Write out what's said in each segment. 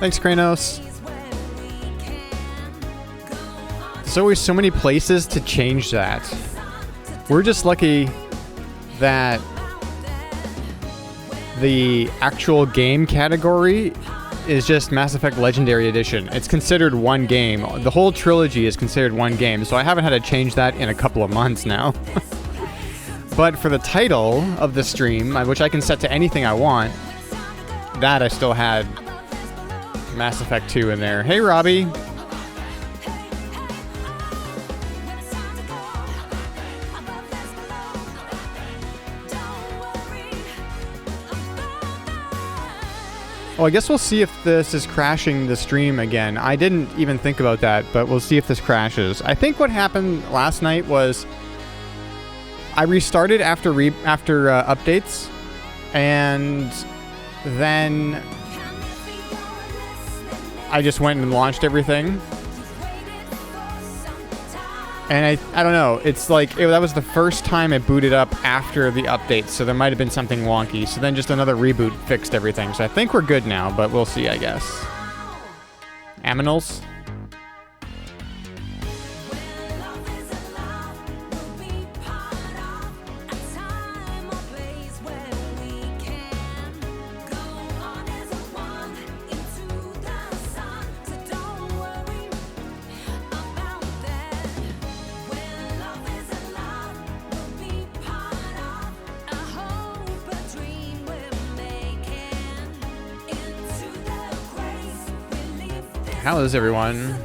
Thanks, Kranos. There's always so many places to change that. We're just lucky that the actual game category is just Mass Effect Legendary Edition. It's considered one game. The whole trilogy is considered one game, so I haven't had to change that in a couple of months now. But for the title of the stream, which I can set to anything I want, that I still had Mass Effect 2 in there. Hey, Robbie. Oh, I guess we'll see if this is crashing the stream again. I didn't even think about that, but we'll see if this crashes. I think what happened last night was I restarted after updates, and then I just went and launched everything. And I don't know, it's like, that was the first time it booted up after the update, so there might have been something wonky. So then just another reboot fixed everything. So I think we're good now, but we'll see, I guess. Aminals? How is everyone?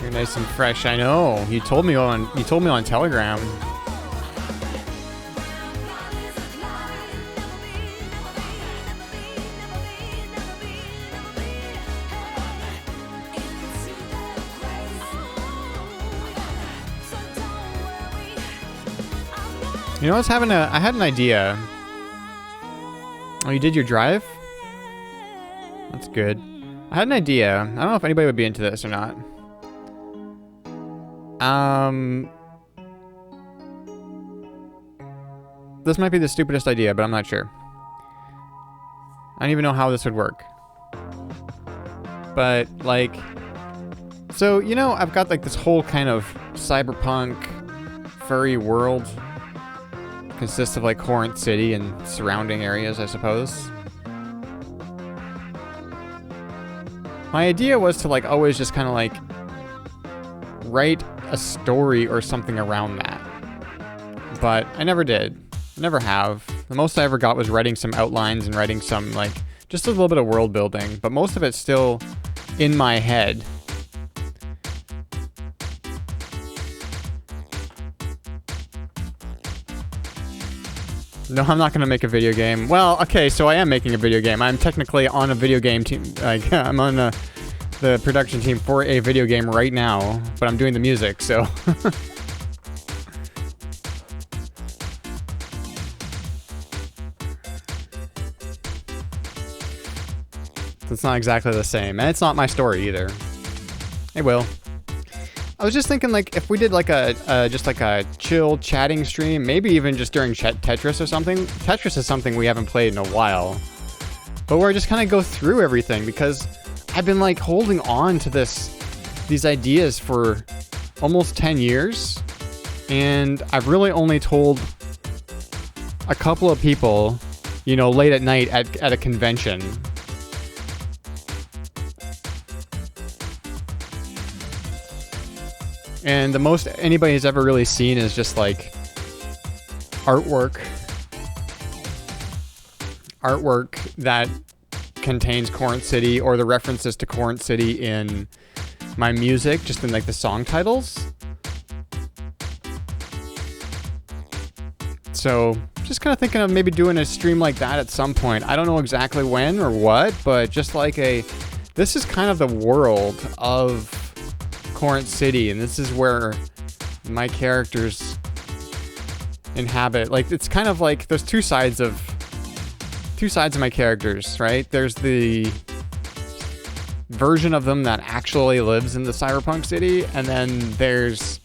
You're nice and fresh. I know. You told me on Telegram. You know, I had an idea. Oh, you did your drive? That's good. I had an idea. I don't know if anybody would be into this or not. This might be the stupidest idea, but I'm not sure. I don't even know how this would work. But, like... So, you know, I've got, like, this whole kind of cyberpunk, furry world. Consists of like Corinth City and surrounding areas, I suppose. My idea was to like always just kind of like write a story or something around that. But I never did. I never have. The most I ever got was writing some outlines and writing some like just a little bit of world building, but most of it's still in my head. No, I'm not going to make a video game. Well, okay, so I am making a video game. I'm technically on a video game team. Like, I'm on the production team for a video game right now, but I'm doing the music, so... It's not exactly the same, and it's not my story either. Hey, Will. I was just thinking, like, if we did, like, just, like, a chill chatting stream, maybe even just during Tetris or something. Tetris is something we haven't played in a while. But where I just kind of go through everything, because I've been, like, holding on to these ideas for almost 10 years. And I've really only told a couple of people, you know, late at night at a convention. And the most anybody's ever really seen is just like artwork that contains Corinth City or the references to Corinth City in my music, just in like the song titles. So just kind of thinking of maybe doing a stream like that at some point. I don't know exactly when or what, but just like this is kind of the world of Corinth City, and this is where my characters inhabit. Like, it's kind of like there's two sides of my characters, right? There's the version of them that actually lives in the cyberpunk city, and then there's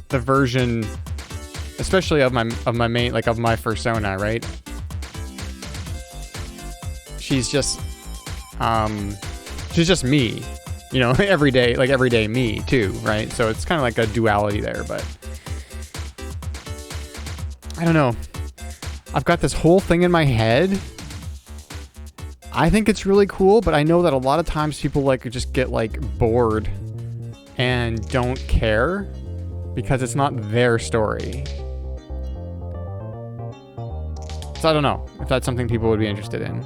the version, especially of my main, like of my persona, right? She's just me, you know, everyday me too, right? So it's kind of like a duality there, but I don't know. I've got this whole thing in my head. I think it's really cool, but I know that a lot of times people like just get like bored and don't care because it's not their story. So I don't know if that's something people would be interested in.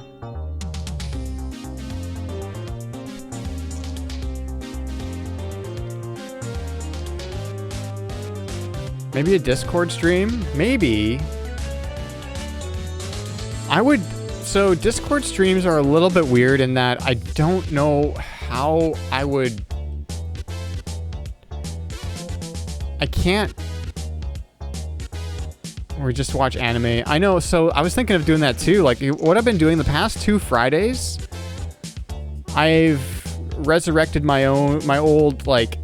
Maybe a Discord stream? Maybe. So Discord streams are a little bit weird in that I don't know how I can't. Or just watch anime. I know, so I was thinking of doing that too. Like, what I've been doing the past 2 Fridays, I've resurrected my old, like,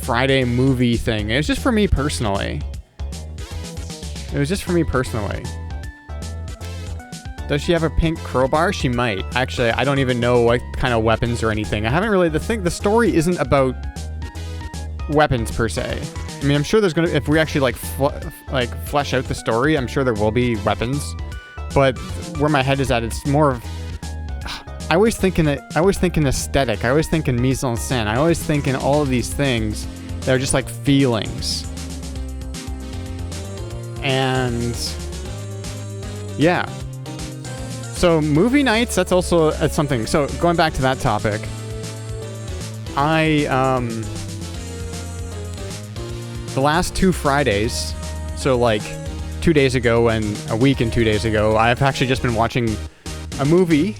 Friday movie thing. It was just for me personally. Does she have a pink crowbar? She might. Actually, I don't even know what kind of weapons or anything. I haven't really... The story isn't about weapons per se. I mean, I'm sure there's gonna... If we actually, flesh out the story, I'm sure there will be weapons. But where my head is at, it's more of... I always think in aesthetic. I always think in mise en scène. I always think in all of these things that are just like feelings. And... yeah. So movie nights, that's also something. So going back to that topic, the last 2 Fridays, so like 2 days ago and a week and 2 days ago, I've actually just been watching a movie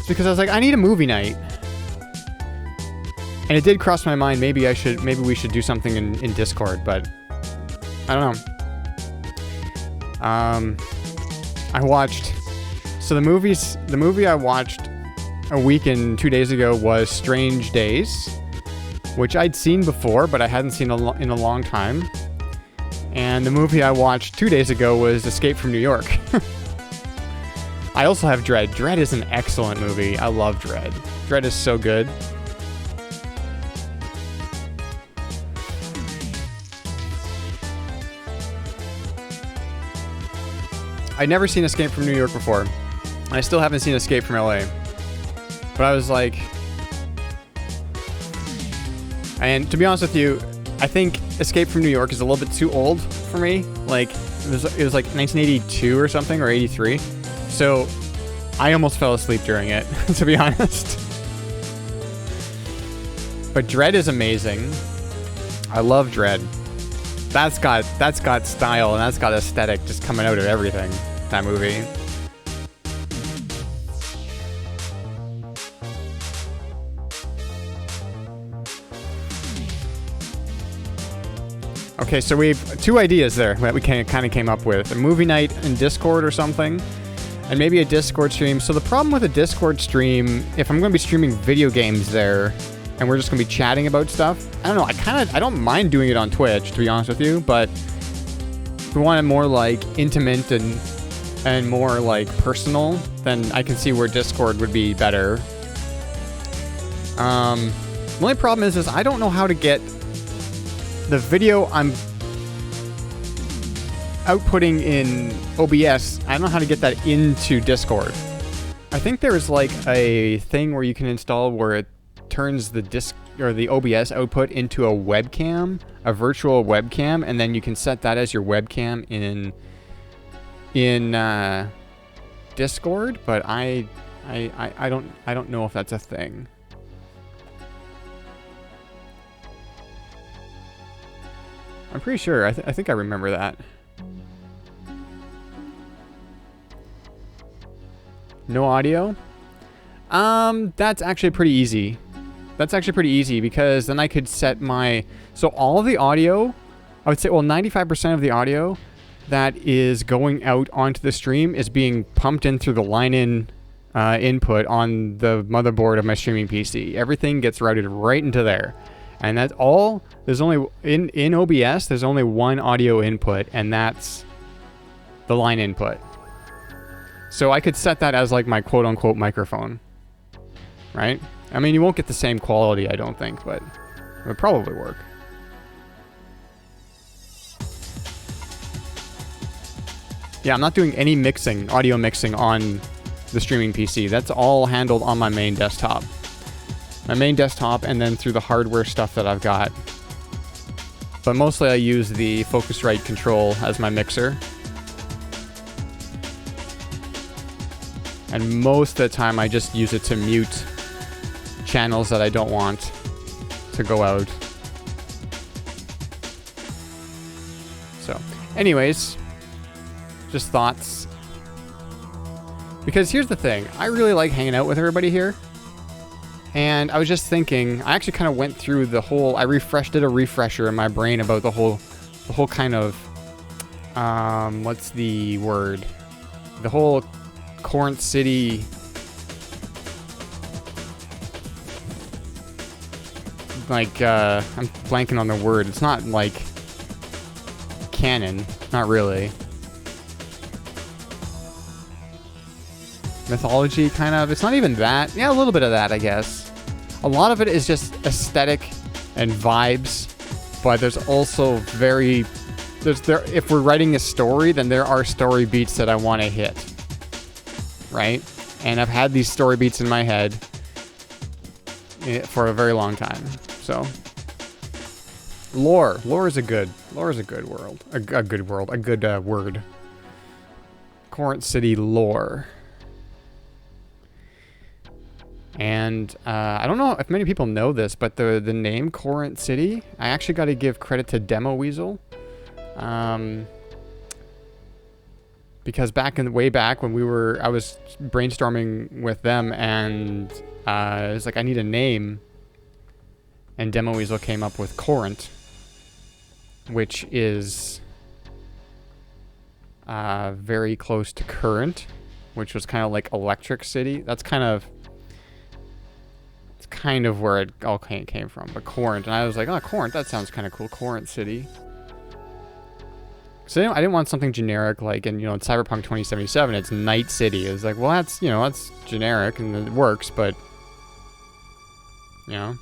because I was like, I need a movie night. And it did cross my mind, maybe we should do something in Discord, but I don't know. I watched... So the movie I watched a week and 2 days ago was Strange Days, which I'd seen before, but I hadn't seen in a long time. And the movie I watched 2 days ago was Escape from New York. I also have Dread. Dread is an excellent movie. I love Dread. Dread is so good. I'd never seen Escape from New York before. I still haven't seen Escape from LA. But I was like... And to be honest with you, I think Escape from New York is a little bit too old for me. Like, it was like 1982 or something, or 83. So, I almost fell asleep during it, to be honest. But Dread is amazing. I love Dread. That's got style and that's got aesthetic just coming out of everything. That movie. Okay, so we have 2 ideas there that we kind of came up with. A movie night in Discord or something, and maybe a Discord stream. So the problem with a Discord stream, if I'm going to be streaming video games there, and we're just going to be chatting about stuff, I don't know, I don't mind doing it on Twitch, to be honest with you, but if we want it more, like, intimate and more, like, personal, then I can see where Discord would be better. The only problem is I don't know how to get the video I'm outputting in OBS, I don't know how to get that into Discord. I think there's like a thing where you can install where it turns the the OBS output into a webcam, a virtual webcam, and then you can set that as your webcam in Discord, but I don't know if that's a thing. I'm pretty sure. I think I remember that. No audio? That's actually pretty easy. That's actually pretty easy because then I could set my... So all of the audio, I would say, well, 95% of the audio that is going out onto the stream is being pumped in through the line-in input on the motherboard of my streaming PC. Everything gets routed right into there. And that's all. There's only, in OBS, there's only one audio input, and that's the line input. So I could set that as like my quote-unquote microphone. Right? I mean, you won't get the same quality, I don't think, but it would probably work. Yeah, I'm not doing any mixing, audio mixing on the streaming PC. That's all handled on my main desktop. My main desktop, and then through the hardware stuff that I've got. But mostly I use the Focusrite control as my mixer. And most of the time I just use it to mute channels that I don't want to go out. So, anyways, just thoughts. Because here's the thing, I really like hanging out with everybody here. And I was just thinking, I actually kind of went through the whole, did a refresher in my brain about the whole kind of, what's the word? The whole Corinth City, like, I'm blanking on the word. It's not like canon, not really. Mythology, kind of. It's not even that. Yeah, a little bit of that, I guess. A lot of it is just aesthetic and vibes, but there's also if we're writing a story, then there are story beats that I want to hit, right? And I've had these story beats in my head for a very long time. So, lore is a good world, a good word. Corinth City lore. And I don't know if many people know this, but the name Corinth City, I actually got to give credit to Demo Weasel, because way back when I was brainstorming with them, and it was like, I need a name, and Demo Weasel came up with Corinth, which is very close to current, which was kind of like Electric City. That's kind of where it all came from, but Corinth. And I was like, oh, Corinth, that sounds kind of cool. Corinth City. So I didn't want something generic like in Cyberpunk 2077, it's Night City. It was like, well, that's generic and it works, but I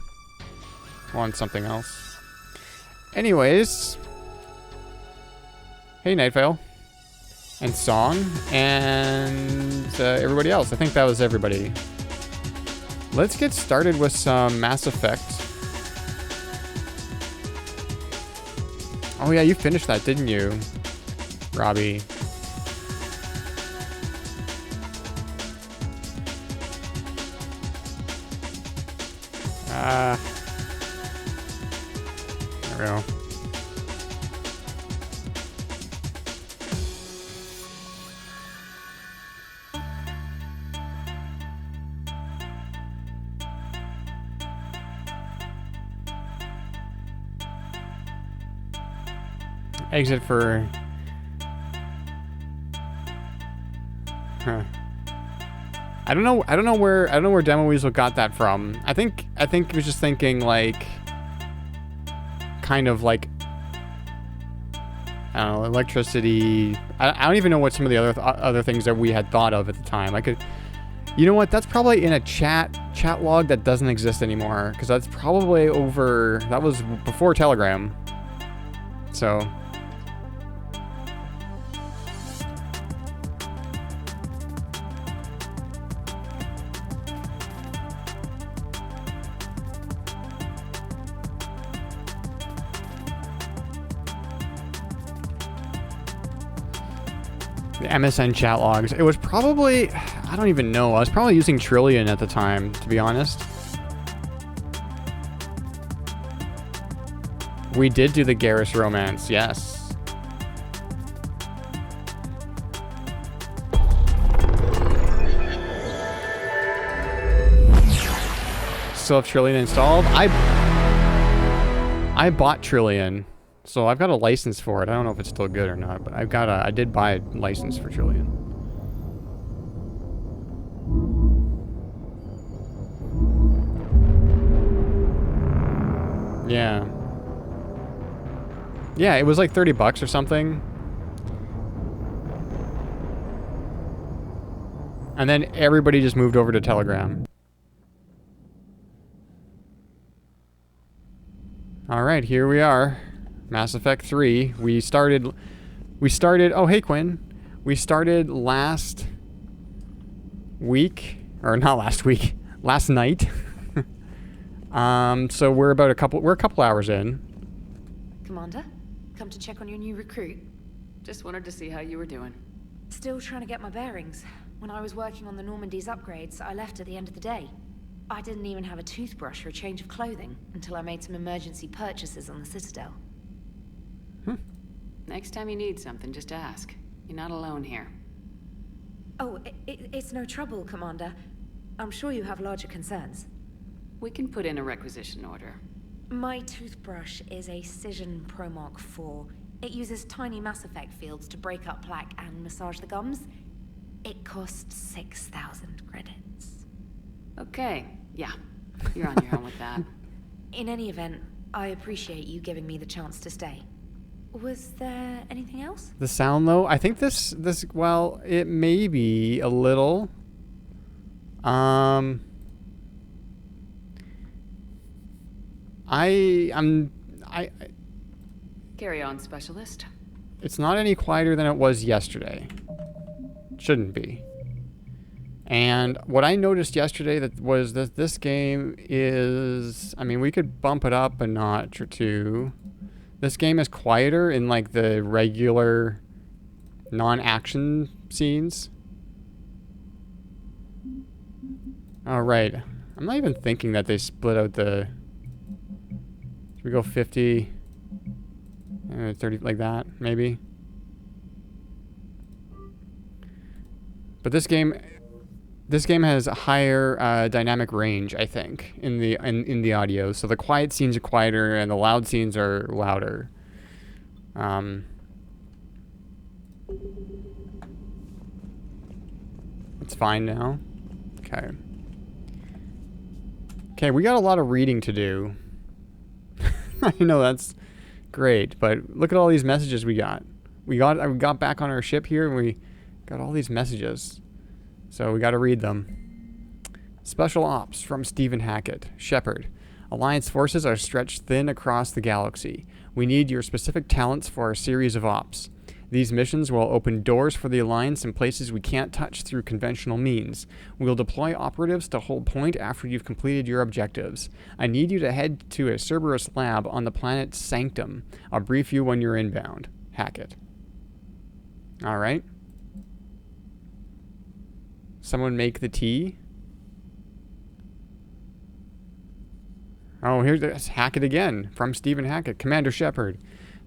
want something else. Anyways, hey Nightveil and Song and everybody else. I think that was everybody. Let's get started with some Mass Effect. Oh yeah, you finished that, didn't you, Robbie? There we go. Exit for... Huh. I don't know where Demo Weasel got that from. I think he was just thinking like kind of like, I don't know, electricity. I don't even know what some of the other things that we had thought of at the time. I could, you know what? That's probably in a chat log that doesn't exist anymore, because that's probably that was before Telegram. So. The MSN chat logs. It was probably, I don't even know. I was probably using Trillion at the time, to be honest. We did do the Garrus romance, yes. Still have Trillion installed. I bought Trillion. So I've got a license for it. I don't know if it's still good or not, but I did buy a license for Trillion. Yeah. Yeah, it was like $30 or something. And then everybody just moved over to Telegram. Alright, here we are. Mass Effect 3. We started, oh hey Quinn. We started last week, or not last week, last night. So we're a couple hours in. Commander, come to check on your new recruit. Just wanted to see how you were doing. Still trying to get my bearings. When I was working on the Normandy's upgrades, I left at the end of the day. I didn't even have a toothbrush or a change of clothing until I made some emergency purchases on the Citadel. Next time you need something, just ask. You're not alone here. Oh, it's no trouble, Commander. I'm sure you have larger concerns. We can put in a requisition order. My toothbrush is a Cision Pro Mark IV. It uses tiny Mass Effect fields to break up plaque and massage the gums. It costs 6,000 credits. Okay, yeah. You're on your own with that. In any event, I appreciate you giving me the chance to stay. Was there anything else? The sound though, I think this well, it may be a little I Carry on, specialist. it's not any quieter than it was yesterday. Shouldn't be. And what I noticed yesterday was that this game is, I mean, we could bump it up a notch or two. This game is quieter in like the regular non-action scenes. All right. I'm not even thinking that they split out the... Should we go 50? 30, like that, maybe? But this game has a higher dynamic range, I think, in the audio. So the quiet scenes are quieter and the loud scenes are louder. It's fine now. Okay. Okay, we got a lot of reading to do. I know that's great, but look at all these messages we got. We got back on our ship here and we got all these messages. So we got to read them. Special Ops from Stephen Hackett. Shepard. Alliance forces are stretched thin across the galaxy. We need your specific talents for our series of ops. These missions will open doors for the Alliance in places we can't touch through conventional means. We'll deploy operatives to hold point after you've completed your objectives. I need you to head to a Cerberus lab on the planet Sanctum. I'll brief you when you're inbound. Hackett. All right. Someone make the tea. Oh, here's Hackett again from Stephen Hackett. Commander Shepard.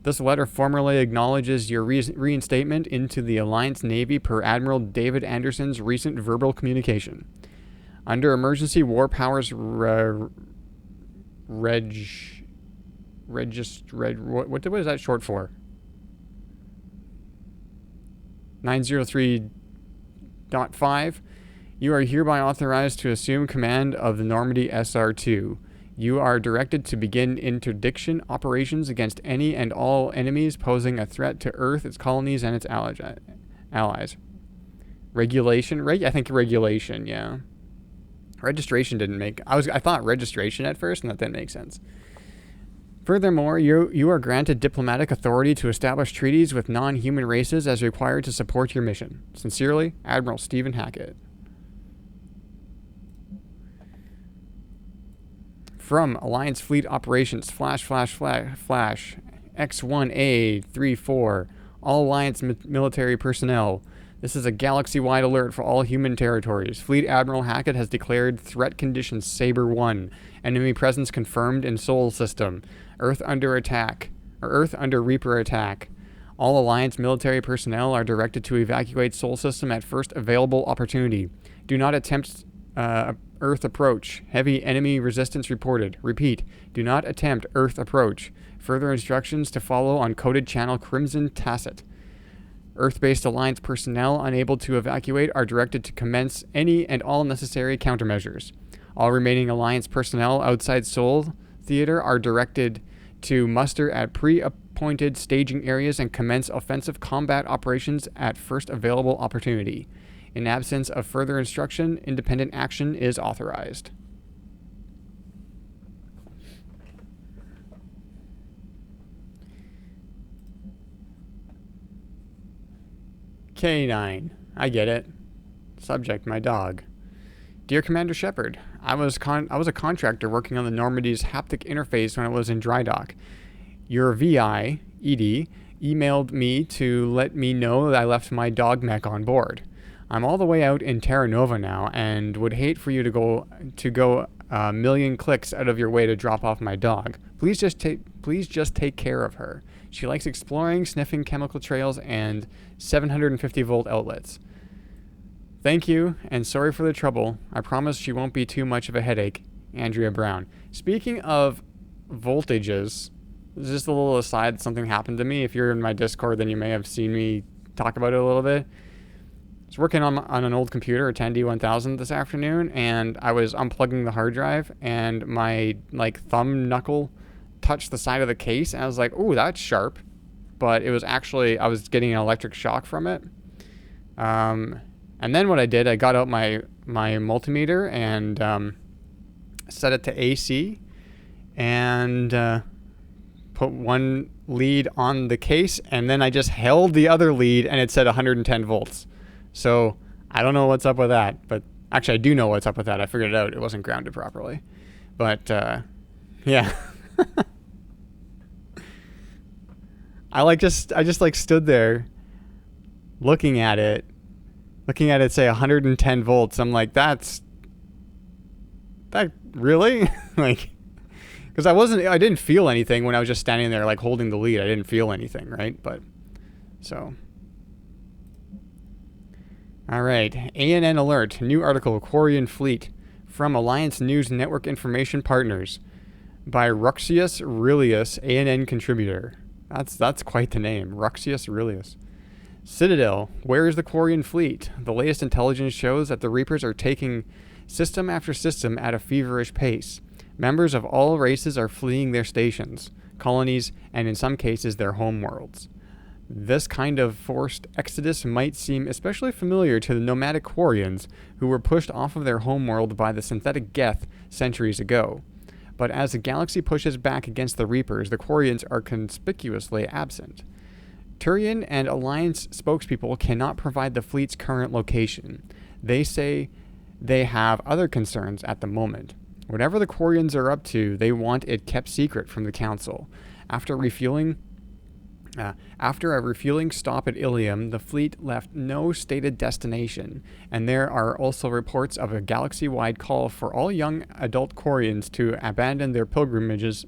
This letter formally acknowledges your reinstatement into the Alliance Navy per Admiral David Anderson's recent verbal communication. Under emergency war powers what is that short for? 903.5. You are hereby authorized to assume command of the Normandy SR-2. You are directed to begin interdiction operations against any and all enemies posing a threat to Earth, its colonies, and its allies. Regulation? I think regulation, yeah. Registration didn't make... I thought registration at first, and that didn't make sense. Furthermore, you are granted diplomatic authority to establish treaties with non-human races as required to support your mission. Sincerely, Admiral Stephen Hackett. From Alliance Fleet Operations, flash, X1A34, all Alliance military personnel. This is a galaxy-wide alert for all human territories. Fleet Admiral Hackett has declared threat condition Saber 1. Enemy presence confirmed in Sol system. Earth under attack, or Earth under Reaper attack. All Alliance military personnel are directed to evacuate Sol system at first available opportunity. Do not attempt Earth approach. Heavy enemy resistance reported. Repeat, do not attempt Earth approach. Further instructions to follow on coded channel Crimson Tacit. Earth-based Alliance personnel unable to evacuate are directed to commence any and all necessary countermeasures. All remaining Alliance personnel outside Sol theater are directed to muster at pre-appointed staging areas and commence offensive combat operations at first available opportunity. In absence of further instruction, independent action is authorized. K9. I get it. Subject, my dog. Dear Commander Shepard, I was a contractor working on the Normandy's haptic interface when it was in dry dock. Your VI, Edie, emailed me to let me know that I left my dog mech on board. I'm all the way out in Terra Nova now and would hate for you to go a million clicks out of your way to drop off my dog. Please just take care of her. She likes exploring, sniffing chemical trails, and 750 volt outlets. Thank you, and sorry for the trouble. I promise she won't be too much of a headache. Andrea Brown. Speaking of voltages, just a little aside, something happened to me. If you're in my Discord, then you may have seen me talk about it a little bit. I was working on an old computer, a 10D1000 this afternoon, and I was unplugging the hard drive, and my thumb knuckle touched the side of the case, and I was like, "Ooh, that's sharp," but it was actually, I was getting an electric shock from it. And then what I did, I got out my multimeter and set it to AC, and put one lead on the case, and then I just held the other lead, and it said 110 volts. So I don't know what's up with that, but actually I do know what's up with that. I figured it out. It wasn't grounded properly. But yeah. I just stood there looking at it say 110 volts. I'm like, that really? Because I didn't feel anything when I was just standing there holding the lead. I didn't feel anything, right? But so all right, ANN alert, new article, Quarian Fleet, from Alliance News Network Information Partners, by Ruxius Aurelius, ANN contributor. That's quite the name, Ruxius Aurelius. Citadel, where is the Quarian Fleet? The latest intelligence shows that the Reapers are taking system after system at a feverish pace. Members of all races are fleeing their stations, colonies, and in some cases their homeworlds. This kind of forced exodus might seem especially familiar to the nomadic Quarians who were pushed off of their homeworld by the synthetic Geth centuries ago. But as the galaxy pushes back against the Reapers, the Quarians are conspicuously absent. Turian and Alliance spokespeople cannot provide the fleet's current location. They say they have other concerns at the moment. Whatever the Quarians are up to, they want it kept secret from the Council. After a refueling stop at Ilium, the fleet left no stated destination, and there are also reports of a galaxy-wide call for all young adult Quarians to abandon their pilgrimages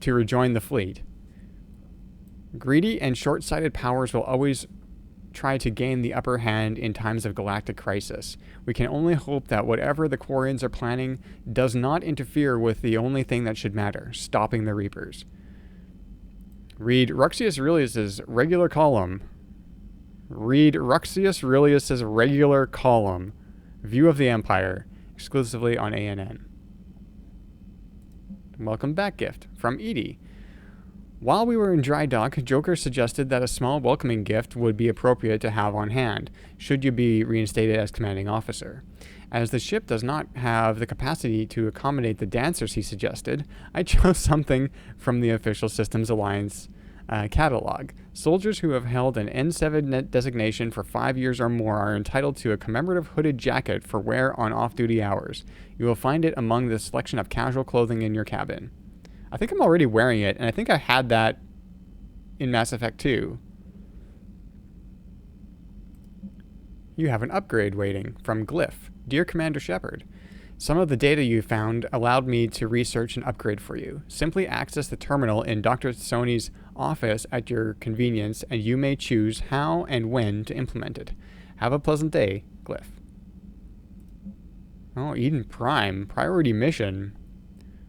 to rejoin the fleet. Greedy and short-sighted powers will always try to gain the upper hand in times of galactic crisis. We can only hope that whatever the Quarians are planning does not interfere with the only thing that should matter, stopping the Reapers. Read Ruxius Aurelius's regular column. View of the Empire, exclusively on ANN. Welcome back gift from Edie. While we were in dry dock, Joker suggested that a small welcoming gift would be appropriate to have on hand, should you be reinstated as commanding officer. As the ship does not have the capacity to accommodate the dancers he suggested, I chose something from the Official Systems Alliance catalog. Soldiers who have held an N7 designation for 5 years or more are entitled to a commemorative hooded jacket for wear on off-duty hours. You will find it among the selection of casual clothing in your cabin. I think I'm already wearing it, and I think I had that in Mass Effect 2. You have an upgrade waiting from Glyph. Dear Commander Shepard, some of the data you found allowed me to research an upgrade for you. Simply access the terminal in Dr. Sony's office at your convenience, and you may choose how and when to implement it. Have a pleasant day, Glyph. Oh, Eden Prime. Priority mission.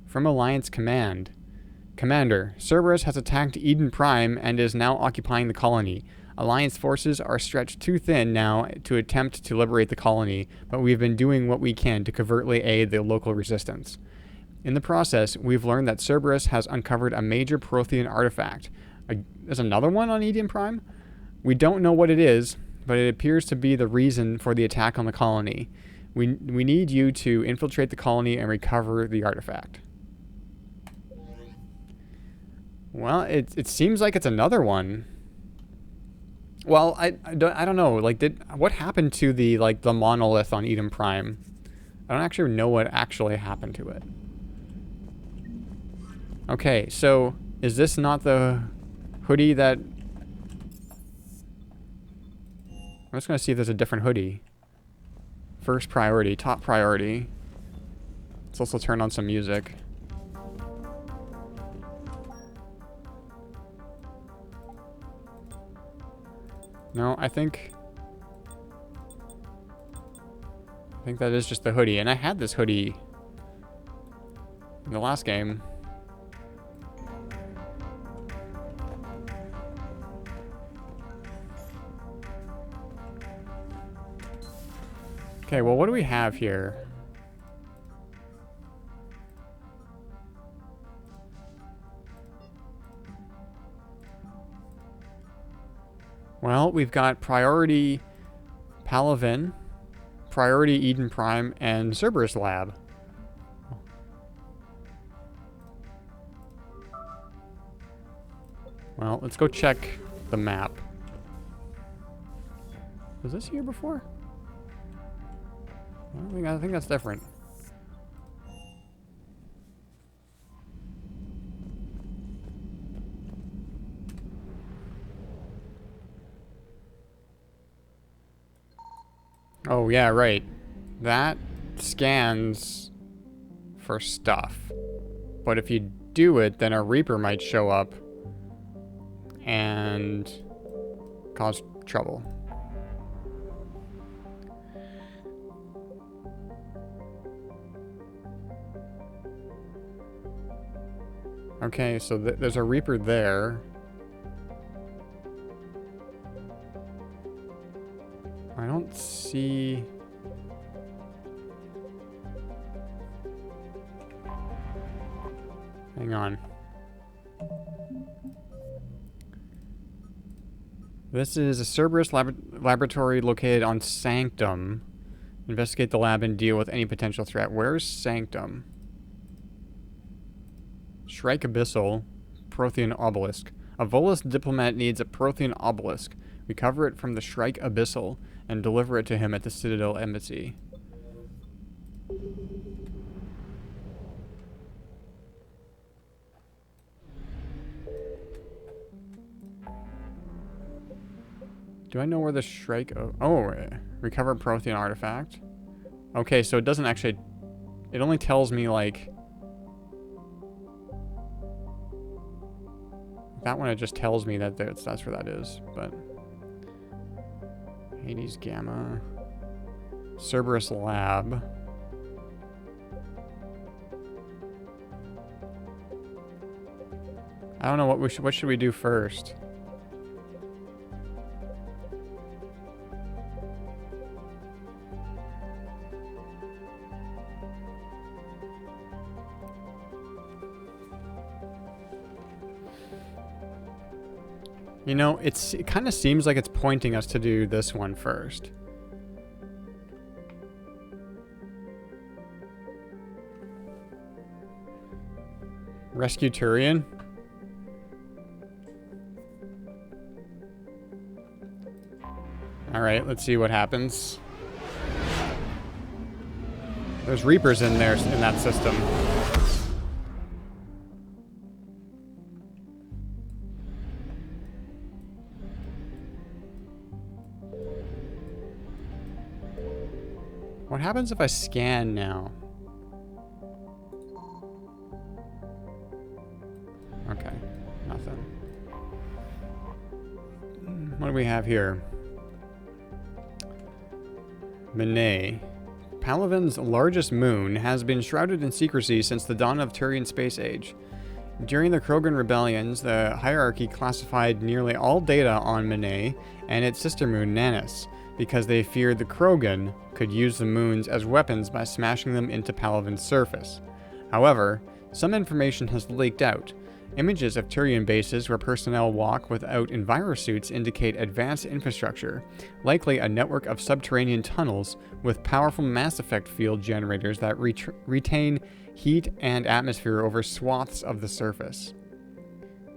From Alliance Command. Commander, Cerberus has attacked Eden Prime and is now occupying the colony. Alliance forces are stretched too thin now to attempt to liberate the colony, but we've been doing what we can to covertly aid the local resistance. In the process, we've learned that Cerberus has uncovered a major Prothean artifact. There's another one on Eden Prime? We don't know what it is, but it appears to be the reason for the attack on the colony. We need you to infiltrate the colony and recover the artifact. Well, it seems like it's another one. Well, I don't know. Like, what happened to the monolith on Eden Prime? I don't actually know what actually happened to it. Okay, so is this not the hoodie that... I'm just gonna see if there's a different hoodie. First priority, top priority. Let's also turn on some music. No, I think that is just the hoodie. And I had this hoodie in the last game. Okay, well, what do we have here? Well, we've got Priority Palaven, Priority Eden Prime, and Cerberus Lab. Well, let's go check the map. Was this here before? I think that's different. Oh, yeah, right. That scans for stuff. But if you do it, then a Reaper might show up and cause trouble. Okay, so there's a Reaper there. I don't see... Hang on. This is a Cerberus laboratory located on Sanctum. Investigate the lab and deal with any potential threat. Where's Sanctum? Shrike Abyssal, Prothean Obelisk. A Volus diplomat needs a Prothean Obelisk. Recover it from the Shrike Abyssal and deliver it to him at the Citadel Embassy. Do I know where the Shrike... recover Prothean artifact. Okay, so it doesn't actually... It only tells me, like... That one, it just tells me that that's where that is, but... Hades Gamma... Cerberus Lab... I don't know, what should we do first? You know, it kind of seems like it's pointing us to do this one first. Rescue Turian? Alright, let's see what happens. There's Reapers in there, in that system. What happens if I scan now? Okay, nothing. What do we have here? Menet. Palaven's largest moon has been shrouded in secrecy since the dawn of Turian space age. During the Krogan rebellions, the hierarchy classified nearly all data on Menet and its sister moon Nanis, because they feared the Krogan could use the moons as weapons by smashing them into Palaven's surface. However, some information has leaked out. Images of Turian bases where personnel walk without envirosuits indicate advanced infrastructure, likely a network of subterranean tunnels with powerful mass effect field generators that retain heat and atmosphere over swaths of the surface.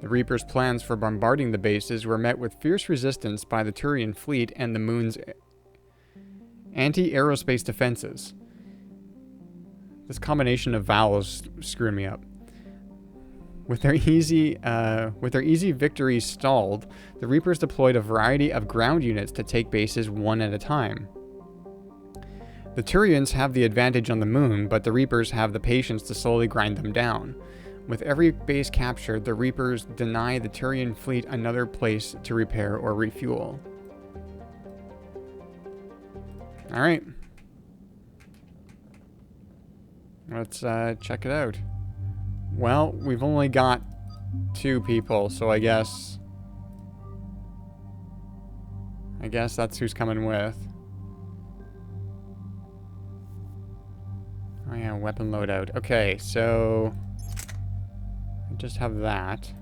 The Reapers' plans for bombarding the bases were met with fierce resistance by the Turian fleet and the moon's anti-aerospace defenses. This combination of vowels screwed me up. With their easy victories stalled, the Reapers deployed a variety of ground units to take bases one at a time. The Turians have the advantage on the moon, but the Reapers have the patience to slowly grind them down. With every base captured, the Reapers deny the Turian fleet another place to repair or refuel. Alright. Let's check it out. Well, we've only got 2 people, so I guess that's who's coming with. Oh yeah, weapon loadout. Okay, so I just have that.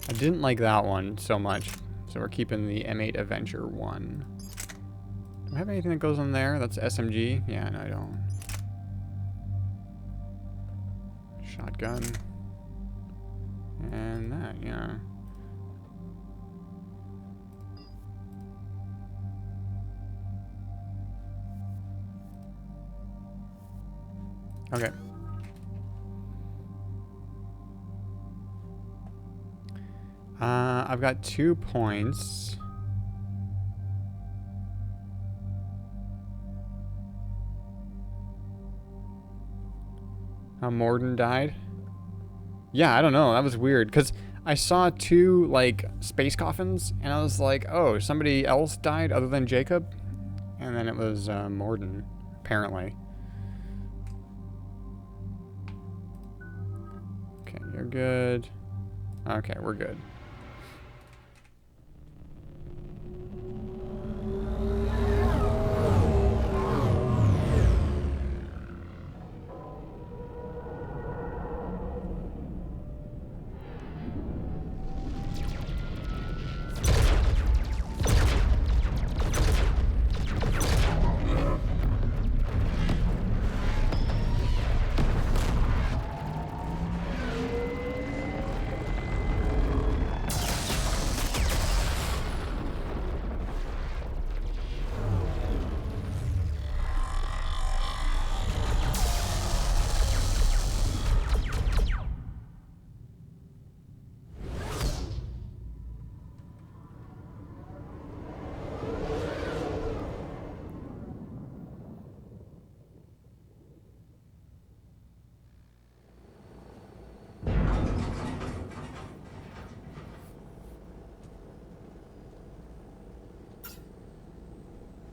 I didn't like that one so much, so we're keeping the M8 Avenger one. Do I have anything that goes on there? That's SMG? Yeah, no, I don't. Shotgun. And that, yeah. Okay. I've got 2 points. How Morden died? Yeah, I don't know. That was weird. Because I saw 2, like, space coffins, and I was like, oh, somebody else died other than Jacob? And then it was Morden, apparently. Okay, you're good. Okay, we're good.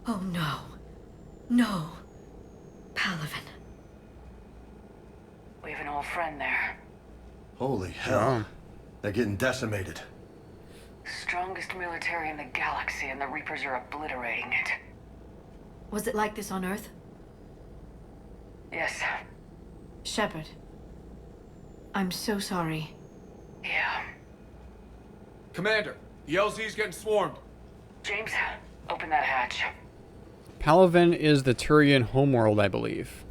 Oh no. No. Palaven. We have an old friend there. Holy hell. They're getting decimated. Strongest military in the galaxy, and the Reapers are obliterating it. Was it like this on Earth? Yes. Shepard. I'm so sorry. Yeah. Commander, the LZ's getting swarmed. James, open that hatch. Palaven is the Turian homeworld, I believe.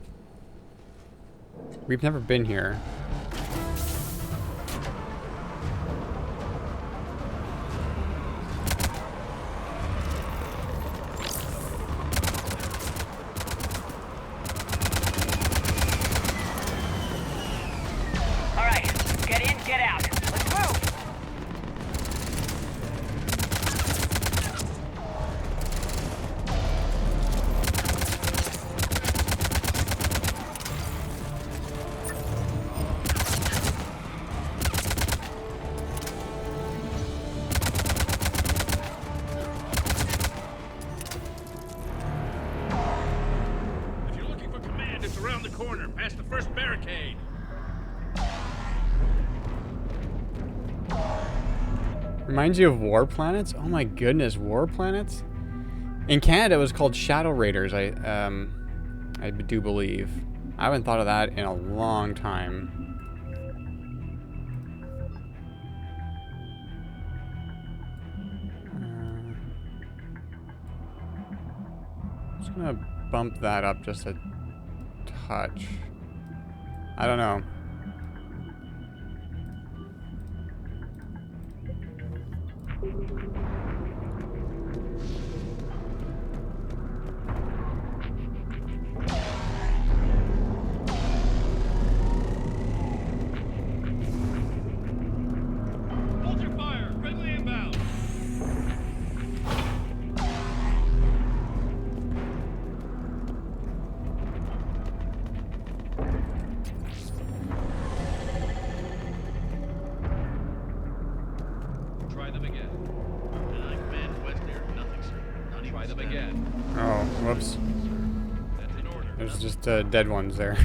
We've never been here. All right, get in, get out. Let's move. Reminds you of War Planets? Oh my goodness, War Planets? In Canada, it was called Shadow Raiders, I do believe. I haven't thought of that in a long time. Just gonna bump that up just a touch. I don't know. Hold your fire! Friendly inbound! Try them again. Command west there. Nothing, sir. Not even. Try them again. Oh, whoops. That's in order. There's just dead ones there.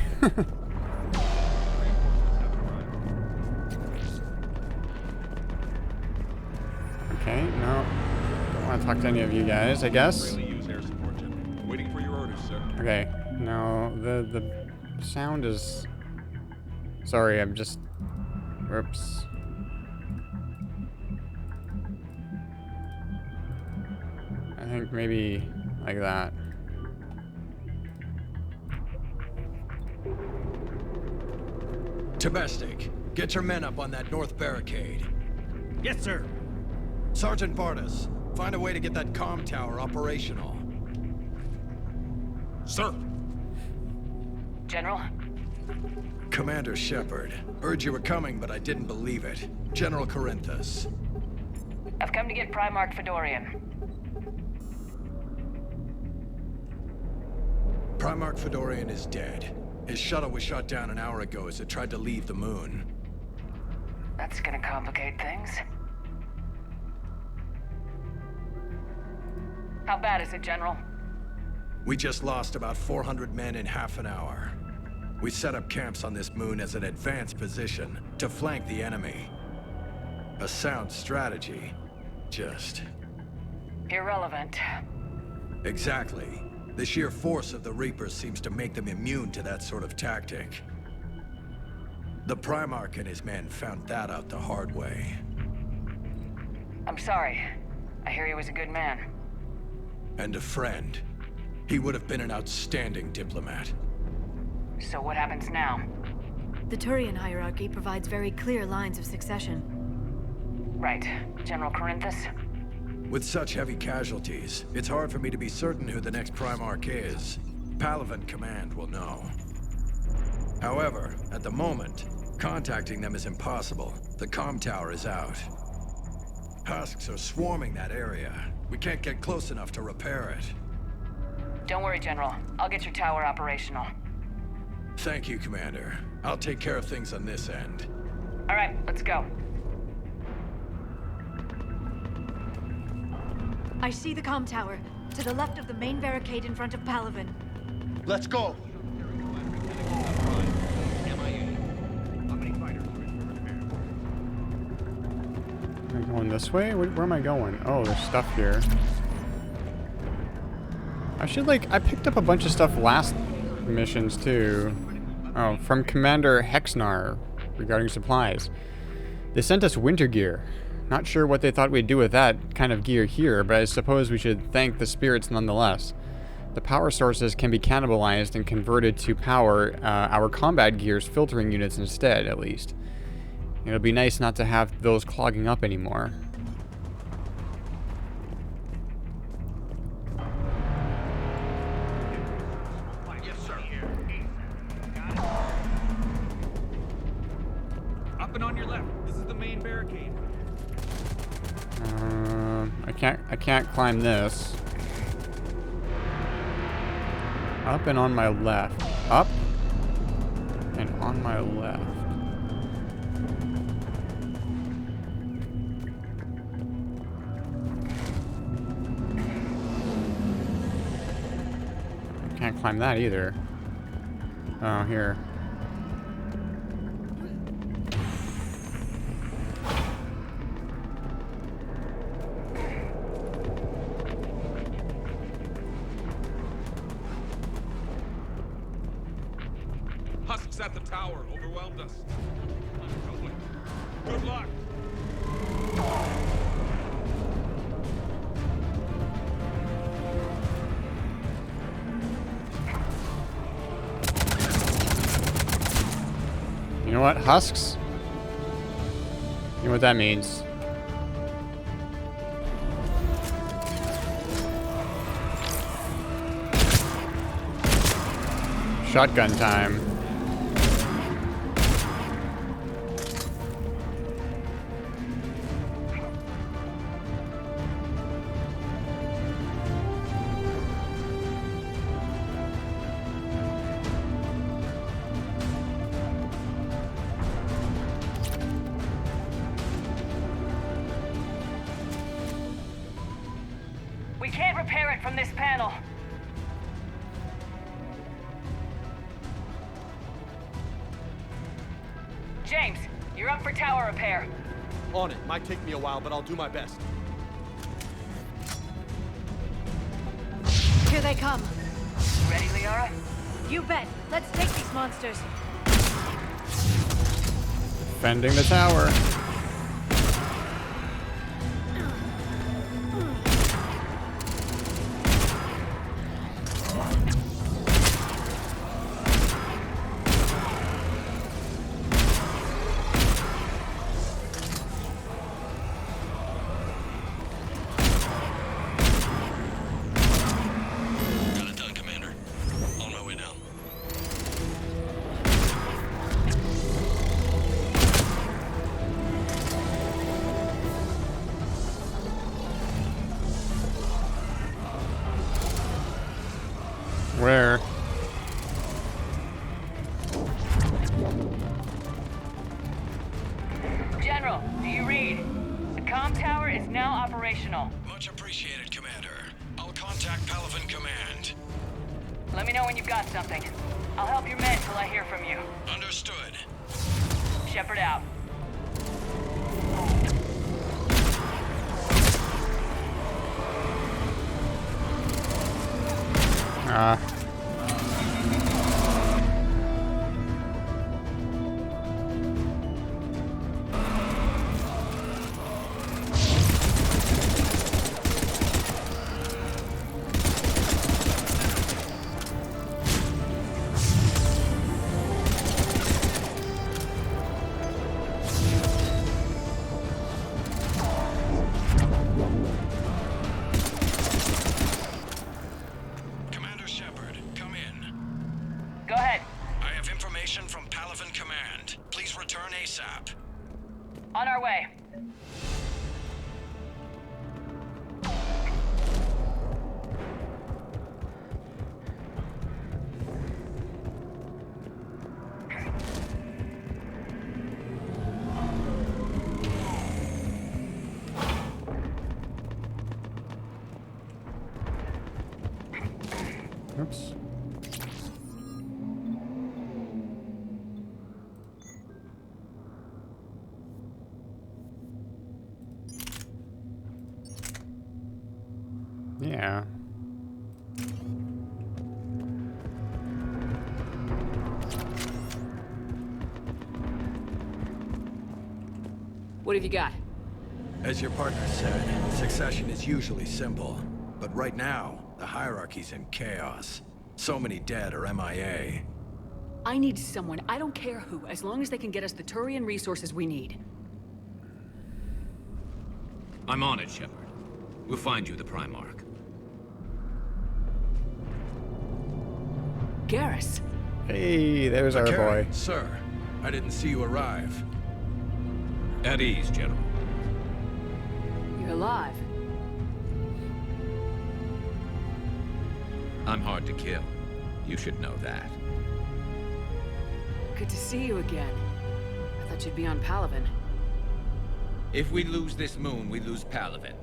Okay, no. Don't want to talk to any of you guys, I guess. Really use air support, General. Waiting for your orders, sir. Okay, no, the sound is... Sorry, I'm just... Whoops. I think maybe like that. Domestic, get your men up on that north barricade. Yes, sir. Sergeant Vardas, find a way to get that comm tower operational. Sir. General? Commander Shepard, heard you were coming, but I didn't believe it. General Corinthus. I've come to get Primarch Fedorian. Primarch Fedorian is dead. His shuttle was shot down an hour ago as it tried to leave the moon. That's gonna complicate things. How bad is it, General? We just lost about 400 men in half an hour. We set up camps on this moon as an advanced position to flank the enemy. A sound strategy. Just... Irrelevant. Exactly. The sheer force of the Reapers seems to make them immune to that sort of tactic. The Primarch and his men found that out the hard way. I'm sorry. I hear he was a good man. And a friend. He would have been an outstanding diplomat. So what happens now? The Turian hierarchy provides very clear lines of succession. Right. General Corinthus? With such heavy casualties, it's hard for me to be certain who the next Primarch is. Palaven Command will know. However, at the moment, contacting them is impossible. The comm tower is out. Husks are swarming that area. We can't get close enough to repair it. Don't worry, General. I'll get your tower operational. Thank you, Commander. I'll take care of things on this end. All right, let's go. I see the comm tower, to the left of the main barricade in front of Palaven. Let's go! Am I going this way? Where am I going? Oh, there's stuff here. I picked up a bunch of stuff last missions too. Oh, from Commander Hexnar regarding supplies. They sent us winter gear. Not sure what they thought we'd do with that kind of gear here, but I suppose we should thank the spirits nonetheless. The power sources can be cannibalized and converted to power our combat gear's filtering units instead, at least. It'll be nice not to have those clogging up anymore. Yes, sir. Up and on your left. This is the main barricade. I can't climb this. Up and on my left. Up and on my left. I can't climb that either. Oh, here. Hooks at the tower overwhelmed us. Good luck. You know what? Husks? You know what that means. Shotgun time. We can't repair it from this panel. James, you're up for tower repair. On it. Might take me a while, but I'll do my best. Here they come. Ready, Liara? You bet. Let's take these monsters. Defending the tower. Got it done, Commander. On my way down. Where? General, do you read? The comm tower is now operational. Much appreciated, Commander. I'll contact Palaven Command. Let me know when you've got something. I'll help your men till I hear from you. Understood. Shepard out. Ah. Commander Shepard, come in. Go ahead. I have information from Palaven Command. Please return ASAP. On our way. Oops. Yeah. What have you got? As your partner said, succession is usually simple. But right now, the hierarchy's in chaos. So many dead or MIA. I need someone, I don't care who, as long as they can get us the Turian resources we need. I'm on it, Shepard. We'll find you the Primarch. Garrus. Hey, there's our boy. Sir, I didn't see you arrive. At ease, General. You're alive. I'm hard to kill. You should know that. Good to see you again. I thought you'd be on Palaven. If we lose this moon, we lose Palaven.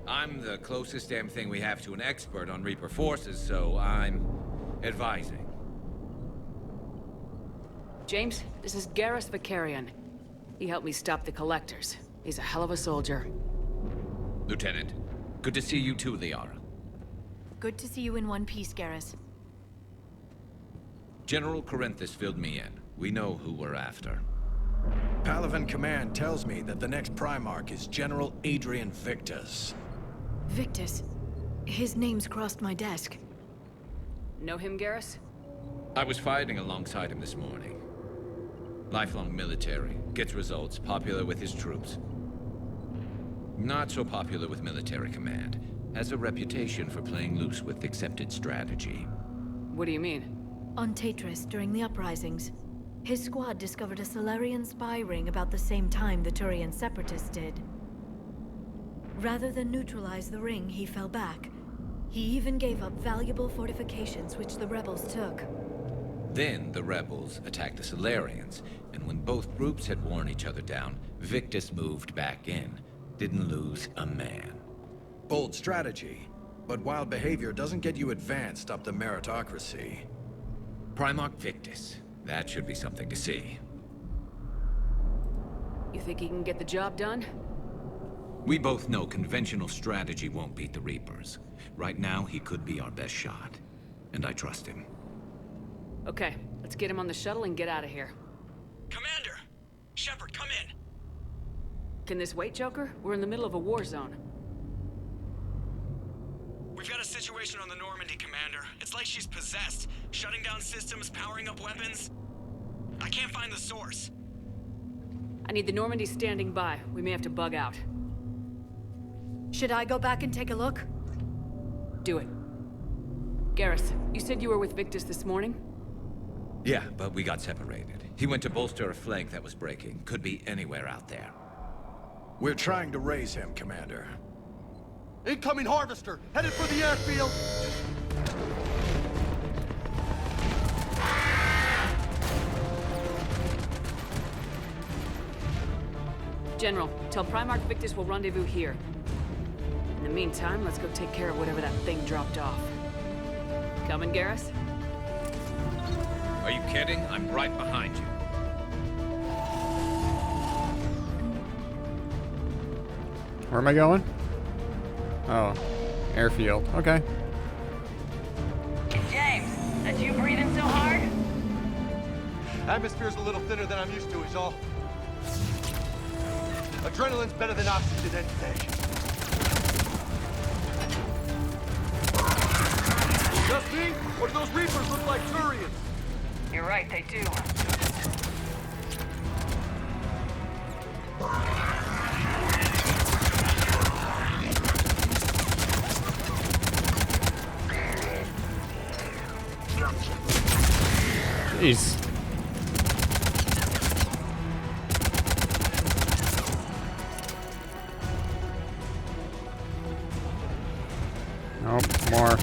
I'm the closest damn thing we have to an expert on Reaper forces, so I'm advising. James, this is Garrus Vicarian. He helped me stop the Collectors. He's a hell of a soldier. Lieutenant, good to see you too, Liara. Good to see you in one piece, Garrus. General Corinthus filled me in. We know who we're after. Palaven Command tells me that the next Primarch is General Adrian Victus. Victus. His name's crossed my desk. Know him, Garrus? I was fighting alongside him this morning. Lifelong military, gets results, popular with his troops. Not so popular with military command. Has a reputation for playing loose with accepted strategy. What do you mean? On Tatris, during the uprisings, his squad discovered a Solarian spy ring about the same time the Turian separatists did. Rather than neutralize the ring, he fell back. He even gave up valuable fortifications which the rebels took. Then the rebels attacked the Solarians, and when both groups had worn each other down, Victus moved back in. Didn't lose a man. Bold strategy, but wild behavior doesn't get you advanced up the meritocracy. Primarch Victus. That should be something to see. You think he can get the job done? We both know conventional strategy won't beat the Reapers. Right now, he could be our best shot. And I trust him. Okay, let's get him on the shuttle and get out of here. Commander! Shepard, come in! Can this wait, Joker? We're in the middle of a war zone. We've got a situation on the Normandy, Commander. It's like she's possessed. Shutting down systems, powering up weapons. I can't find the source. I need the Normandy standing by. We may have to bug out. Should I go back and take a look? Do it. Garrus, you said you were with Victus this morning? Yeah, but we got separated. He went to bolster a flank that was breaking. Could be anywhere out there. We're trying to raise him, Commander. Incoming Harvester, headed for the airfield. General, tell Primarch Victus we'll rendezvous here. In the meantime, let's go take care of whatever that thing dropped off. Coming, Garrus? Are you kidding? I'm right behind you. Where am I going? Oh, airfield. Okay. James, that's you breathing so hard? Atmosphere's a little thinner than I'm used to, is all. Adrenaline's better than oxygen any day. Just me? Or do those Reapers look like Turians? You're right, they do. Jeez. Nope, more.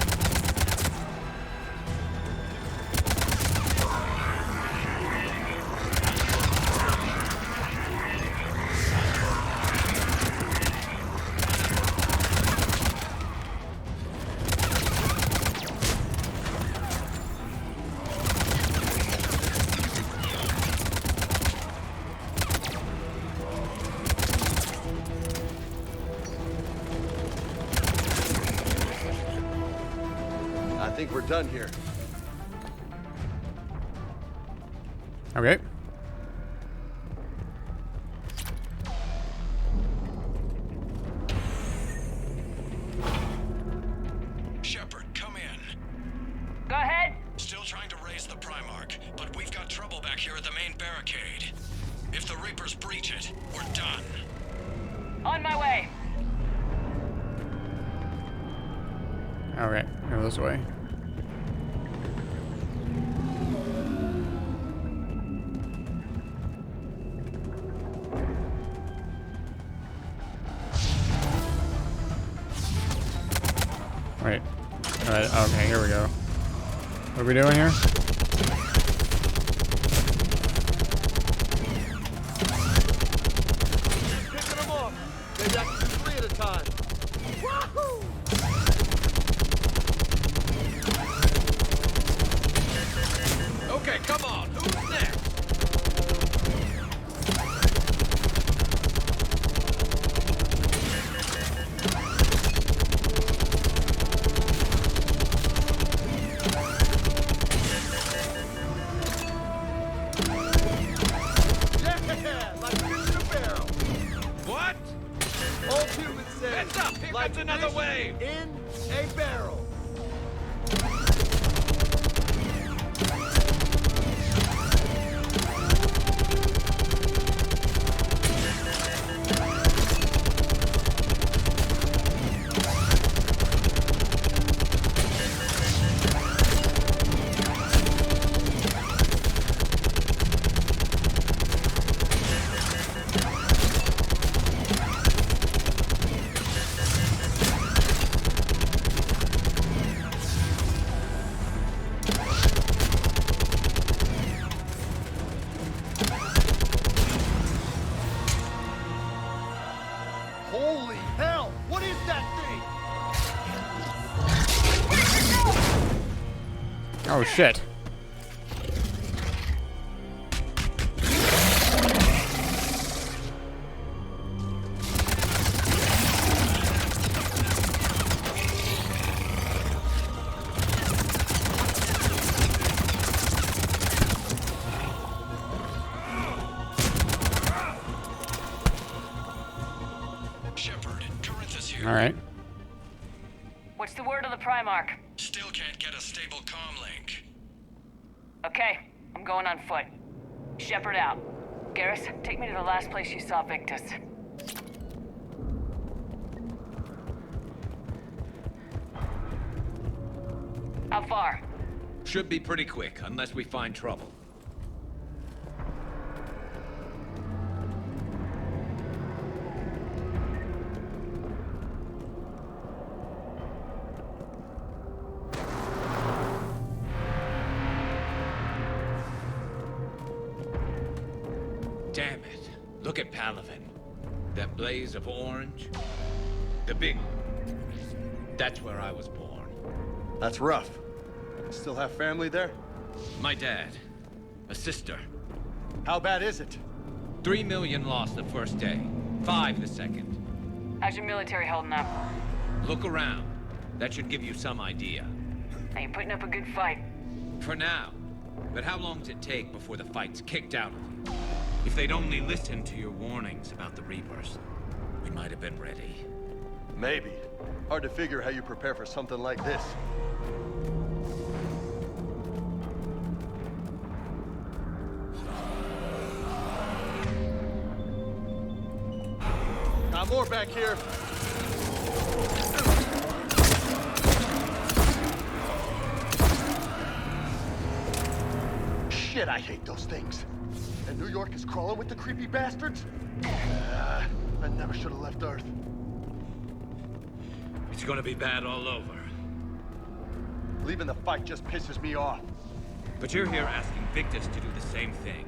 I think we're done here. Okay. Shepard, come in. Go ahead. Still trying to raise the Primarch, but we've got trouble back here at the main barricade. If the Reapers breach it, we're done. On my way. Okay, go this way. Wait. Alright, okay, here we go. What are we doing here? Picking them off. Maybe I can do 3 at a time. Wahoo! Okay, come on. Who's next? Old human says, Heads up! Here like comes another fish wave! in a barrel. Holy hell! What is that thing? Oh shit. Shepard, Corinthus here. All right. What's the word on the Primarch? Still can't get a stable comm link. Okay, I'm going on foot. Shepard out. Garrus, take me to the last place you saw Victus. How far? Should be pretty quick, unless we find trouble. Damn it. Look at Palaven. That blaze of orange. The big... That's where I was born. That's rough. Still have family there? My dad. A sister. How bad is it? 3 million lost the first day. 5 the second. How's your military holding up? Look around. That should give you some idea. Are you putting up a good fight? For now. But how long does it take before the fight's kicked out of you? If they'd only listened to your warnings about the Reapers, we might have been ready. Maybe. Hard to figure how you prepare for something like this. Got more back here. Shit, I hate those things. And New York is crawling with the creepy bastards? I never should have left Earth. It's gonna be bad all over. Leaving the fight just pisses me off. But you're here asking Victus to do the same thing.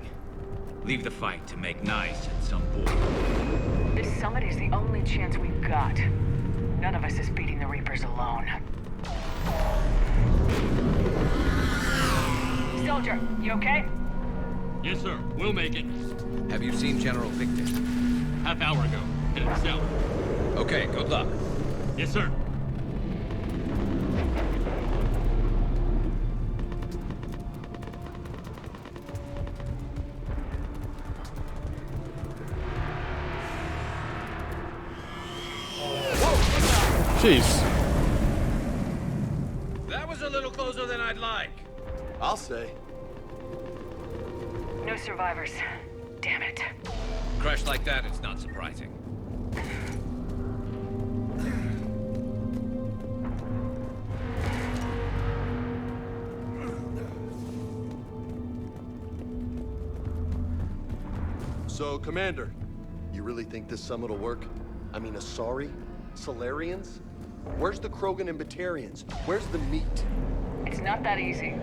Leave the fight to make nice at some point. This summit is the only chance we've got. None of us is beating the Reapers alone. Soldier, you okay? Yes, sir. We'll make it. Have you seen General Victus? Half hour ago. Headed south. Okay, good luck. Yes, sir. Jeez. That was a little closer than I'd like. I'll say. No survivors. Damn it. Crash like that, it's not surprising. So, Commander, you really think this summit will work? I mean, Asari? Solarians? Where's the Krogan and Batarians? Where's the meat? It's not that easy.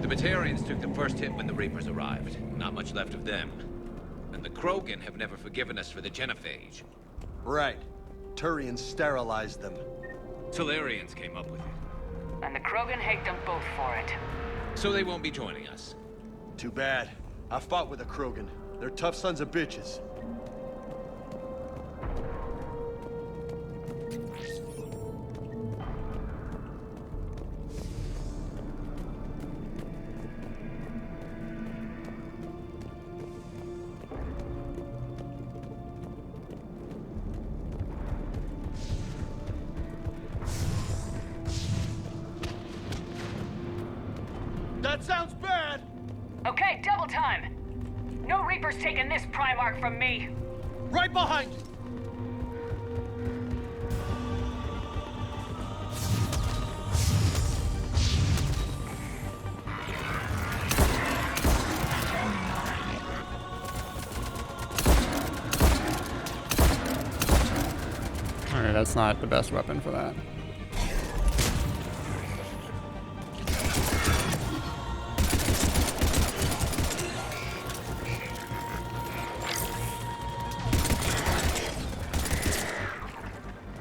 The Batarians took the first hit when the Reapers arrived. Not much left of them. And the Krogan have never forgiven us for the genophage. Right. Turians sterilized them. Solarians came up with it. And the Krogan hate them both for it. So they won't be joining us. Too bad. I fought with a Krogan. They're tough sons of bitches. That sounds bad! Okay, double time! No Reaper's taking this Primarch from me! Right behind you! Alright, that's not the best weapon for that.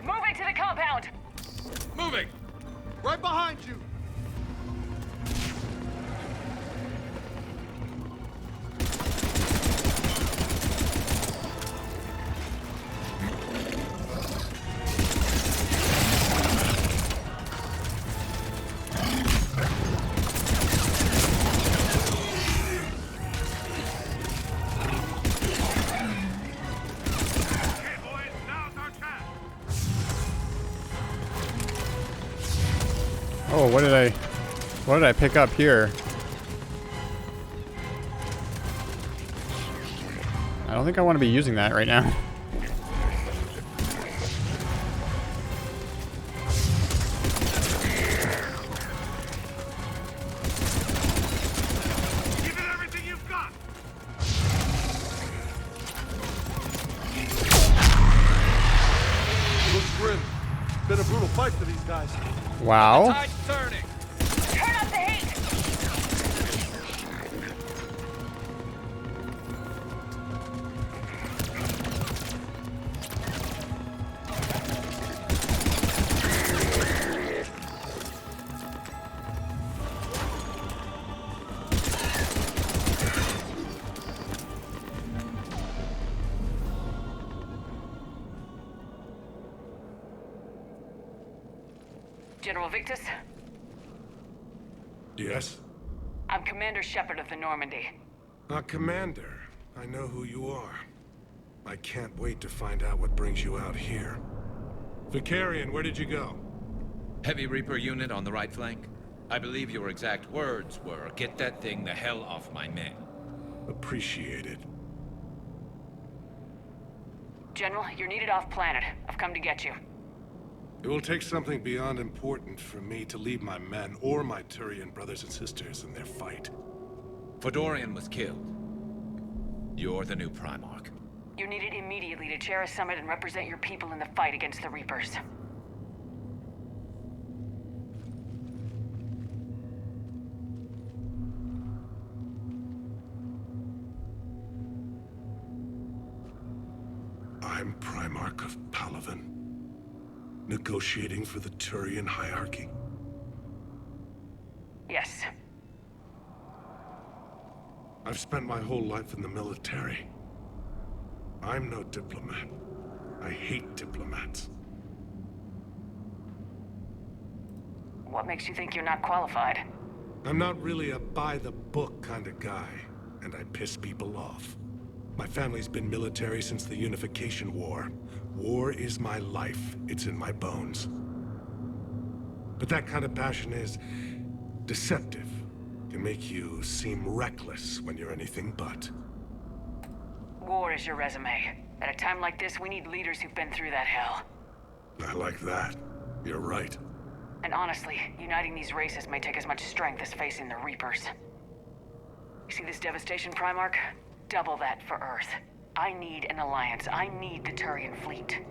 Moving to the compound! Moving! Right behind you! Oh, what did I pick up here? I don't think I want to be using that right now. Give it everything you've got! Looks grim. Been a brutal fight for these guys. Wow. Tide's turning. Turn up the heat! General Victus, Yes? I'm Commander Shepard of the Normandy. Commander, I know who you are. I can't wait to find out what brings you out here. Vicarian, where did you go? Heavy Reaper unit on the right flank. I believe your exact words were, "Get that thing the hell off my men." Appreciated. General, you're needed off planet. I've come to get you. It will take something beyond important for me to leave my men or my Turian brothers and sisters in their fight. Fedorian was killed. You're the new Primarch. You're needed immediately to chair a summit and represent your people in the fight against the Reapers. I'm Primarch of Palaven. Negotiating for the Turian hierarchy. Yes. I've spent my whole life in the military. I'm no diplomat. I hate diplomats. What makes you think you're not qualified? I'm not really a by-the-book kind of guy, and I piss people off. My family's been military since the Unification War. War is my life. It's in my bones. But that kind of passion is deceptive. Can make you seem reckless when you're anything but. War is your resume. At a time like this, we need leaders who've been through that hell. I like that. You're right. And honestly, uniting these races may take as much strength as facing the Reapers. You see this devastation, Primarch? Double that for Earth. I need an alliance. I need the Turian fleet.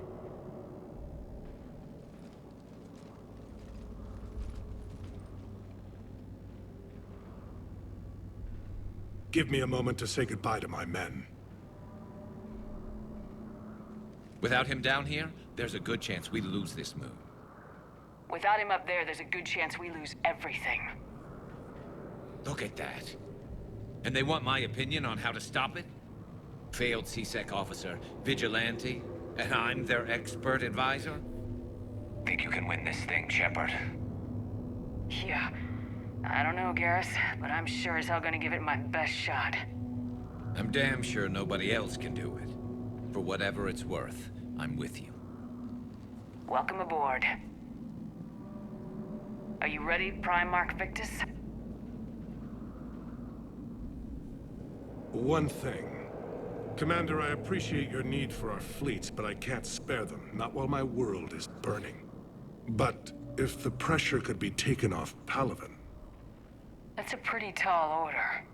Give me a moment to say goodbye to my men. Without him down here, there's a good chance we lose this moon. Without him up there's a good chance we lose everything. Look at that. And they want my opinion on how to stop it? Failed CSEC officer, vigilante, and I'm their expert advisor? Think you can win this thing, Shepard? Yeah. I don't know, Garrus, but I'm sure as hell gonna give it my best shot. I'm damn sure nobody else can do it. For whatever it's worth, I'm with you. Welcome aboard. Are you ready, Primarch Victus? One thing. Commander, I appreciate your need for our fleets, but I can't spare them, not while my world is burning. But if the pressure could be taken off Palaven... That's a pretty tall order.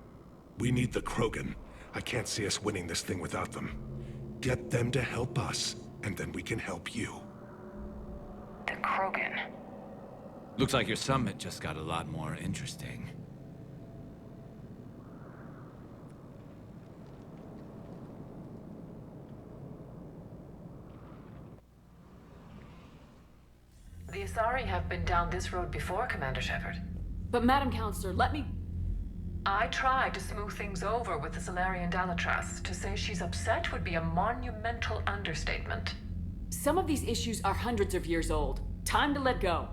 We need the Krogan. I can't see us winning this thing without them. Get them to help us, and then we can help you. The Krogan. Looks like your summit just got a lot more interesting. The Asari have been down this road before, Commander Shepard. But Madam Counselor, let me... I tried to smooth things over with the Solarian Dalatras. To say she's upset would be a monumental understatement. Some of these issues are hundreds of years old. Time to let go.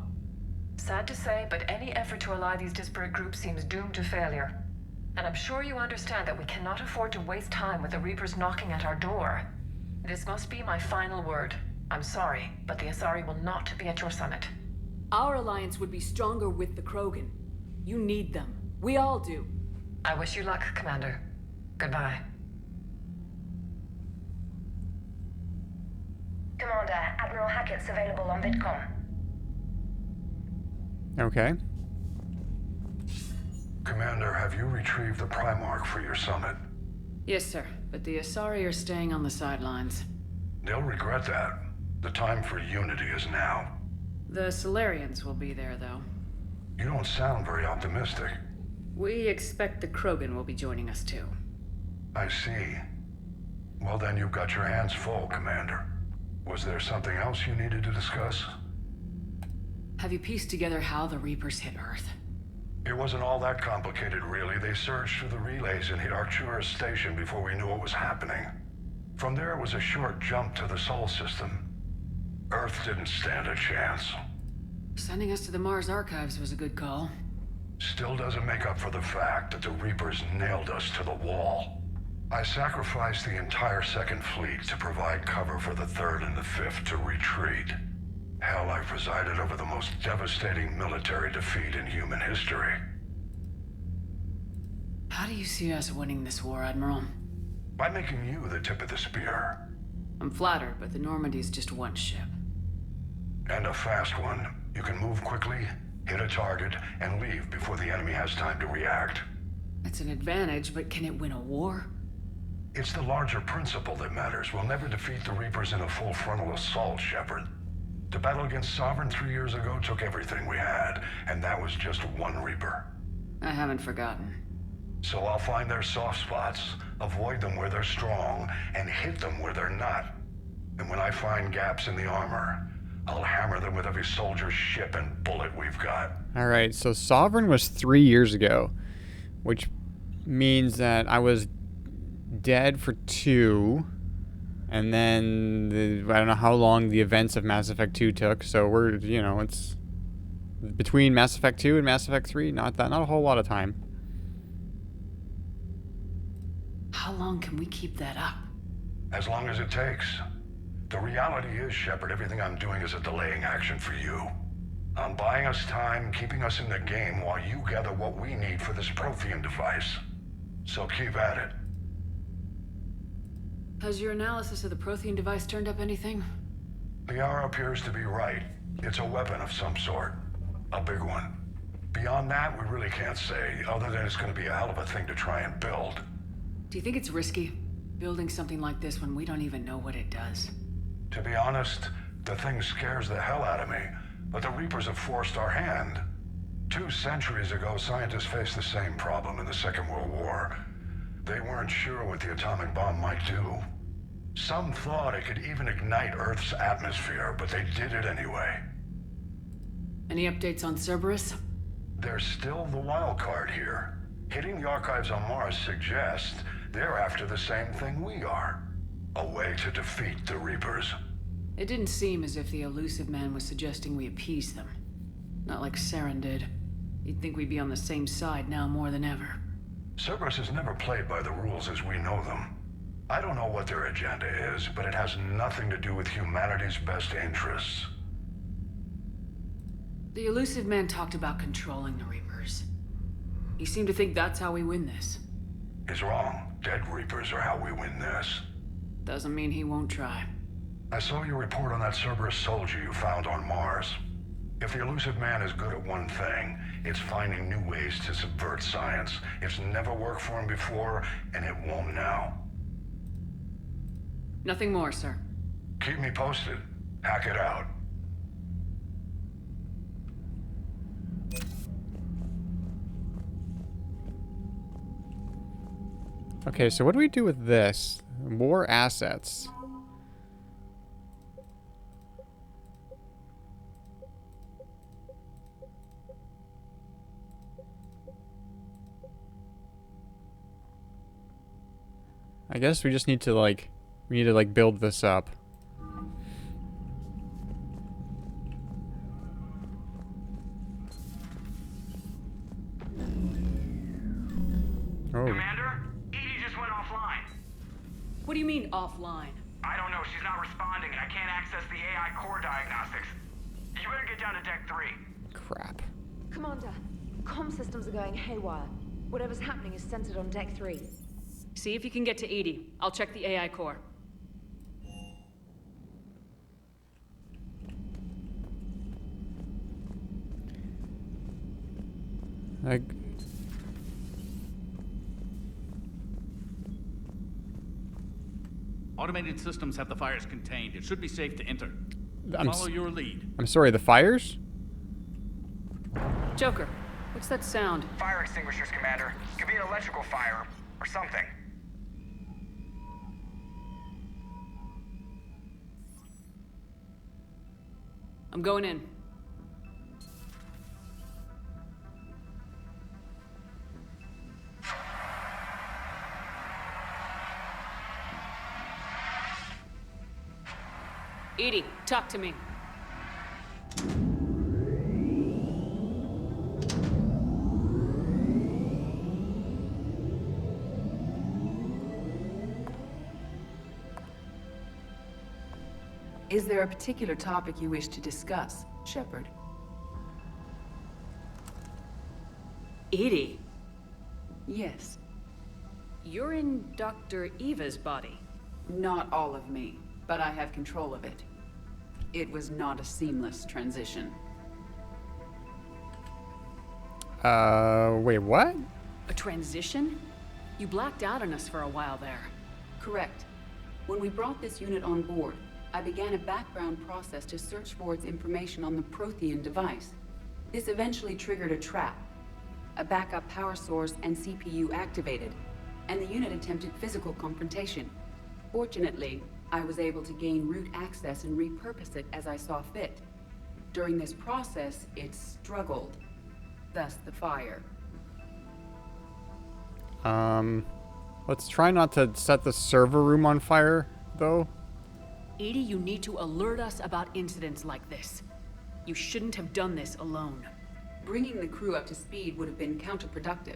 Sad to say, but any effort to ally these disparate groups seems doomed to failure. And I'm sure you understand that we cannot afford to waste time with the Reapers knocking at our door. This must be my final word. I'm sorry, but the Asari will not be at your summit. Our alliance would be stronger with the Krogan. You need them. We all do. I wish you luck, Commander. Goodbye. Commander, Admiral Hackett's available on VidCom. Okay. Commander, have you retrieved the Primarch for your summit? Yes, sir. But the Asari are staying on the sidelines. They'll regret that. The time for unity is now. The Solarians will be there, though. You don't sound very optimistic. We expect the Krogan will be joining us, too. I see. Well, then you've got your hands full, Commander. Was there something else you needed to discuss? Have you pieced together how the Reapers hit Earth? It wasn't all that complicated, really. They surged through the relays and hit Arcturus Station before we knew what was happening. From there, it was a short jump to the Sol system. Earth didn't stand a chance. Sending us to the Mars Archives was a good call. Still doesn't make up for the fact that the Reapers nailed us to the wall. I sacrificed the entire Second Fleet to provide cover for the Third and the Fifth to retreat. Hell, I presided over the most devastating military defeat in human history. How do you see us winning this war, Admiral? By making you the tip of the spear. I'm flattered, but the Normandy's just one ship. And a fast one. You can move quickly, hit a target, and leave before the enemy has time to react. It's an advantage, but can it win a war? It's the larger principle that matters. We'll never defeat the Reapers in a full frontal assault, Shepard. The battle against Sovereign 3 years ago took everything we had, and that was just one Reaper. I haven't forgotten. So I'll find their soft spots, avoid them where they're strong, and hit them where they're not. And when I find gaps in the armor, I'll hammer them with every soldier, ship, and bullet we've got. Alright, so Sovereign was 3 years ago, which means that I was dead for 2, and then I don't know how long the events of Mass Effect 2 took, so we're, you know, it's between Mass Effect 2 and Mass Effect 3, not a whole lot of time. How long can we keep that up? As long as it takes. The reality is, Shepard, everything I'm doing is a delaying action for you. I'm buying us time, keeping us in the game while you gather what we need for this Prothean device. So keep at it. Has your analysis of the Prothean device turned up anything? The hour appears to be right. It's a weapon of some sort. A big one. Beyond that, we really can't say, other than it's going to be a hell of a thing to try and build. Do you think it's risky, building something like this when we don't even know what it does? To be honest, the thing scares the hell out of me, but the Reapers have forced our hand. 2 centuries ago, scientists faced the same problem in the Second World War. They weren't sure what the atomic bomb might do. Some thought it could even ignite Earth's atmosphere, but they did it anyway. Any updates on Cerberus? They're still the wild card here. Hitting the archives on Mars suggests they're after the same thing we are. A way to defeat the Reapers. It didn't seem as if the elusive man was suggesting we appease them. Not like Saren did. You'd think we'd be on the same side now more than ever. Cerberus has never played by the rules as we know them. I don't know what their agenda is, but it has nothing to do with humanity's best interests. The elusive man talked about controlling the Reapers. He seemed to think that's how we win this. He's wrong. Dead Reapers are how we win this. Doesn't mean he won't try. I saw your report on that Cerberus soldier you found on Mars. If the elusive man is good at one thing, it's finding new ways to subvert science. It's never worked for him before, and it won't now. Nothing more, sir. Keep me posted. Hack it out. Okay, so what do we do with this? More assets. I guess we just need to like, build this up. Oh. Commander, Edie just went offline. What do you mean, offline? I don't know, she's not responding, and I can't access the AI core diagnostics. You better get down to Deck 3. Crap. Commander, comm systems are going haywire. Whatever's happening is centered on Deck 3. See if you can get to Edie. I'll check the AI core. Like, Automated systems have the fires contained. It should be safe to enter. Follow your lead. I'm sorry, the fires? Joker, what's that sound? Fire extinguishers, Commander. Could be an electrical fire, or something. I'm going in. Edie, talk to me. Is there a particular topic you wish to discuss, Shepard? Edie? Yes. You're in Dr. Eva's body. Not all of me, but I have control of it. It was not a seamless transition. Wait, what? A transition? You blacked out on us for a while there. Correct. When we brought this unit on board, I began a background process to search for its information on the Prothean device. This eventually triggered a trap. A backup power source and CPU activated, and the unit attempted physical confrontation. Fortunately, I was able to gain root access and repurpose it as I saw fit. During this process, it struggled. Thus the fire. Let's try not to set the server room on fire, though. Edie, you need to alert us about incidents like this. You shouldn't have done this alone. Bringing the crew up to speed would have been counterproductive.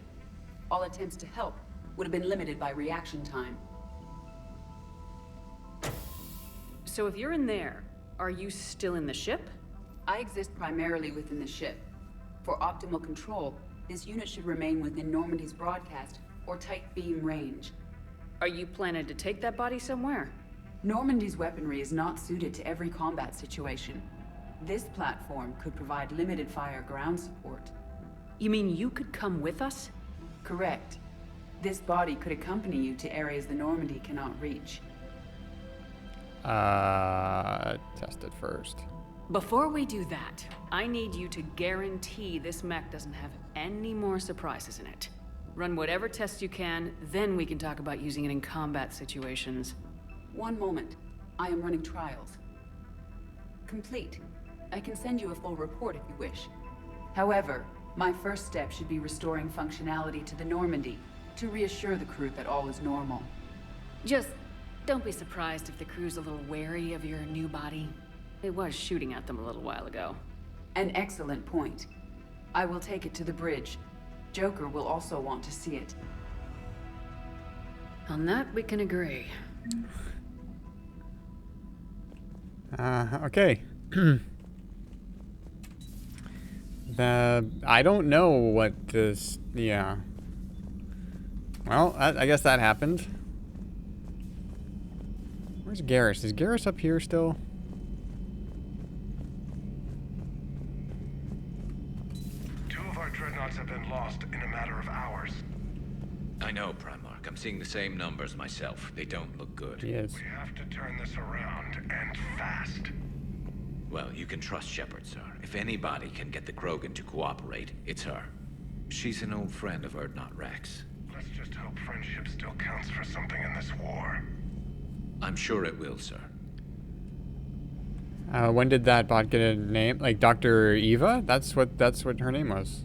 All attempts to help would have been limited by reaction time. So if you're in there, are you still in the ship? I exist primarily within the ship. For optimal control, this unit should remain within Normandy's broadcast or tight beam range. Are you planning to take that body somewhere? Normandy's weaponry is not suited to every combat situation. This platform could provide limited fire ground support. You mean you could come with us? Correct. This body could accompany you to areas the Normandy cannot reach. Test it first. Before we do that, I need you to guarantee this mech doesn't have any more surprises in it. Run whatever tests you can, then we can talk about using it in combat situations. One moment. I am running trials. Complete. I can send you a full report if you wish. However, my first step should be restoring functionality to the Normandy to reassure the crew that all is normal. Just don't be surprised if the crew's a little wary of your new body. It was shooting at them a little while ago. An excellent point. I will take it to the bridge. Joker will also want to see it. On that, we can agree. Okay. I don't know what this, yeah. Well, I guess that happened. Where's Garrus? Is Garrus up here still? Two of our dreadnoughts have been lost in a matter of hours. I know, Primarch. I'm seeing the same numbers myself. They don't look good. Yes. We have to turn this around, and fast. Well, you can trust Shepard, sir. If anybody can get the Krogan to cooperate, it's her. She's an old friend of Urdnot Rex. Let's just hope friendship still counts for something in this war. I'm sure it will, sir. When did that bot get a name? Like Dr. Eva? That's what her name was.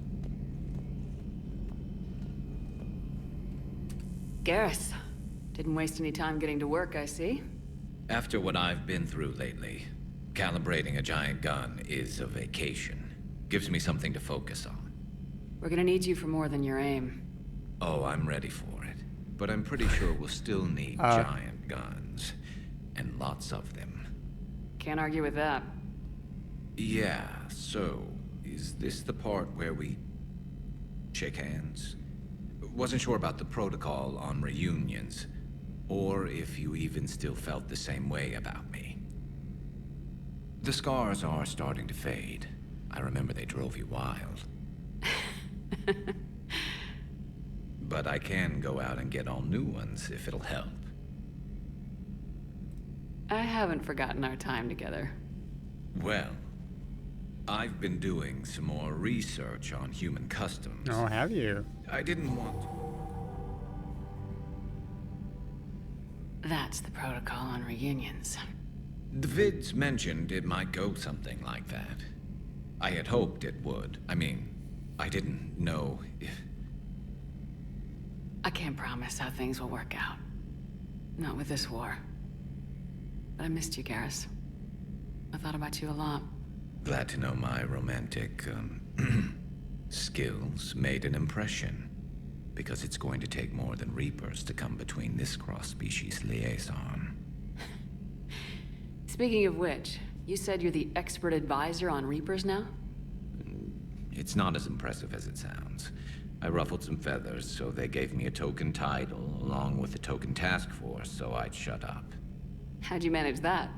Garrus. Didn't waste any time getting to work, I see. After what I've been through lately, calibrating a giant gun is a vacation. Gives me something to focus on. We're gonna need you for more than your aim. Oh, I'm ready for it. But I'm pretty sure we'll still need giant guns. And lots of them. Can't argue with that. Yeah, so, is this the part where we shake hands? Wasn't sure about the protocol on reunions, or if you even still felt the same way about me. The scars are starting to fade. I remember they drove you wild. But I can go out and get all new ones if it'll help. I haven't forgotten our time together. Well, I've been doing some more research on human customs. Oh, have you? I didn't want... That's the protocol on reunions. The vids mentioned it might go something like that. I had hoped it would. I mean, I didn't know if... I can't promise how things will work out. Not with this war. But I missed you, Garrus. I thought about you a lot. Glad to know my romantic, skills made an impression. Because it's going to take more than Reapers to come between this cross-species liaison. Speaking of which, you said you're the expert advisor on Reapers now? It's not as impressive as it sounds. I ruffled some feathers, so they gave me a token title, along with a token task force, so I'd shut up. How'd you manage that?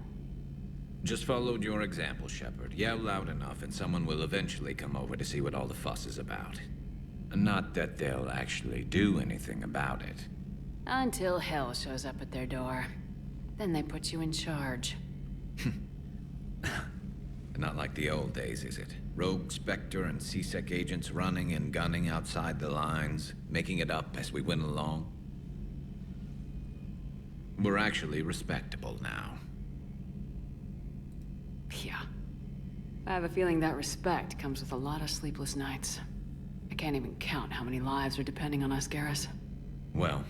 Just followed your example, Shepard. Yell loud enough, and someone will eventually come over to see what all the fuss is about. Not that they'll actually do anything about it. Until hell shows up at their door. Then they put you in charge. Not like the old days, is it? Rogue Spectre and C-Sec agents running and gunning outside the lines, making it up as we went along. We're actually respectable now. Yeah. I have a feeling that respect comes with a lot of sleepless nights. I can't even count how many lives are depending on us, Garrus. Well,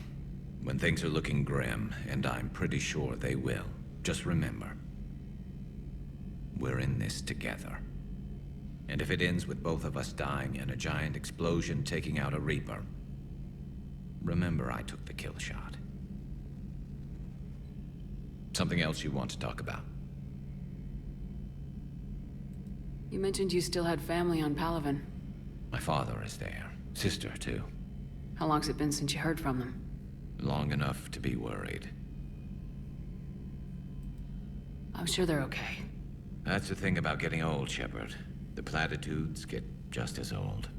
when things are looking grim, and I'm pretty sure they will, just remember, we're in this together. And if it ends with both of us dying in a giant explosion taking out a Reaper, remember I took the kill shot. Something else you want to talk about? You mentioned you still had family on Palaven. My father is there. Sister, too. How long's it been since you heard from them? Long enough to be worried. I'm sure they're okay. That's the thing about getting old, Shepard. The platitudes get just as old.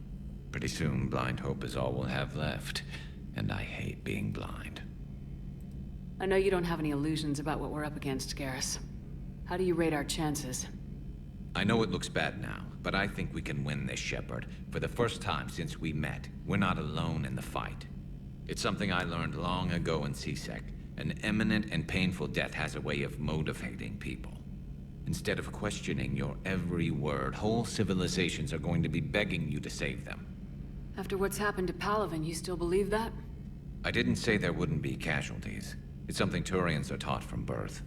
Pretty soon, blind hope is all we'll have left. And I hate being blind. I know you don't have any illusions about what we're up against, Garrus. How do you rate our chances? I know it looks bad now, but I think we can win this, Shepard. For the first time since we met, we're not alone in the fight. It's something I learned long ago in C-Sec. An imminent and painful death has a way of motivating people. Instead of questioning your every word, whole civilizations are going to be begging you to save them. After what's happened to Palaven, you still believe that? I didn't say there wouldn't be casualties. It's something Turians are taught from birth.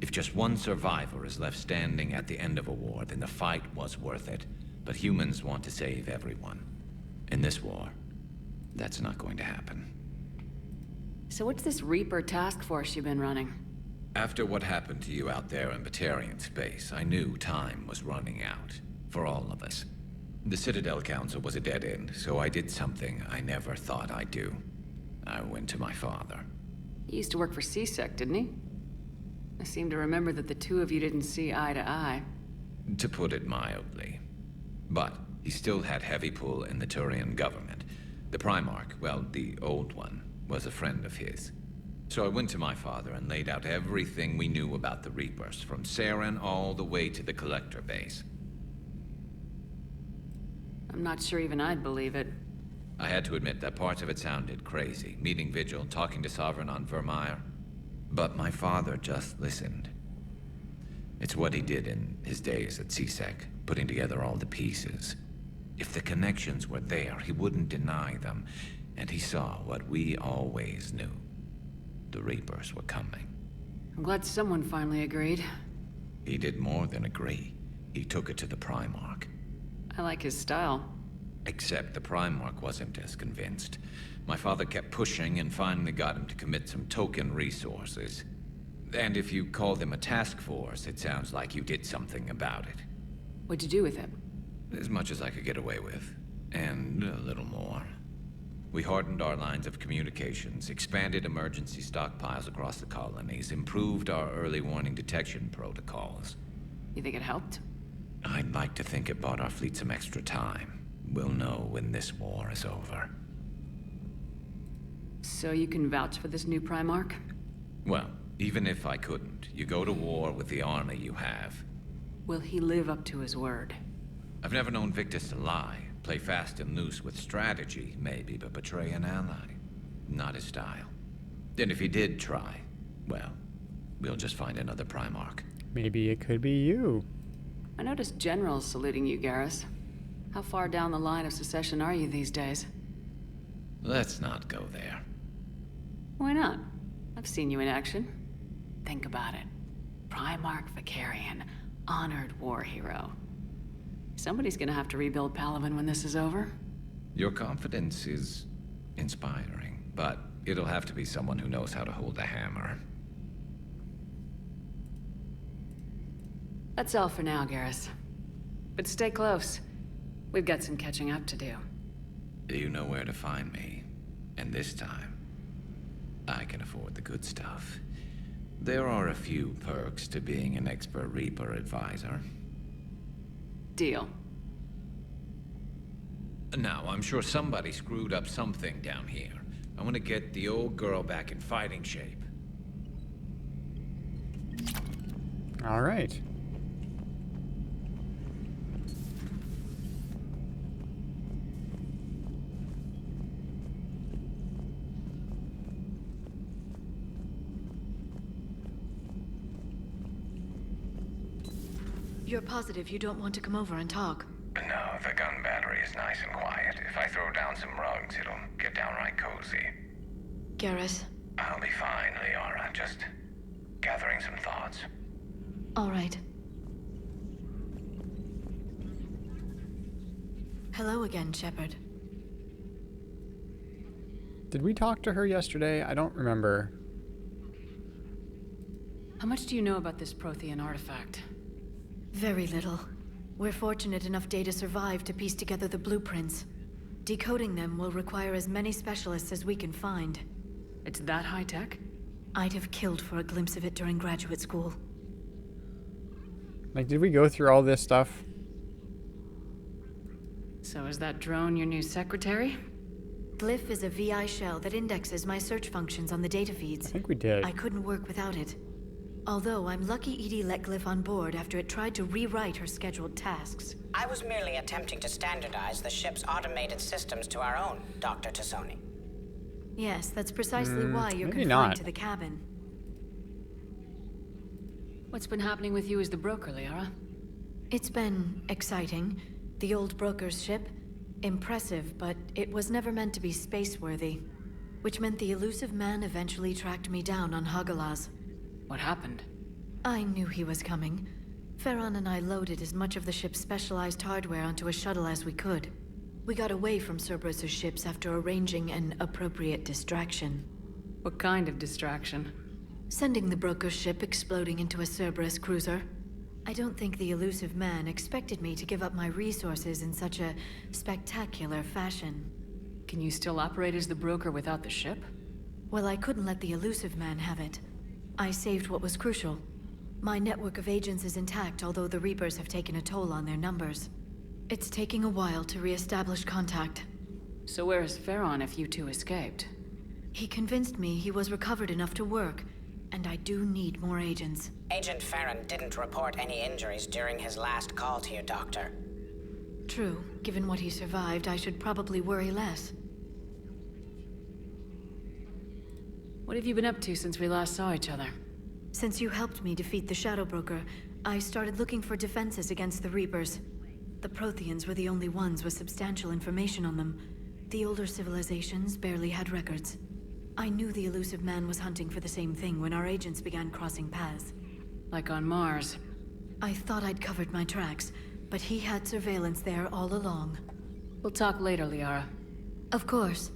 If just one survivor is left standing at the end of a war, then the fight was worth it. But humans want to save everyone. In this war, that's not going to happen. So what's this Reaper task force you've been running? After what happened to you out there in Batarian space, I knew time was running out. For all of us. The Citadel Council was a dead end, so I did something I never thought I'd do. I went to my father. He used to work for C-Sec, didn't he? I seem to remember that the two of you didn't see eye to eye. To put it mildly. But he still had heavy pull in the Turian government. The Primarch, well, the old one, was a friend of his. So I went to my father and laid out everything we knew about the Reapers, from Saren all the way to the Collector base. I'm not sure even I'd believe it. I had to admit that parts of it sounded crazy, meeting Vigil, talking to Sovereign on Vermeer. But my father just listened. It's what he did in his days at C-Sec, putting together all the pieces. If the connections were there, he wouldn't deny them, and he saw what we always knew. The Reapers were coming. I'm glad someone finally agreed. He did more than agree. He took it to the Primarch. I like his style. Except the Primarch wasn't as convinced. My father kept pushing and finally got him to commit some token resources. And if you call them a task force, it sounds like you did something about it. What'd you do with him? As much as I could get away with. And a little more. We hardened our lines of communications, expanded emergency stockpiles across the colonies, improved our early warning detection protocols. You think it helped? I'd like to think it bought our fleet some extra time. We'll know when this war is over. So you can vouch for this new Primarch? Well, even if I couldn't, you go to war with the army you have. Will he live up to his word? I've never known Victus to lie. Play fast and loose with strategy, maybe, but betray an ally. Not his style. And if he did try, well, we'll just find another Primarch. Maybe it could be you. I noticed generals saluting you, Garrus. How far down the line of secession are you these days? Let's not go there. Why not? I've seen you in action. Think about it. Primarch Vicarian, honored war hero. Somebody's gonna have to rebuild Palaven when this is over. Your confidence is inspiring, but it'll have to be someone who knows how to hold a hammer. That's all for now, Garrus. But stay close. We've got some catching up to do. You know where to find me. And this time, I can afford the good stuff. There are a few perks to being an expert Reaper advisor. Deal. Now, I'm sure somebody screwed up something down here. I want to get the old girl back in fighting shape. All right. You're positive you don't want to come over and talk? No, the gun battery is nice and quiet. If I throw down some rugs, it'll get downright cozy. Garrus? I'll be fine, Liara. Just gathering some thoughts. All right. Hello again, Shepard. Did we talk to her yesterday? I don't remember. How much do you know about this Prothean artifact? Very little. We're fortunate enough Data survived to piece together the blueprints. Decoding them will require as many specialists as we can find. It's that high-tech? I'd have killed for a glimpse of it during graduate school. Like, did we go through all this stuff? So is that drone your new secretary? Glyph is a VI shell that indexes my search functions on the data feeds. I think we did. I couldn't work without it. Although I'm lucky EDI let Glyph on board after it tried to rewrite her scheduled tasks. I was merely attempting to standardize the ship's automated systems to our own, Dr. Tassoni. Yes, that's precisely why you're maybe confined not. to the cabin. What's been happening with you as the broker, Liara? It's been exciting. The old broker's ship, impressive, but it was never meant to be space-worthy. Which meant the elusive man eventually tracked me down on Hagalaz. What happened? I knew he was coming. Farron and I loaded as much of the ship's specialized hardware onto a shuttle as we could. We got away from Cerberus' ships after arranging an appropriate distraction. What kind of distraction? Sending the broker's ship exploding into a Cerberus cruiser. I don't think the elusive man expected me to give up my resources in such a spectacular fashion. Can you still operate as the broker without the ship? Well, I couldn't let the elusive man have it. I saved what was crucial. My network of agents is intact, although the Reapers have taken a toll on their numbers. It's taking a while to re-establish contact. So where is Farron if you two escaped? He convinced me he was recovered enough to work, and I do need more agents. Agent Farron didn't report any injuries during his last call to you, Doctor. True. Given what he survived, I should probably worry less. What have you been up to since we last saw each other? Since you helped me defeat the Shadow Broker, I started looking for defenses against the Reapers. The Protheans were the only ones with substantial information on them. The older civilizations barely had records. I knew the elusive man was hunting for the same thing when our agents began crossing paths. Like on Mars. I thought I'd covered my tracks, but he had surveillance there all along. We'll talk later, Liara. Of course.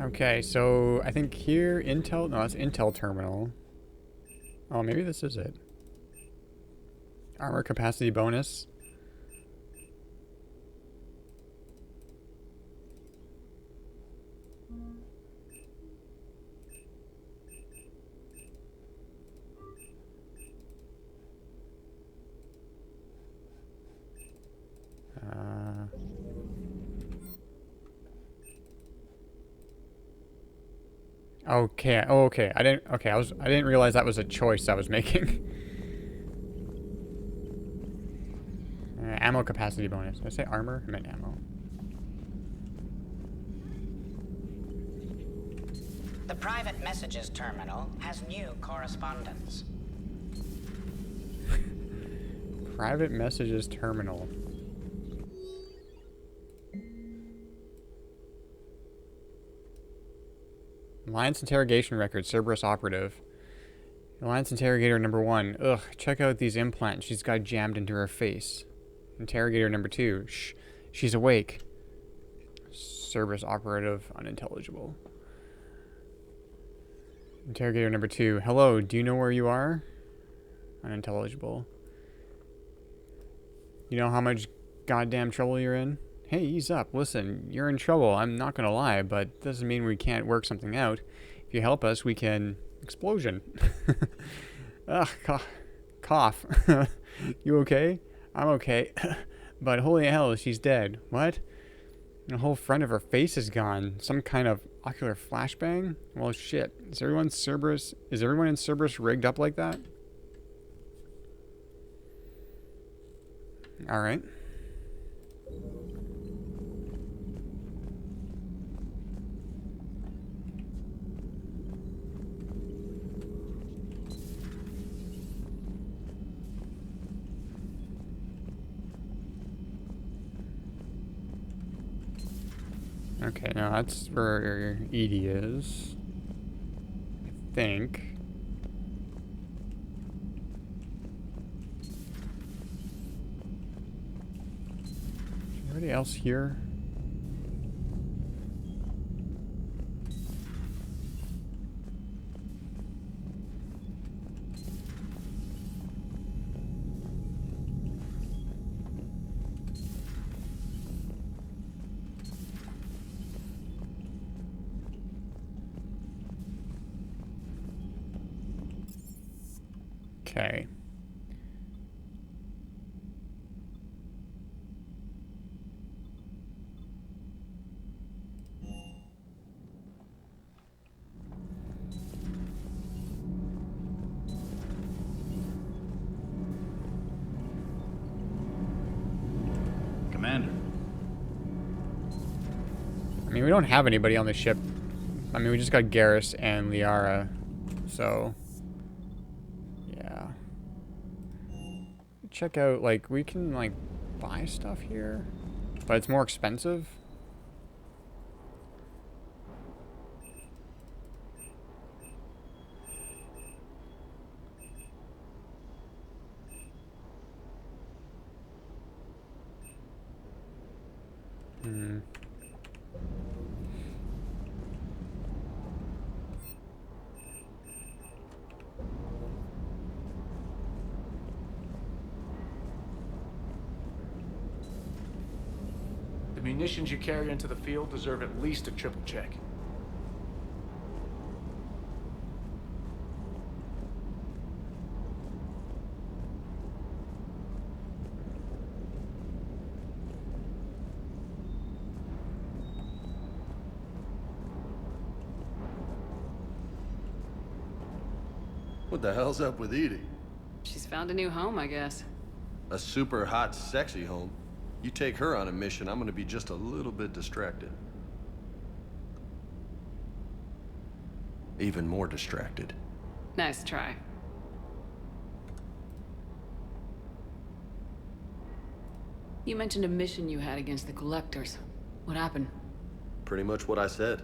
Okay, so I think here, Intel, no, that's Intel terminal. Oh, maybe this is it. Armor capacity bonus. Okay. Oh, okay. I didn't realize that was a choice I was making. Ammo capacity bonus. Did I say armor? I meant ammo. The private messages terminal has new correspondence. Private messages terminal. Alliance interrogation record, Cerberus operative. Alliance interrogator number 1. Ugh, check out these implants she's got jammed into her face. Interrogator number 2. Shh, she's awake. Cerberus operative, unintelligible. Interrogator number 2. Hello, do you know where you are? Unintelligible. You know how much goddamn trouble you're in? Hey, ease up. Listen, you're in trouble. I'm not gonna lie, but doesn't mean we can't work something out. If you help us, we can... Explosion. Ugh, cough. You okay? I'm okay. But holy hell, she's dead. What? The whole front of her face is gone. Some kind of ocular flashbang? Well, shit. Is everyone in Cerberus rigged up like that? Alright. Okay, now that's where Edie is. I think. Anybody else here? Okay. Commander. I mean, we don't have anybody on the ship. I mean, we just got Garrus and Liara, so... yeah. Check out, like, we can, like, buy stuff here, but it's more expensive. munitions you carry into the field deserve at least a triple check. What the hell's up with Edie? She's found a new home, I guess. A super hot, sexy home. You take her on a mission, I'm gonna be just a little bit distracted. Even more distracted. Nice try. You mentioned a mission you had against the Collectors. What happened? Pretty much what I said.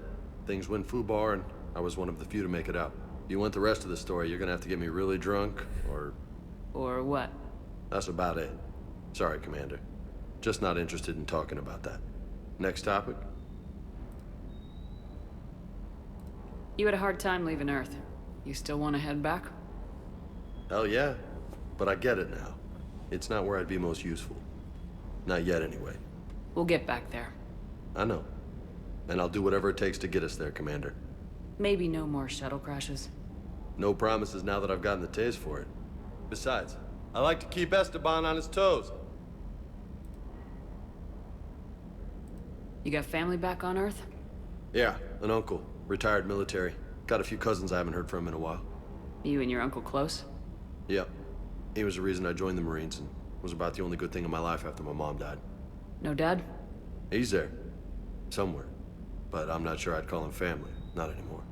Things went foobar, and I was one of the few to make it out. If you want the rest of the story, you're gonna have to get me really drunk, or... Or what? That's about it. Sorry, Commander. Just not interested in talking about that. Next topic? You had a hard time leaving Earth. You still want to head back? Hell yeah. But I get it now. It's not where I'd be most useful. Not yet, anyway. We'll get back there. I know. And I'll do whatever it takes to get us there, Commander. Maybe no more shuttle crashes. No promises now that I've gotten the taste for it. Besides, I like to keep Esteban on his toes. You got family back on Earth? Yeah, an uncle. Retired military. Got a few cousins I haven't heard from in a while. You and your uncle close? Yep. He was the reason I joined the Marines and was about the only good thing in my life after my mom died. No dad? He's there. Somewhere. But I'm not sure I'd call him family. Not anymore.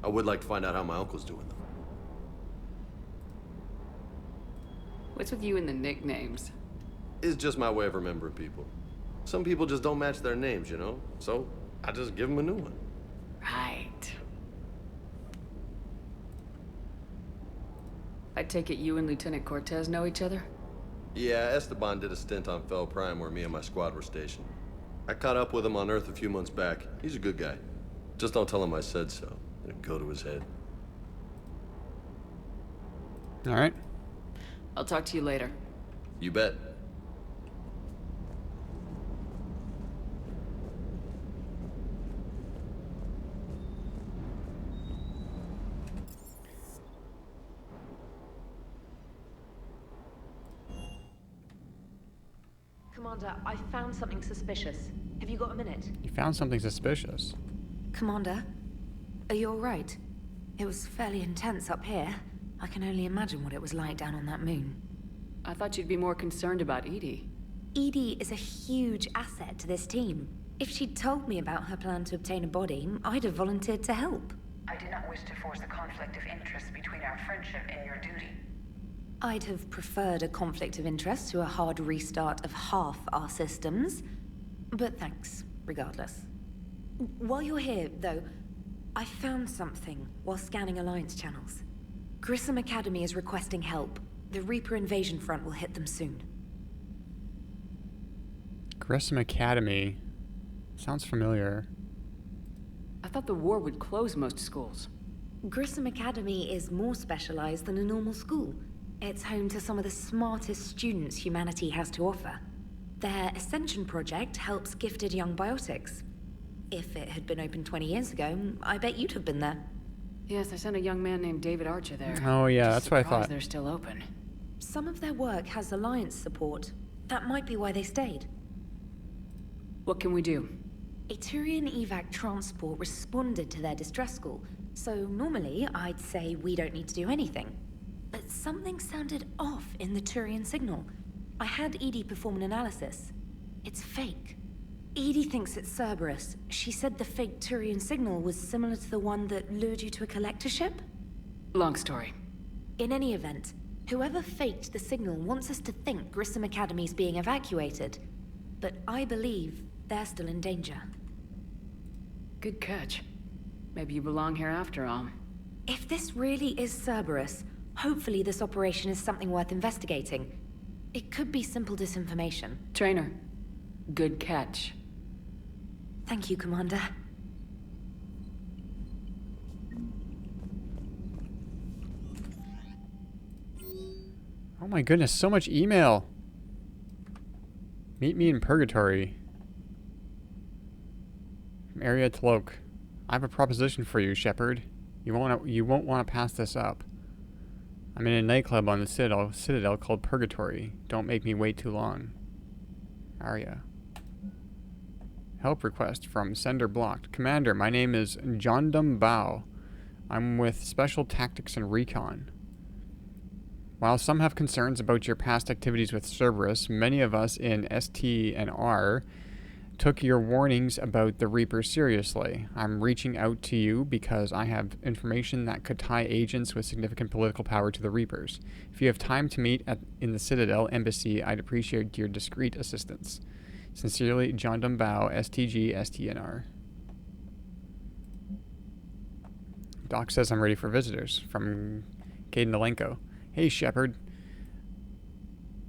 I would like to find out how my uncle's doing, though. What's with you and the nicknames? It's just my way of remembering people. Some people just don't match their names, you know? So, I just give them a new one. Right. I take it you and Lieutenant Cortez know each other? Yeah, Esteban did a stint on Fel Prime where me and my squad were stationed. I caught up with him on Earth a few months back. He's a good guy. Just don't tell him I said so. It'll go to his head. All right. I'll talk to you later. You bet. Commander, I found something suspicious. Have you got a minute? You found something suspicious. Commander, are you all right? It was fairly intense up here. I can only imagine what it was like down on that moon. I thought you'd be more concerned about Edie. Edie is a huge asset to this team. If she'd told me about her plan to obtain a body, I'd have volunteered to help. I did not wish to force a conflict of interest between our friendship and your duty. I'd have preferred a conflict of interest to a hard restart of half our systems. But thanks, regardless. While you're here, though, I found something while scanning Alliance channels. Grissom Academy is requesting help. The Reaper invasion front will hit them soon. Grissom Academy. Sounds familiar. I thought the war would close most schools. Grissom Academy is more specialized than a normal school. It's home to some of the smartest students humanity has to offer. Their Ascension project helps gifted young biotics. If it had been open 20 years ago, I bet you'd have been there. Yes, I sent a young man named David Archer there. Oh yeah, that's what I thought. They're still open. Some of their work has Alliance support. That might be why they stayed. What can we do? A Turian evac transport responded to their distress call, so normally I'd say we don't need to do anything. But something sounded off in the Turian signal. I had Edie perform an analysis. It's fake. Edie thinks it's Cerberus. She said the fake Turian signal was similar to the one that lured you to a collector ship? Long story. In any event, whoever faked the signal wants us to think Grissom Academy's being evacuated. But I believe they're still in danger. Good catch. Maybe you belong here after all. If this really is Cerberus, hopefully this operation is something worth investigating. It could be simple disinformation. Trainer, good catch. Thank you, Commander. Oh my goodness, so much email. Meet me in purgatory. Area Tloak. I have a proposition for you, Shepard. You won't want to pass this up. I'm in a nightclub on the Citadel called Purgatory. Don't make me wait too long. Arya. Help request from sender blocked. Commander, my name is Jondum Bao. I'm with Special Tactics and Recon. While some have concerns about your past activities with Cerberus, many of us in ST and R took your warnings about the Reaper seriously. I'm reaching out to you because I have information that could tie agents with significant political power to the Reapers. If you have time to meet in the Citadel Embassy, I'd appreciate your discreet assistance. Sincerely, John Dumbao, STG, STNR. Doc says I'm ready for visitors. From Caden Alenko. Hey, Shepard.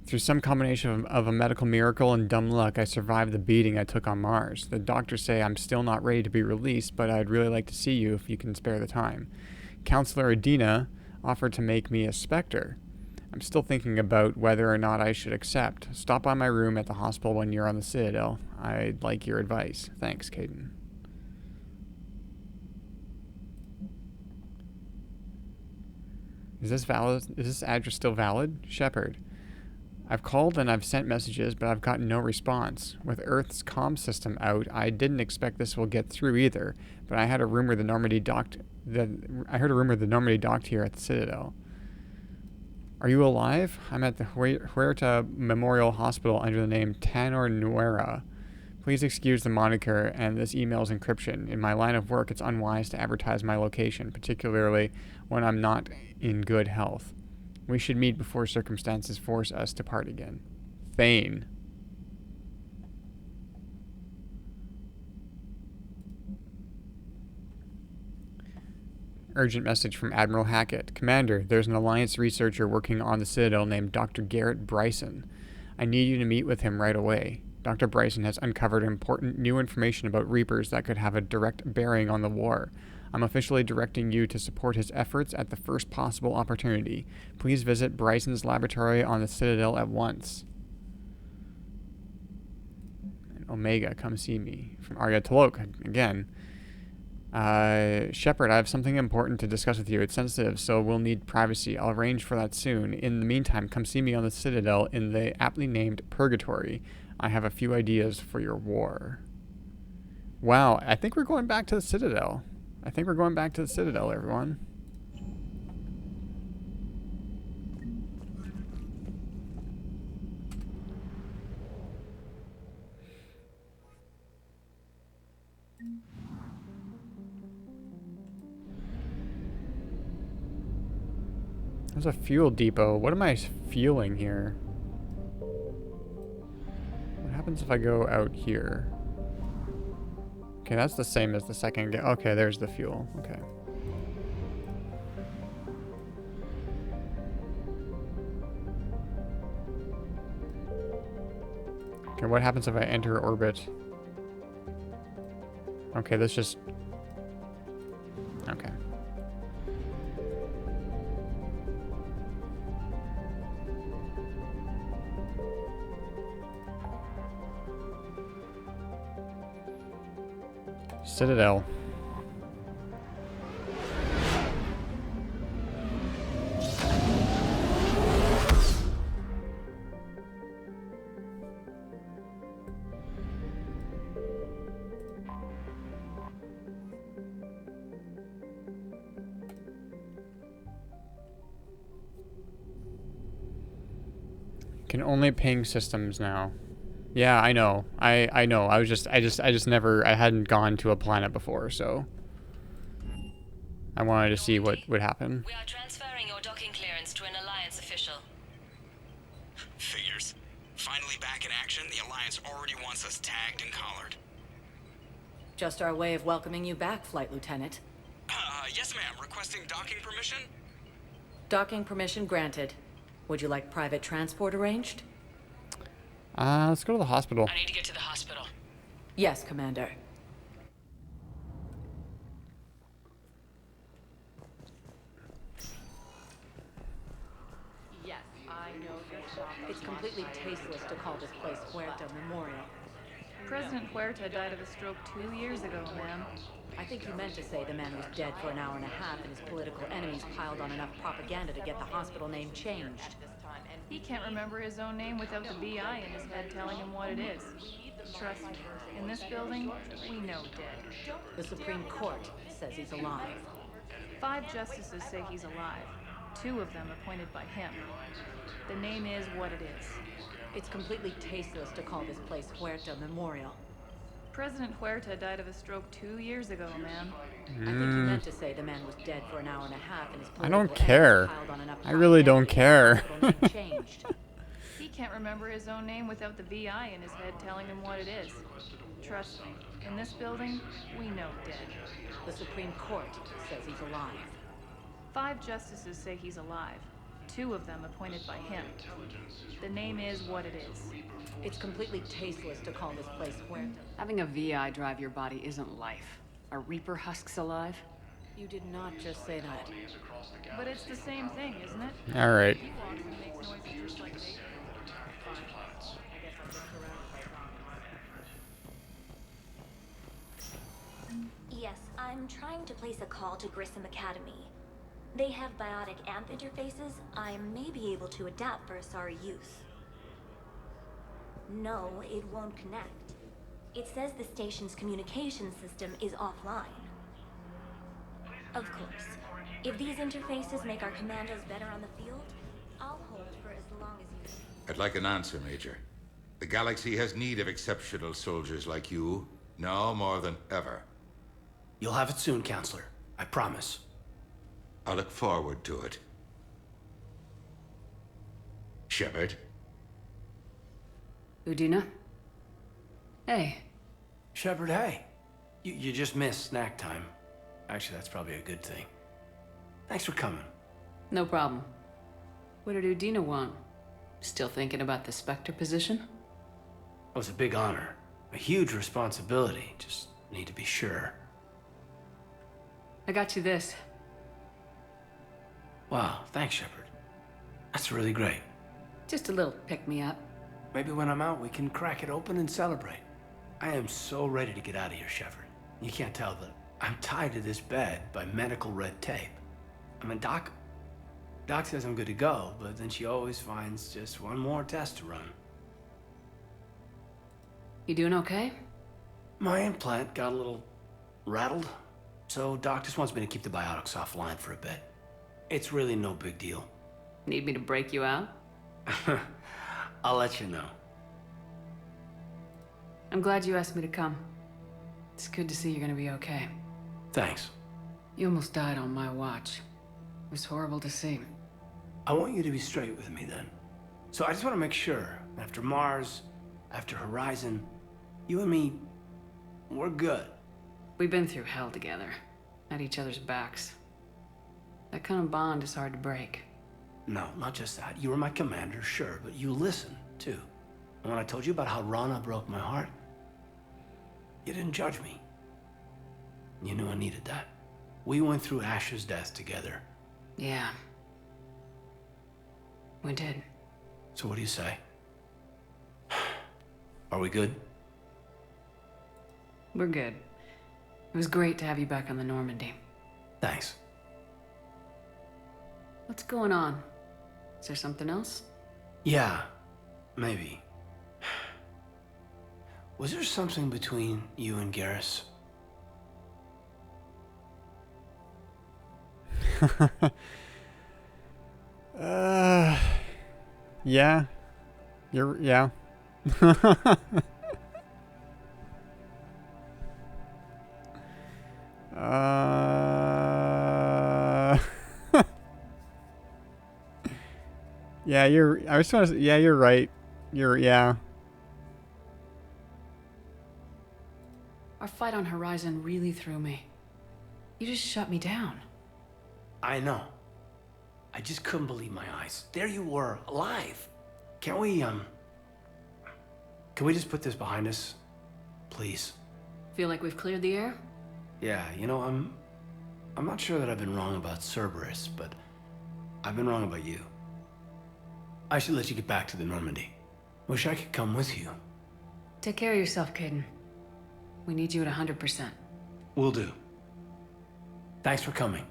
Through some combination of a medical miracle and dumb luck, I survived the beating I took on Mars. The doctors say I'm still not ready to be released, but I'd really like to see you if you can spare the time. Counselor Adina offered to make me a Spectre. I'm still thinking about whether or not I should accept. Stop by my room at the hospital when you're on the Citadel. I'd like your advice. Thanks, Caden. Is this valid? Is this address still valid? Shepard. I've called and I've sent messages, but I've gotten no response. With Earth's comm system out, I didn't expect this will get through either, but I heard a rumor the Normandy docked here at the Citadel. Are you alive? I'm at the Huerta Memorial Hospital under the name Tanor Nuera. Please excuse the moniker and this email's encryption. In my line of work, it's unwise to advertise my location, particularly when I'm not in good health. We should meet before circumstances force us to part again. Thane. Urgent message from Admiral Hackett. Commander, there's an Alliance researcher working on the Citadel named Dr. Garrett Bryson. I need you to meet with him right away. Dr. Bryson has uncovered important new information about Reapers that could have a direct bearing on the war. I'm officially directing you to support his efforts at the first possible opportunity. Please visit Bryson's laboratory on the Citadel at once. And Omega, come see me. From Arya Tloak, again. Shepard, I have something important to discuss with you. It's sensitive, so we'll need privacy. I'll arrange for that soon. In the meantime, come see me on the Citadel in the aptly named Purgatory. I have a few ideas for your war. Wow, I think we're going back to the Citadel. Everyone. There's a fuel depot. What am I fueling here? What happens if I go out here? Okay, that's the same as the second. Okay, there's the fuel. Okay. Okay, what happens if I enter orbit? Okay, that's just... Okay. Citadel. Can only ping systems now. Yeah, I know. I know. I just never, I hadn't gone to a planet before, so I wanted to see what would happen. We are transferring your docking clearance to an Alliance official. Figures. Finally back in action, the Alliance already wants us tagged and collared. Just our way of welcoming you back, Flight Lieutenant. Yes ma'am, requesting docking permission? Docking permission granted. Would you like private transport arranged? Let's go to the hospital. I need to get to the hospital. Yes, Commander. Yes, I know this. It's completely tasteless to call this place Huerta Memorial. President Huerta died of a stroke 2 years ago, ma'am. I think you meant to say the man was dead for an hour and a half and his political enemies piled on enough propaganda to get the hospital name changed. He can't remember his own name without the BI in his head telling him what it is. Trust me, in this building, we know dead. The Supreme Court says he's alive. 5 justices say he's alive. 2 of them appointed by him. The name is what it is. It's completely tasteless to call this place Huerta Memorial. President Huerta died of a stroke 2 years ago, ma'am. I think you meant to say the man was dead for an hour and a half and his I don't political care. enemies piled on enough I really don't care. propaganda to get the hospital name changed. He can't remember his own name without the VI in his head telling him what it is. Trust me, in this building, we know dead. The Supreme Court says he's alive. 5 justices say he's alive. 2 of them appointed by him. The name is what it is. It's completely tasteless to call this place Huerta. Having a VI drive your body isn't life. Are Reaper husks alive? You did not just say that. But it's the same thing, isn't it? All right. He walks and makes noises just like they do. Yes, I'm trying to place a call to Grissom Academy. They have biotic amp interfaces I may be able to adapt for Asari use. No, it won't connect. It says the station's communication system is offline. Of course, if these interfaces make our commandos better on the field, I'll hold for as long as you... I'd like an answer, Major. The galaxy has need of exceptional soldiers like you, now more than ever. You'll have it soon, Counselor. I promise. I look forward to it. Shepard? Udina? Hey. Shepard, hey. You just missed snack time. Actually, that's probably a good thing. Thanks for coming. No problem. What did Udina want? Still thinking about the Spectre position? It was a big honor. A huge responsibility. Just need to be sure. I got you this. Wow, thanks, Shepard. That's really great. Just a little pick-me-up. Maybe when I'm out, we can crack it open and celebrate. I am so ready to get out of here, Shepard. You can't tell, but I'm tied to this bed by medical red tape. I mean, Doc says I'm good to go, but then she always finds just one more test to run. You doing okay? My implant got a little rattled, so Doc just wants me to keep the biotics offline for a bit. It's really no big deal. Need me to break you out? I'll let you know. I'm glad you asked me to come. It's good to see you're gonna be okay. Thanks. You almost died on my watch. It was horrible to see. I want you to be straight with me then. So I just want to make sure, after Mars, after Horizon, you and me, we're good. We've been through hell together, at each other's backs. That kind of bond is hard to break. No, not just that. You were my commander, sure, but you listened, too. And when I told you about how Rana broke my heart, you didn't judge me. You knew I needed that. We went through Ash's death together. Yeah. We did. So what do you say? Are we good? We're good. It was great to have you back on the Normandy. Thanks. What's going on? Is there something else? Yeah, maybe. Was there something between you and Garrus? Yeah. Yeah. Yeah, I was trying to say, yeah, you're right. Yeah. Our fight on Horizon really threw me. You just shut me down. I know. I just couldn't believe my eyes. There you were, alive. Can we just put this behind us? Please. Feel like we've cleared the air? Yeah, you know, I'm not sure that I've been wrong about Cerberus, but I've been wrong about you. I should let you get back to the Normandy. Wish I could come with you. Take care of yourself, Caden. We need you at 100%. Will do. Thanks for coming.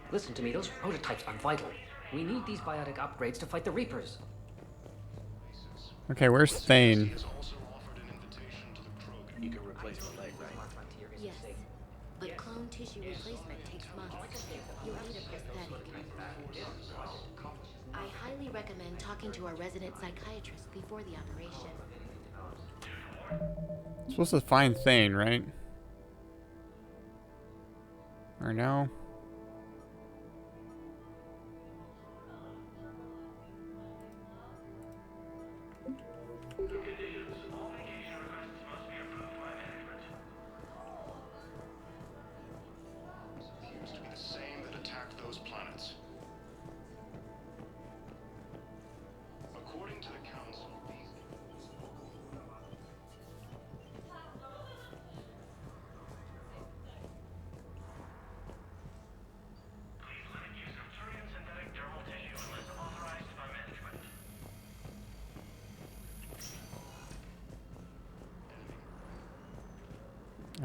Listen to me, those prototypes are vital. We need these biotic upgrades to fight the Reapers. Okay, where's Thane? You can replace the leg, right? Yes, but clone tissue replacement takes months. You'll need a prosthetic. I highly recommend talking to our resident psychiatrist before the operation. Supposed to find Thane, right? Or no? Seems to be the same that attacked those planets. According to the Council, these...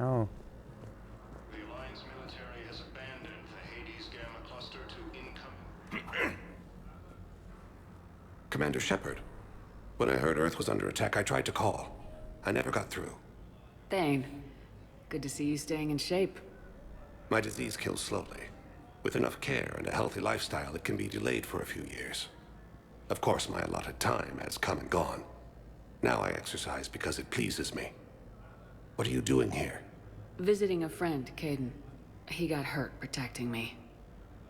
Oh. The Alliance military has abandoned the Hades Gamma cluster to incoming. Commander Shepard, when I heard Earth was under attack, I tried to call. I never got through. Thane, good to see you staying in shape. My disease kills slowly. With enough care and a healthy lifestyle, it can be delayed for a few years. Of course, my allotted time has come and gone. Now I exercise because it pleases me. What are you doing here? Visiting a friend, Caden. He got hurt protecting me.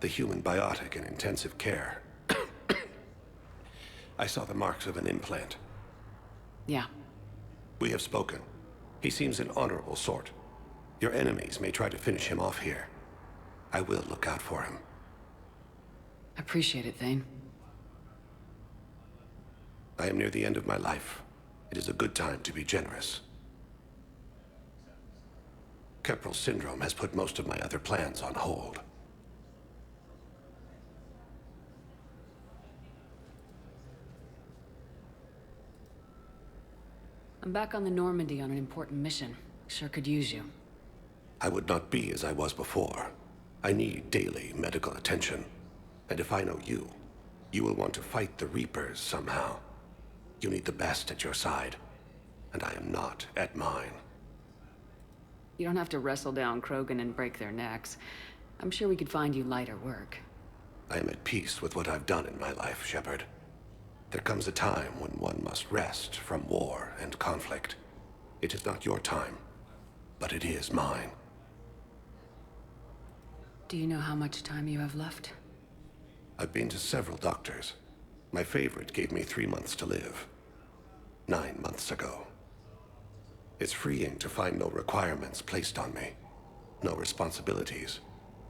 The human biotic in intensive care. I saw the marks of an implant. Yeah. We have spoken. He seems an honorable sort. Your enemies may try to finish him off here. I will look out for him. Appreciate it, Thane. I am near the end of my life. It is a good time to be generous. Keprel syndrome has put most of my other plans on hold. I'm back on the Normandy on an important mission. Sure could use you. I would not be as I was before. I need daily medical attention. And if I know you, you will want to fight the Reapers somehow. You need the best at your side, and I am not at mine. You don't have to wrestle down Krogan and break their necks. I'm sure we could find you lighter work. I am at peace with what I've done in my life, Shepard. There comes a time when one must rest from war and conflict. It is not your time, but it is mine. Do you know how much time you have left? I've been to several doctors. My favorite gave me 3 months to live. 9 months ago. It's freeing to find no requirements placed on me. No responsibilities.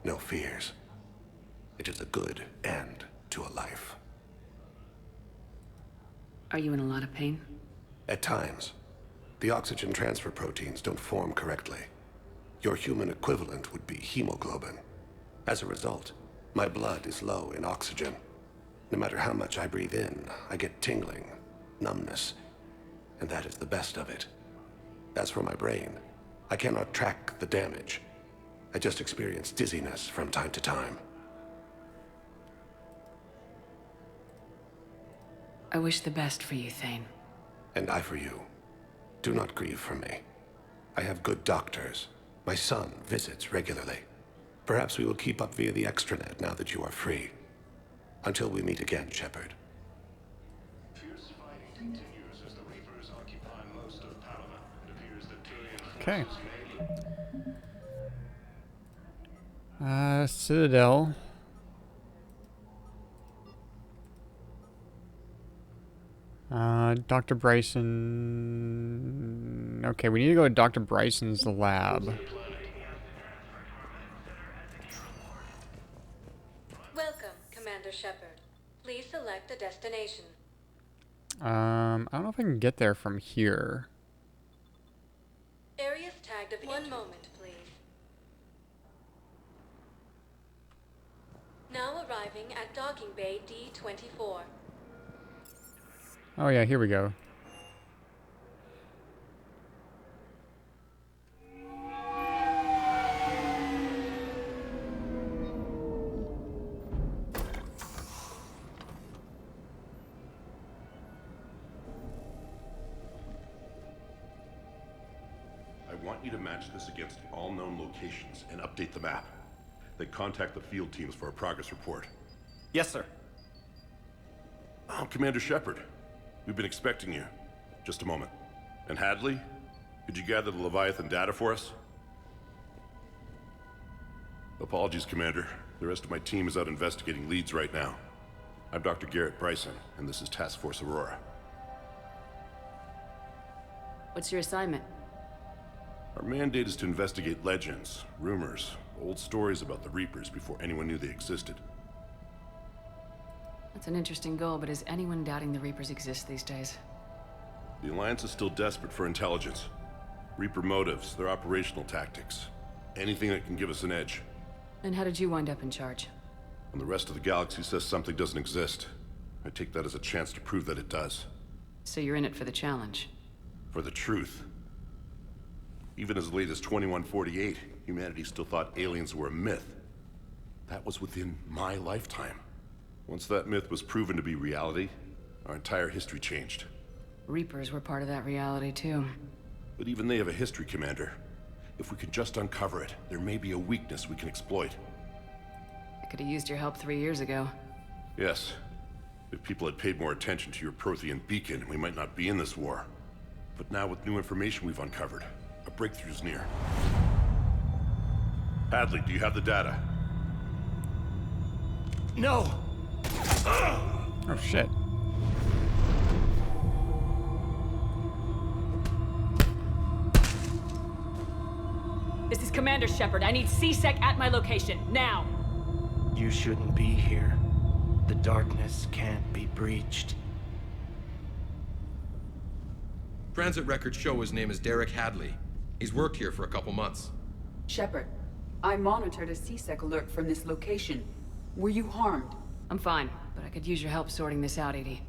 No fears. It is a good end to a life. Are you in a lot of pain? At times. The oxygen transfer proteins don't form correctly. Your human equivalent would be hemoglobin. As a result, my blood is low in oxygen. No matter how much I breathe in, I get tingling, numbness, and that is the best of it. As for my brain, I cannot track the damage. I just experience dizziness from time to time. I wish the best for you, Thane. And I for you. Do not grieve for me. I have good doctors. My son visits regularly. Perhaps we will keep up via the extranet now that you are free. Until we meet again, Shepard. Fierce fighting continues as the Reapers occupy most of Panama. It appears that Turian Okay. may... Citadel. Dr. Bryson. Okay, we need to go to Dr. Bryson's lab. Welcome, Commander Shepard. Please select a destination. I don't know if I can get there from here. Areas tagged of one moment, please. Now arriving at docking bay D-24. Oh yeah, here we go. I want you to match this against all known locations and update the map. Then contact the field teams for a progress report. Yes, sir. Oh, Commander Shepard. We've been expecting you. Just a moment. And Hadley, could you gather the Leviathan data for us? Apologies, Commander. The rest of my team is out investigating leads right now. I'm Dr. Garrett Bryson, and this is Task Force Aurora. What's your assignment? Our mandate is to investigate legends, rumors, old stories about the Reapers before anyone knew they existed. That's an interesting goal, but is anyone doubting the Reapers exist these days? The Alliance is still desperate for intelligence. Reaper motives, their operational tactics. Anything that can give us an edge. And how did you wind up in charge? When the rest of the galaxy says something doesn't exist, I take that as a chance to prove that it does. So you're in it for the challenge? For the truth. Even as late as 2148, humanity still thought aliens were a myth. That was within my lifetime. Once that myth was proven to be reality, our entire history changed. Reapers were part of that reality, too. But even they have a history, Commander. If we can just uncover it, there may be a weakness we can exploit. I could have used your help 3 years ago. Yes. If people had paid more attention to your Prothean beacon, we might not be in this war. But now with new information we've uncovered, a breakthrough's near. Hadley, do you have the data? No! Oh shit. This is Commander Shepard. I need C-Sec at my location, now! You shouldn't be here. The darkness can't be breached. Transit records show his name is Derek Hadley. He's worked here for a couple months. Shepard, I monitored a C-Sec alert from this location. Were you harmed? I'm fine, but I could use your help sorting this out, Edie.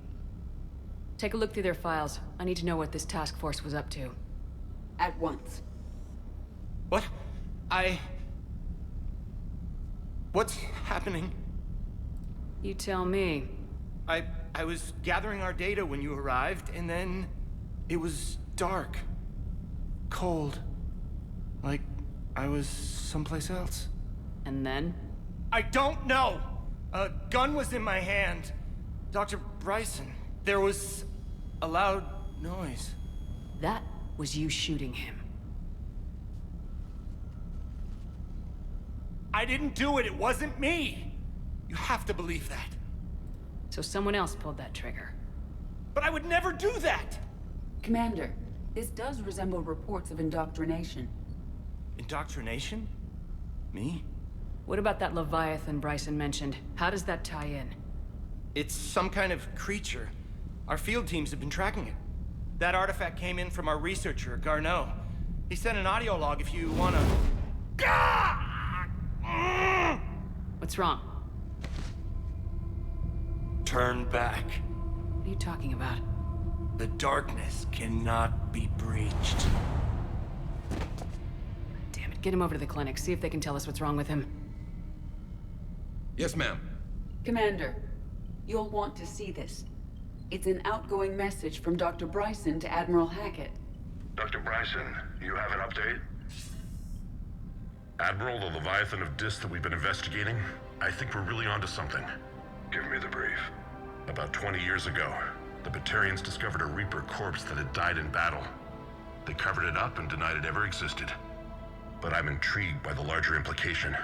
Take a look through their files. I need to know what this task force was up to. At once. What? What's happening? You tell me. I was gathering our data when you arrived, and then it was dark. Cold. Like I was someplace else. And then? I don't know! A gun was in my hand. Dr. Bryson, there was a loud noise. That was you shooting him. I didn't do it, it wasn't me! You have to believe that. So someone else pulled that trigger. But I would never do that! Commander, this does resemble reports of indoctrination. Indoctrination? Me? What about that Leviathan Bryson mentioned? How does that tie in? It's some kind of creature. Our field teams have been tracking it. That artifact came in from our researcher, Garneau. He sent an audio log if you wanna... What's wrong? Turn back. What are you talking about? The darkness cannot be breached. Damn it, get him over to the clinic. See if they can tell us what's wrong with him. Yes, ma'am. Commander, you'll want to see this. It's an outgoing message from Dr. Bryson to Admiral Hackett. Dr. Bryson, you have an update? Admiral, the Leviathan of Dis that we've been investigating, I think we're really onto something. Give me the brief. About 20 years ago, the Batarians discovered a Reaper corpse that had died in battle. They covered it up and denied it ever existed. But I'm intrigued by the larger implication.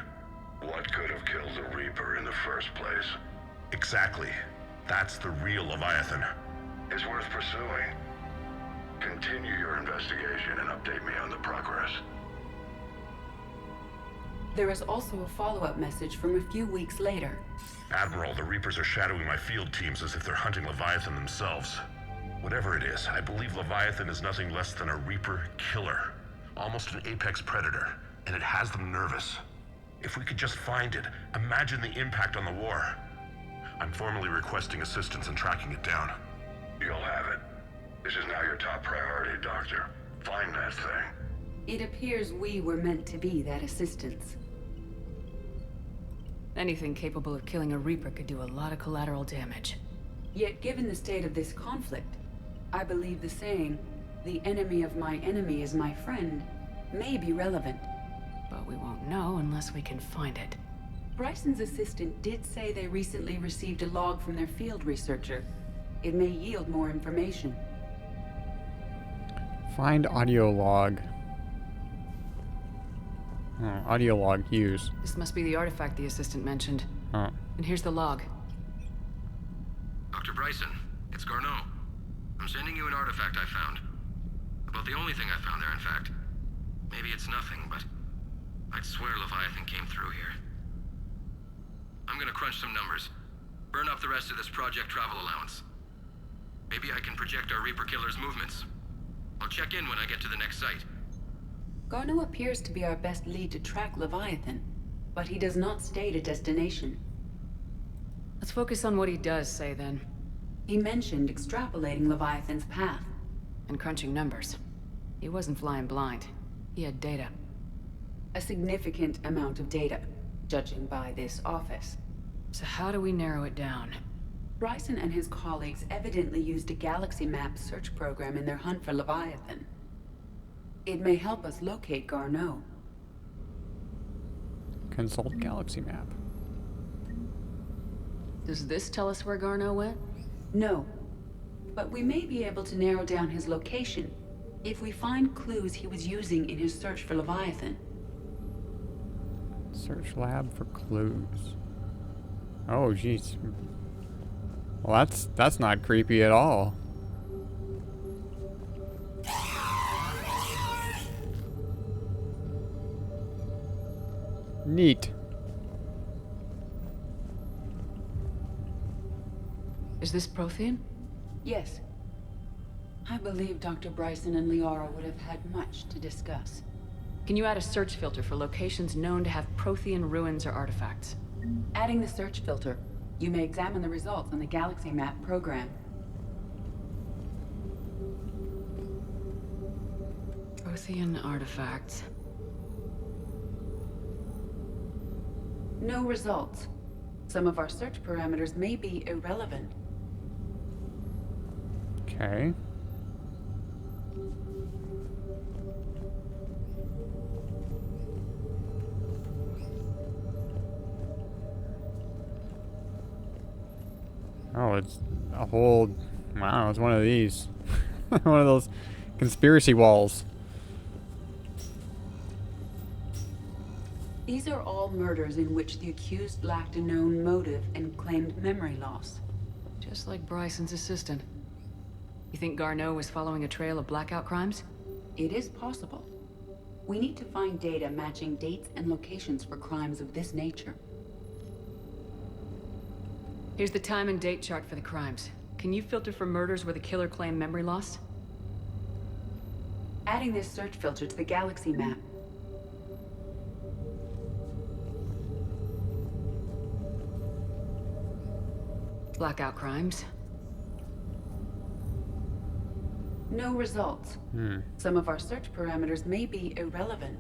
What could have killed the Reaper in the first place? Exactly. That's the real Leviathan. It's worth pursuing. Continue your investigation and update me on the progress. There is also a follow-up message from a few weeks later. Admiral, the Reapers are shadowing my field teams as if they're hunting Leviathan themselves. Whatever it is, I believe Leviathan is nothing less than a Reaper killer. Almost an apex predator, and it has them nervous. If we could just find it, imagine the impact on the war. I'm formally requesting assistance in tracking it down. You'll have it. This is now your top priority, Doctor. Find that thing. It appears we were meant to be that assistance. Anything capable of killing a Reaper could do a lot of collateral damage. Yet given the state of this conflict, I believe the saying, "The enemy of my enemy is my friend," may be relevant. But we won't know unless we can find it. Bryson's assistant did say they recently received a log from their field researcher. It may yield more information. Find audio log. Oh, audio log use. This must be the artifact the assistant mentioned. Oh. And here's the log. Dr. Bryson, it's Garneau. I'm sending you an artifact I found. About the only thing I found there, in fact. Maybe it's nothing, but I'd swear Leviathan came through here. I'm gonna crunch some numbers. Burn up the rest of this Project Travel allowance. Maybe I can project our Reaper Killer's movements. I'll check in when I get to the next site. Garneau appears to be our best lead to track Leviathan, but he does not state a destination. Let's focus on what he does say, then. He mentioned extrapolating Leviathan's path. And crunching numbers. He wasn't flying blind. He had data. A significant amount of data, judging by this office. So how do we narrow it down? Bryson and his colleagues evidently used a galaxy map search program in their hunt for Leviathan. It may help us locate Garneau. Consult galaxy map. Does this tell us where Garneau went? No. But we may be able to narrow down his location if we find clues he was using in his search for Leviathan. Search lab for clues. Oh, jeez. Well, that's not creepy at all. Neat. Is this Prothean? Yes. I believe Dr. Bryson and Liara would have had much to discuss. Can you add a search filter for locations known to have Prothean ruins or artifacts? Adding the search filter, you may examine the results on the galaxy map program. Prothean artifacts. No results. Some of our search parameters may be irrelevant. Okay. Oh, it's a whole... Wow, it's one of these. One of those conspiracy walls. These are all murders in which the accused lacked a known motive and claimed memory loss. Just like Bryson's assistant. You think Garneau was following a trail of blackout crimes? It is possible. We need to find data matching dates and locations for crimes of this nature. Here's the time and date chart for the crimes. Can you filter for murders where the killer claimed memory loss? Adding this search filter to the galaxy map. Blackout crimes. No results. Some of our search parameters may be irrelevant.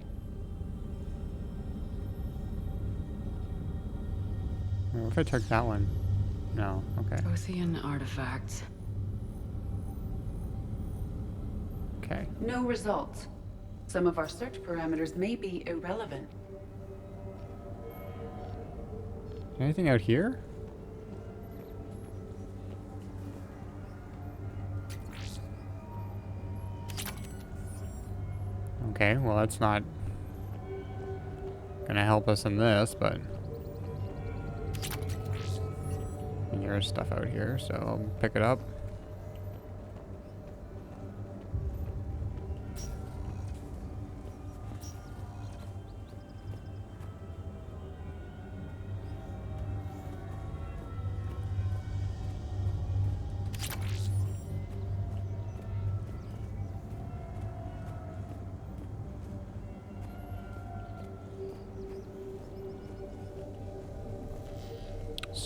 What if I took that one? No, okay. Prothean artifacts. Okay. No results. Some of our search parameters may be irrelevant. Anything out here? Okay, well that's not gonna help us in this, but there's stuff out here, so I'll pick it up.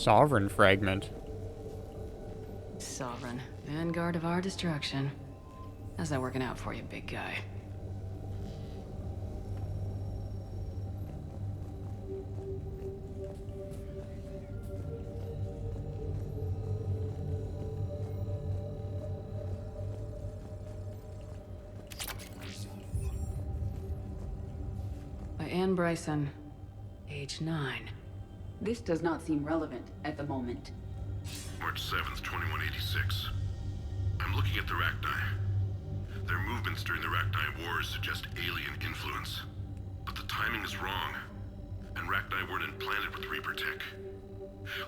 Sovereign fragment. Sovereign. Vanguard of our destruction. How's that working out for you, big guy? By Anne Bryson, age 9. This does not seem relevant at the moment. March 7th, 2186. I'm looking at the Rachni. Their movements during the Rachni Wars suggest alien influence. But the timing is wrong. And Rachni weren't implanted with Reaper tech.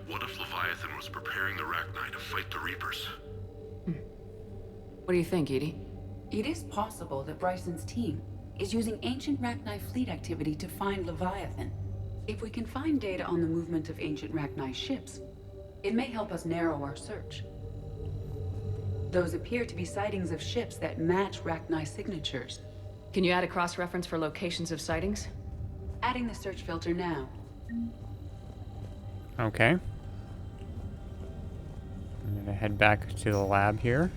What if Leviathan was preparing the Rachni to fight the Reapers? What do you think, Edie? It is possible that Bryson's team is using ancient Rachni fleet activity to find Leviathan. If we can find data on the movement of ancient Rachni ships, it may help us narrow our search. Those appear to be sightings of ships that match Rachni signatures. Can you add a cross-reference for locations of sightings? Adding the search filter now. Okay. I'm gonna head back to the lab here.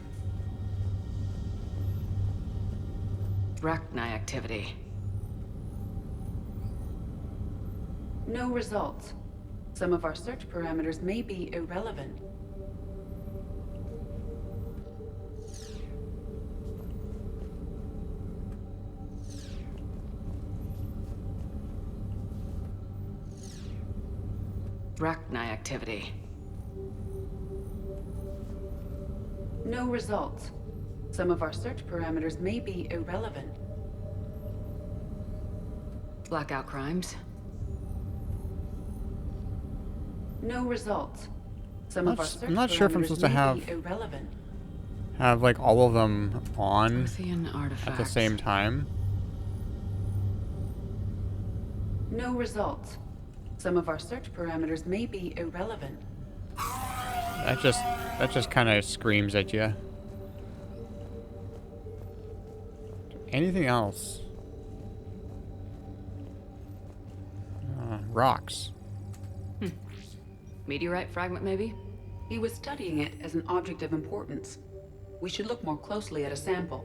Rachni activity. No results. Some of our search parameters may be irrelevant. Rachni activity. No results. Some of our search parameters may be irrelevant. Blackout crimes. No results. Some of our search I'm not sure if I'm supposed to parameters may be irrelevant. have like all of them on Prothean at artifacts. the same time. No results. Some of our search parameters may be irrelevant. That just kind of screams at you. Anything else? Rocks. Meteorite fragment, maybe? He was studying it as an object of importance. We should look more closely at a sample.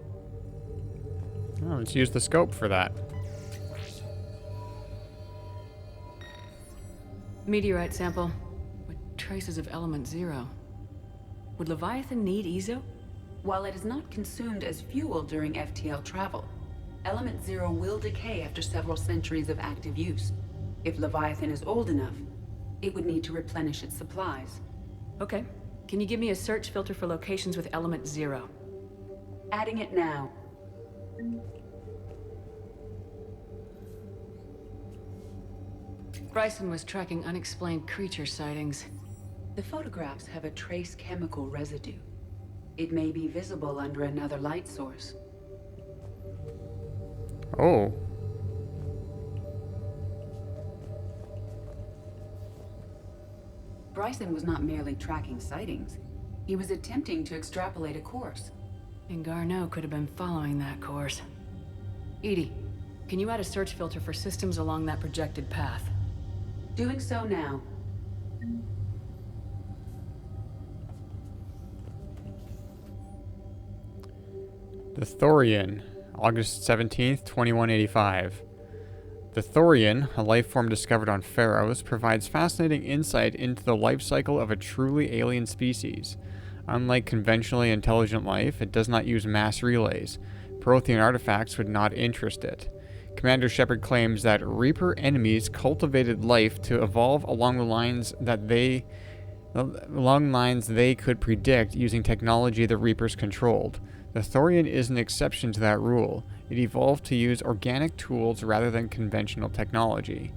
Oh, let's use the scope for that. Meteorite sample with traces of element 0. Would Leviathan need EZO? While it is not consumed as fuel during FTL travel, element 0 will decay after several centuries of active use. If Leviathan is old enough, it would need to replenish its supplies. Okay. Can you give me a search filter for locations with element 0? Adding it now. Bryson was tracking unexplained creature sightings. The photographs have a trace chemical residue. It may be visible under another light source. Oh. Bryson was not merely tracking sightings. He was attempting to extrapolate a course. And Garneau could have been following that course. Edie, can you add a search filter for systems along that projected path? Doing so now. The Thorian, August 17th, 2185. The Thorian, a life form discovered on Pharaohs, provides fascinating insight into the life cycle of a truly alien species. Unlike conventionally intelligent life, it does not use mass relays. Prothean artifacts would not interest it. Commander Shepard claims that Reaper enemies cultivated life to evolve along lines they could predict using technology the Reapers controlled. The Thorian is an exception to that rule. It evolved to use organic tools rather than conventional technology.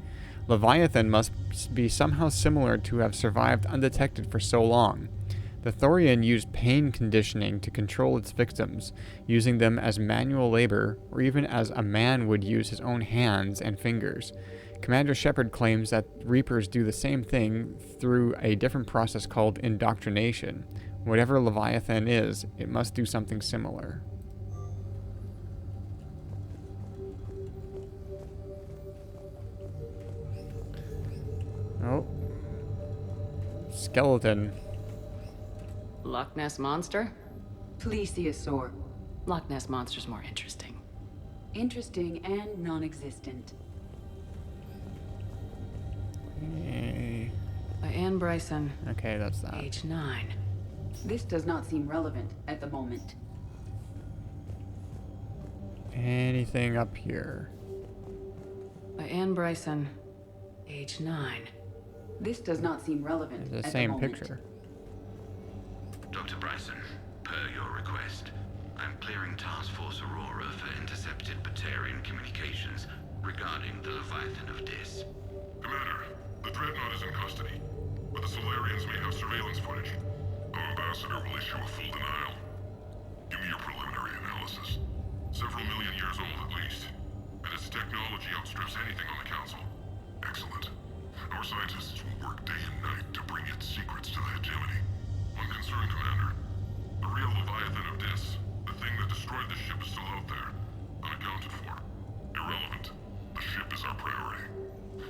Leviathan must be somehow similar to have survived undetected for so long. The Thorian used pain conditioning to control its victims, using them as manual labor, or even as a man would use his own hands and fingers. Commander Shepard claims that Reapers do the same thing through a different process called indoctrination. Whatever Leviathan is, it must do something similar. Oh. skeleton. Loch Ness Monster? Plesiosaur. Loch Ness Monster's more interesting. Interesting and non-existent. By Anne Bryson. Okay, that's that. Age 9. This does not seem relevant at the moment. Anything up here? By Anne Bryson. Age 9. This does not seem relevant The at same the moment. picture. Dr. Bryson, per your request, I'm clearing Task Force Aurora for intercepted Batarian communications regarding the Leviathan of Dis. Commander, the Dreadnought is in custody, but the Solarians may have surveillance footage. Our ambassador will issue a full denial. Give me your preliminary analysis. Several million years old at least, and its technology outstrips anything on the Council. Excellent. Our scientists will work day and night to bring its secrets to the hegemony. One concern, Commander. The real Leviathan of Dis, the thing that destroyed the ship, is still out there, unaccounted for. Irrelevant. The ship is our priority.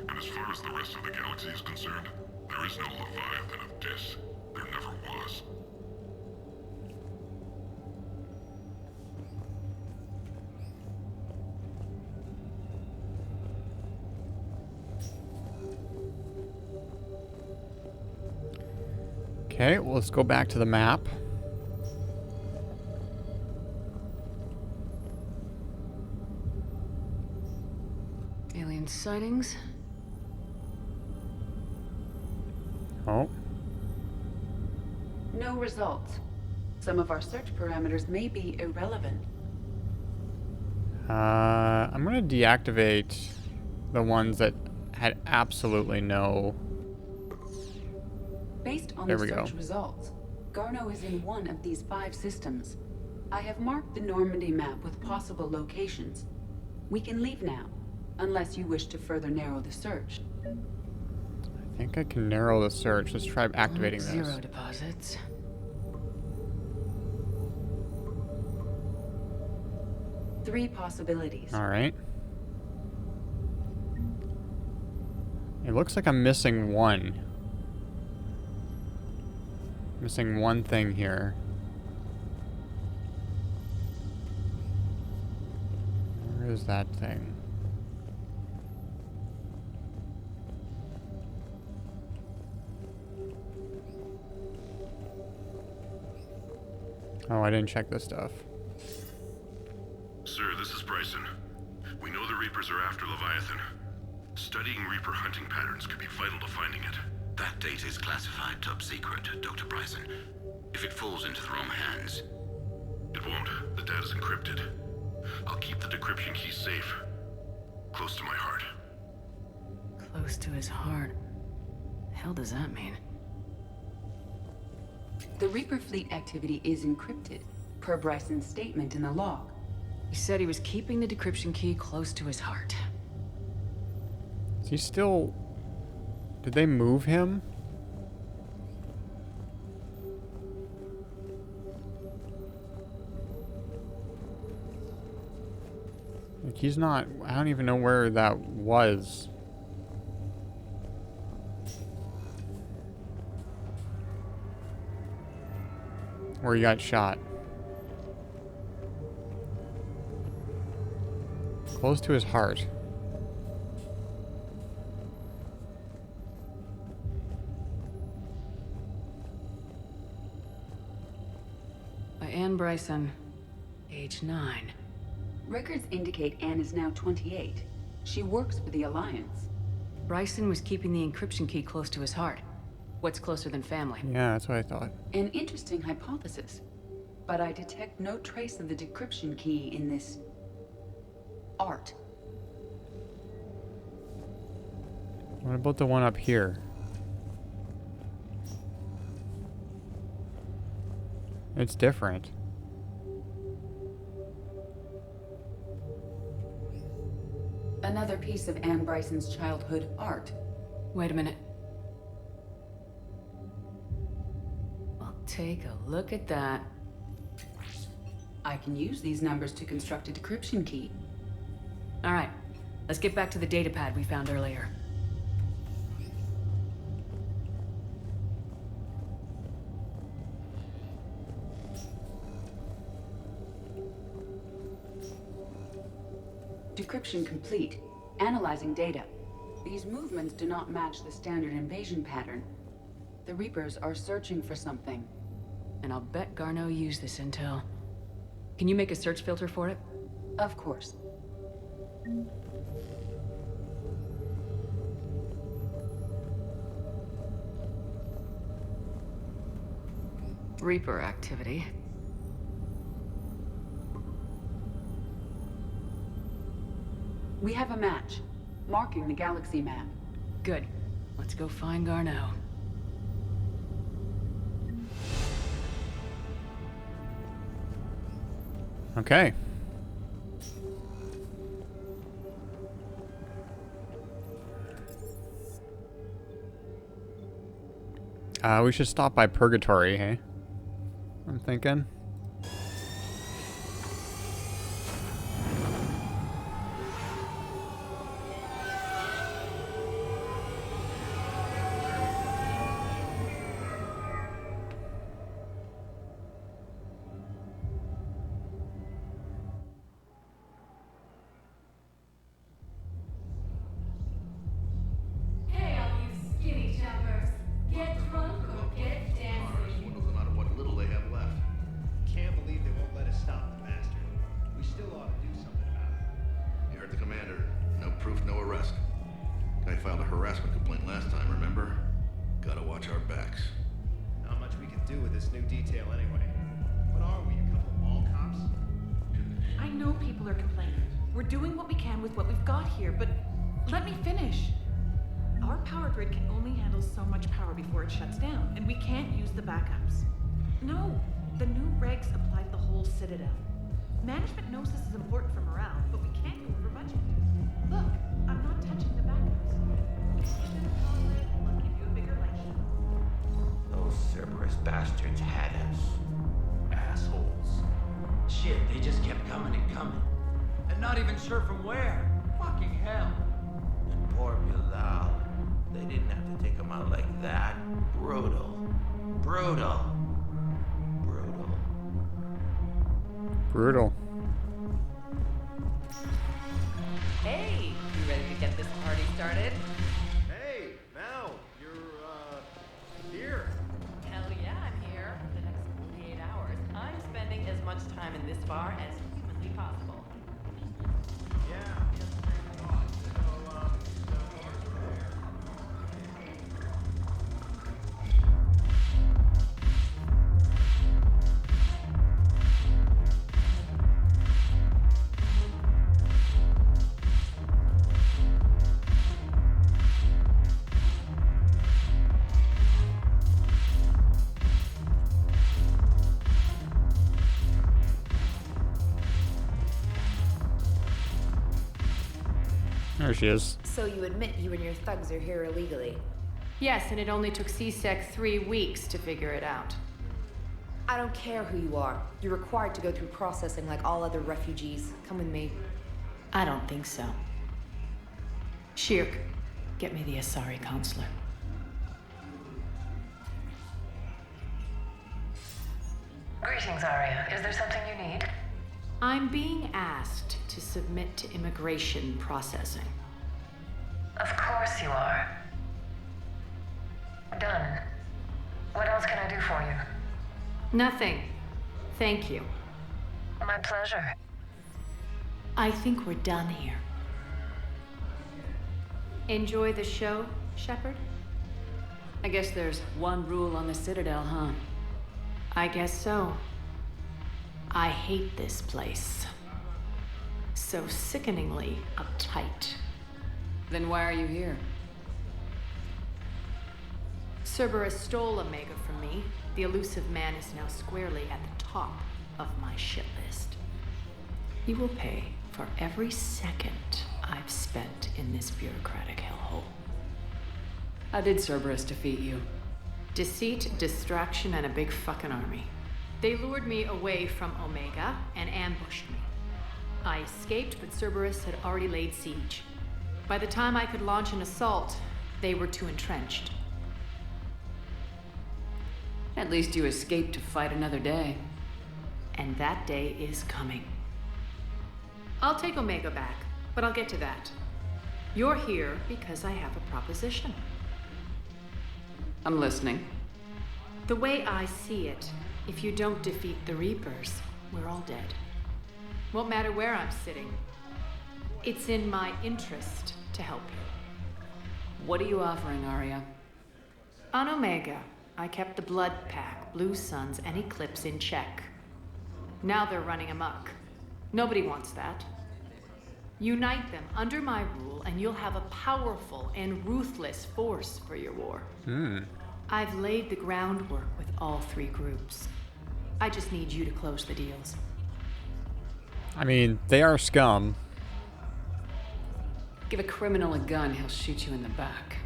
And as far as the rest of the galaxy is concerned, there is no Leviathan of Dis. There never was. Okay, well, let's go back to the map. Alien sightings? Oh. No results. Some of our search parameters may be irrelevant. I'm gonna deactivate the ones that had absolutely no. Based on There the we go. search results, Garno is in one of these 5 systems. I have marked the Normandy map with possible locations. We can leave now, unless you wish to further narrow the search. I think I can narrow the search. Let's try activating this. 0 deposits. Three possibilities. All right. It looks like I'm missing one. Missing one thing here. Where is that thing? Oh, I didn't check this stuff. Sir, this is Bryson. We know the Reapers are after Leviathan. Studying Reaper hunting patterns could be vital to finding it. That data is classified top secret, Dr. Bryson. If it falls into the wrong hands... It won't. The data's encrypted. I'll keep the decryption key safe. Close to my heart. Close to his heart. The hell does that mean? The Reaper fleet activity is encrypted, per Bryson's statement in the log. He said he was keeping the decryption key close to his heart. Is he still... Did they move him? Like, he's not... I don't even know where that was. Where he got shot. Close to his heart. By Anne Bryson, age 9. Records indicate Anne is now 28. She works for the Alliance. Bryson was keeping the encryption key close to his heart. What's closer than family? Yeah, that's what I thought. An interesting hypothesis. But I detect no trace of the decryption key in this... art. What about the one up here? It's different. Another piece of Anne Bryson's childhood art. Wait a minute. I'll take a look at that. I can use these numbers to construct a decryption key. All right, let's get back to the datapad we found earlier. Decryption complete. Analyzing data. These movements do not match the standard invasion pattern. The Reapers are searching for something. And I'll bet Garneau used this intel. Can you make a search filter for it? Of course. Reaper activity. We have a match, marking the galaxy map. Good. Let's go find Garneau. Okay. We should stop by Purgatory, hey? I'm thinking. Hey, all you skinny jumpers. Get drunk or get dancing. No matter what little they have left. Can't believe they won't let us stop the bastard. We still ought to do something about it. You heard the commander. No proof, no arrest. Guy filed a harassment complaint last time, remember? Gotta watch our backs. Not much we can do with this new detail anyway. What are we, a couple of mall cops? I know people are complaining. We're doing what we can with what we've got here, but let me finish. Our power grid can only handle so much power before it shuts down, and we can't use the backups. No, the new regs apply to the whole Citadel. Management knows this is important for morale, but we can't go over budget. Look, I'm not touching the backups. If you do the power grid, I'll give you a bigger lecture. Those Cerberus bastards had us. Assholes. Shit, they just kept coming and coming. And not even sure from where. Fucking hell. And poor Bilal. They didn't have to take him out like that. Brutal. Brutal. Brutal. Brutal. Hey, you ready to get this party started? Hey, Mal, you're, here. Hell yeah, I'm here. For the next 48 hours, I'm spending as much time in this bar as humanly possible. Yeah. There she is. So you admit you and your thugs are here illegally? Yes, and it only took CSEC 3 weeks to figure it out. I don't care who you are. You're required to go through processing like all other refugees. Come with me. I don't think so. Shirk, get me the Asari counselor. Greetings, Arya. Is there something you need? I'm being asked to submit to immigration processing. Of course you are. Done. What else can I do for you? Nothing. Thank you. My pleasure. I think we're done here. Enjoy the show, Shepard? I guess there's one rule on the Citadel, huh? I guess so. I hate this place. So sickeningly uptight. Then why are you here? Cerberus stole Omega from me. The elusive man is now squarely at the top of my shit list. He will pay for every second I've spent in this bureaucratic hellhole. How did Cerberus defeat you? Deceit, distraction, and a big fucking army. They lured me away from Omega and ambushed me. I escaped, but Cerberus had already laid siege. By the time I could launch an assault, they were too entrenched. At least you escaped to fight another day. And that day is coming. I'll take Omega back. But I'll get to that. You're here because I have a proposition. I'm listening. The way I see it, if you don't defeat the Reapers, we're all dead. Won't matter where I'm sitting. It's in my interest to help you. What are you offering, Arya? On Omega, I kept the Blood Pack, Blue Suns, and Eclipse in check. Now they're running amok. Nobody wants that. Unite them under my rule, and you'll have a powerful and ruthless force for your war. I've laid the groundwork with all three groups. I just need you to close the deals. I mean, they are scum. Give a criminal a gun, he'll shoot you in the back.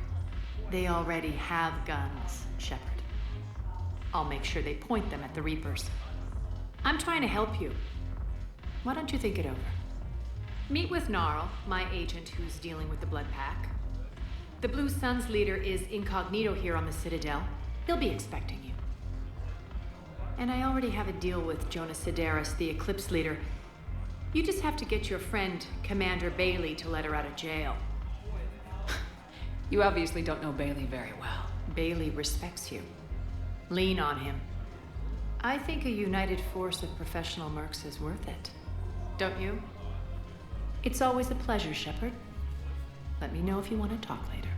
They already have guns, Shepard. I'll make sure they point them at the Reapers. I'm trying to help you. Why don't you think it over? Meet with Gnarl, my agent who's dealing with the Blood Pack. The Blue Suns leader is incognito here on the Citadel. He'll be expecting you. And I already have a deal with Jonas Sidaris, the Eclipse leader. You just have to get your friend, Commander Bailey, to let her out of jail. You obviously don't know Bailey very well. Bailey respects you. Lean on him. I think a united force of professional mercs is worth it. Don't you? It's always a pleasure, Shepard. Let me know if you want to talk later.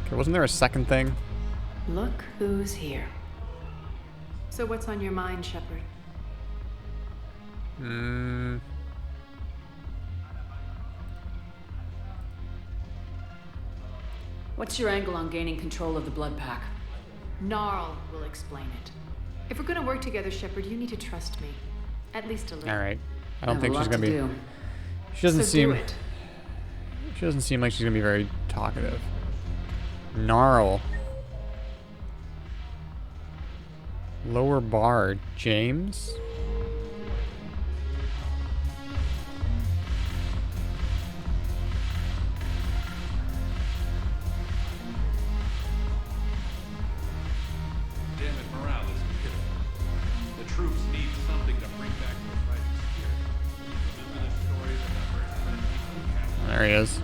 Okay, wasn't there a second thing? Look who's here. So what's on your mind, Shepard? What's your angle on gaining control of the Blood Pack? Gnarl will explain it. If we're gonna work together, Shepard, you need to trust me. At least a little. All right. I don't think she's gonna be. Do. She doesn't So seem. do it. She doesn't seem like she's gonna be very talkative. Gnarl. Lower bar, James. Damn it, morale is pitiful. The troops need something to bring back their fighting spirit. Remember the stories of There he is.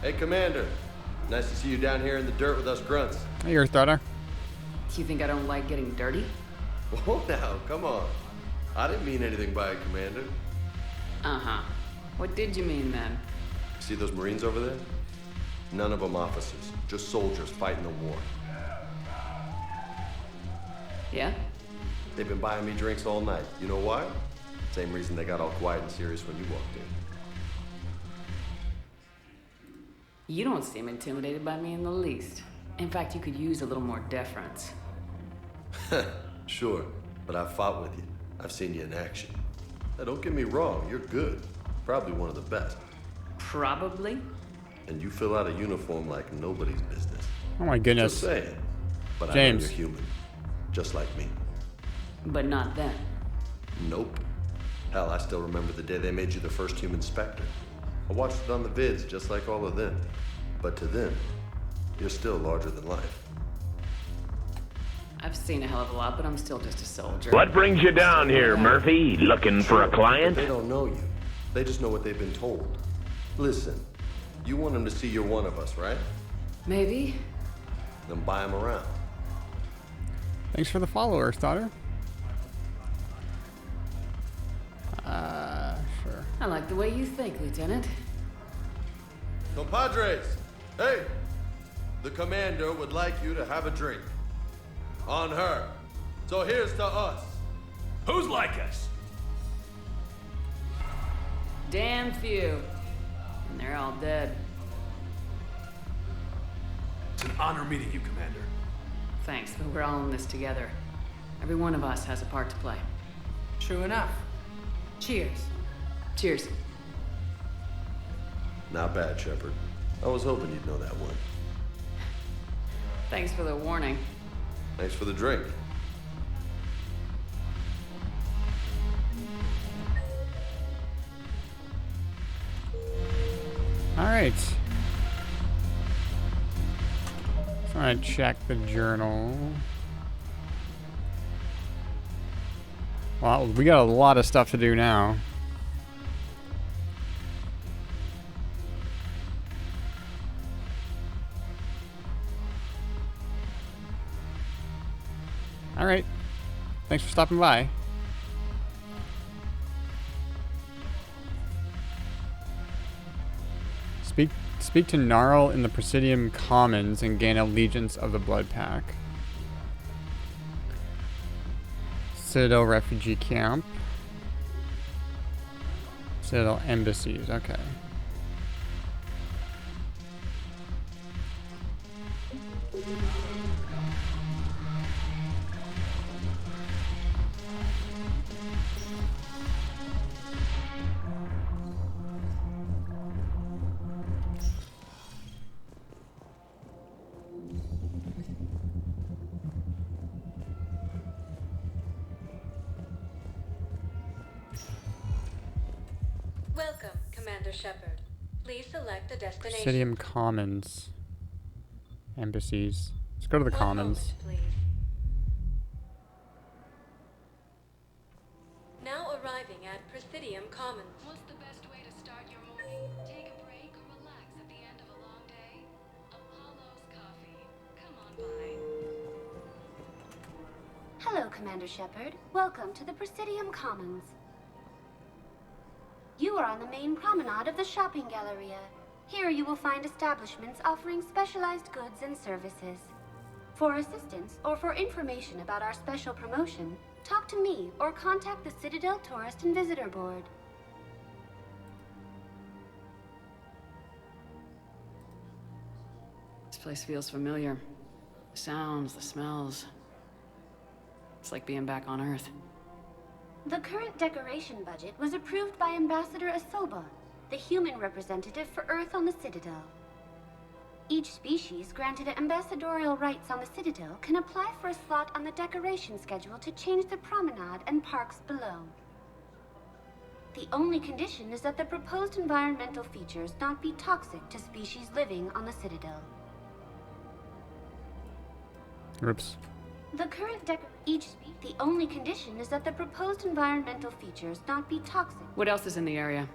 Hey, Commander. Nice to see you down here in the dirt with us grunts. Hey, Earth Daughter. Do you think I don't like getting dirty? Whoa, now, come on. I didn't mean anything by it, Commander. Uh-huh. What did you mean then? See those Marines over there? None of them officers, just soldiers fighting the war. Yeah? They've been buying me drinks all night. You know why? Same reason they got all quiet and serious when you walked in. You don't seem intimidated by me in the least. In fact, you could use a little more deference. Sure, but I've fought with you. I've seen you in action. Now, don't get me wrong, you're good. Probably one of the best. Probably? And you fill out a uniform like nobody's business. Oh my goodness. Just saying. But James. I know you're human. Just like me. But not then. Nope. Hell, I still remember the day they made you the first human Spectre. I watched it on the vids, just like all of them. But to them, you're still larger than life. I've seen a hell of a lot, but I'm still just a soldier. What brings you down here, Murphy? Looking for a client? But they don't know you. They just know what they've been told. Listen, you want them to see you're one of us, right? Maybe. Then buy them around. Thanks for the follow, Earth Daughter. Sure. I like the way you think, Lieutenant. Compadres, hey! The commander would like you to have a drink. On her. So here's to us. Who's like us? Damn few. And they're all dead. It's an honor meeting you, Commander. Thanks, but we're all in this together. Every one of us has a part to play. True enough. Cheers. Cheers. Not bad, Shepard. I was hoping you'd know that one. Thanks for the warning. Thanks for the drink. All right. So I check the journal. Well, we got a lot of stuff to do now. Alright. Thanks for stopping by. Speak to Gnarl in the Presidium Commons and gain allegiance of the Blood Pack. Citadel Refugee Camp. Citadel Embassies, okay. Welcome, Commander Shepard. Please select a destination. Presidium Commons. Embassies. Let's go to the Commons. Please. Now arriving at Presidium Commons. What's the best way to start your morning? Take a break or relax at the end of a long day? Apollo's Coffee. Come on by. Hello, Commander Shepard. Welcome to the Presidium Commons. You are on the main promenade of the shopping galleria. Here you will find establishments offering specialized goods and services. For assistance or for information about our special promotion, talk to me or contact the Citadel Tourist and Visitor Board. This place feels familiar. The sounds, the smells. It's like being back on Earth. The current decoration budget was approved by Ambassador Asoba, the human representative for Earth on the Citadel. Each species granted ambassadorial rights on the Citadel can apply for a slot on the decoration schedule to change the promenade and parks below. The only condition is that the proposed environmental features not be toxic to species living on the Citadel. Oops. The current the only condition is that the proposed environmental features not be toxic. What else is in the area?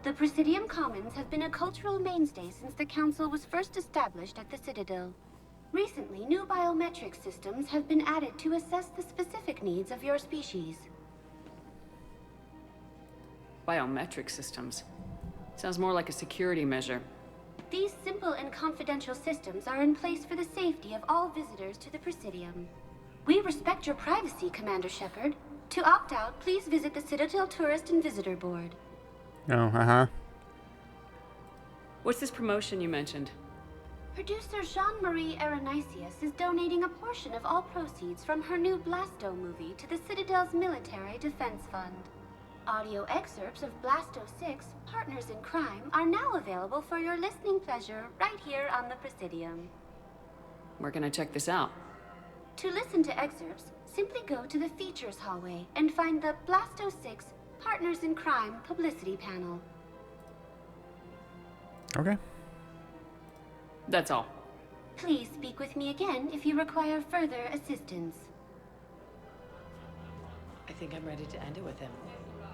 The Presidium Commons have been a cultural mainstay since the Council was first established at the Citadel. Recently, new biometric systems have been added to assess the specific needs of your species. Biometric systems. Sounds more like a security measure. These simple and confidential systems are in place for the safety of all visitors to the Presidium. We respect your privacy, Commander Shepard. To opt out, please visit the Citadel Tourist and Visitor Board. Oh, uh-huh. What's this promotion you mentioned? Producer Jean-Marie Aronisius is donating a portion of all proceeds from her new Blasto movie to the Citadel's Military Defense Fund. Audio excerpts of Blasto 6, Partners in Crime, are now available for your listening pleasure right here on the Presidium. We're gonna check this out. To listen to excerpts, simply go to the Features hallway and find the Blasto 6 Partners in Crime publicity panel. Okay. That's all. Please speak with me again if you require further assistance. I think I'm ready to end it with him.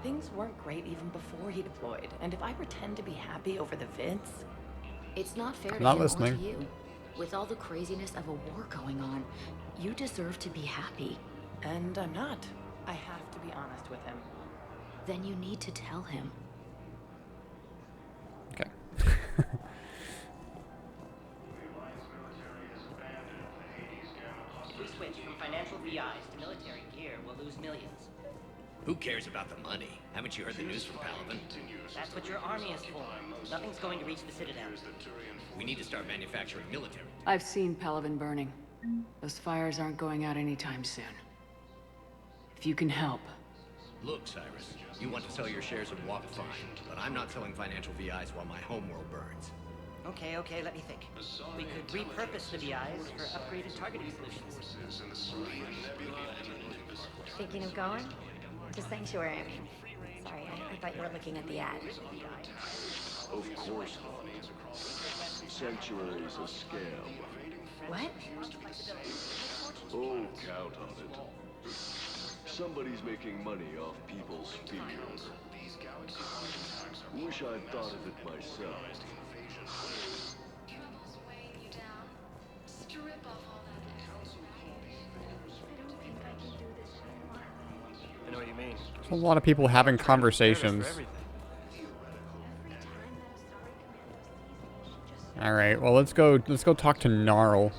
Things weren't great even before he deployed, and if I pretend to be happy over the vids... It's not fair to Not him or listening. to you. With all the craziness of a war going on, you deserve to be happy. And I'm not. I have to be honest with him. Then you need to tell him. Okay. If we switch from financial VIs to military gear, we'll lose millions. Who cares about the money? Haven't you heard the news from Palaven? That's what your army is for. Nothing's going to reach the Citadel. We need to start manufacturing military. I've seen Palaven burning. Those fires aren't going out anytime soon. If you can help. Look, Cyrus, you want to sell your shares of Walk fine, but I'm not selling financial VIs while my homeworld burns. Okay, let me think. We could repurpose the VIs for upgraded targeting solutions. Thinking of going? To Sanctuary, I mean. Sorry, I thought you were looking at the ad. Of course not. Sanctuary's a scam. What? Oh, count on it. Somebody's making money off people's fears. Wish I'd thought of it myself. Trouble's weighing you down. Strip off all that excess baggage. I don't think I can do this anymore. I know what you mean. There's a lot of people having conversations. All right, well let's go talk to Gnarl.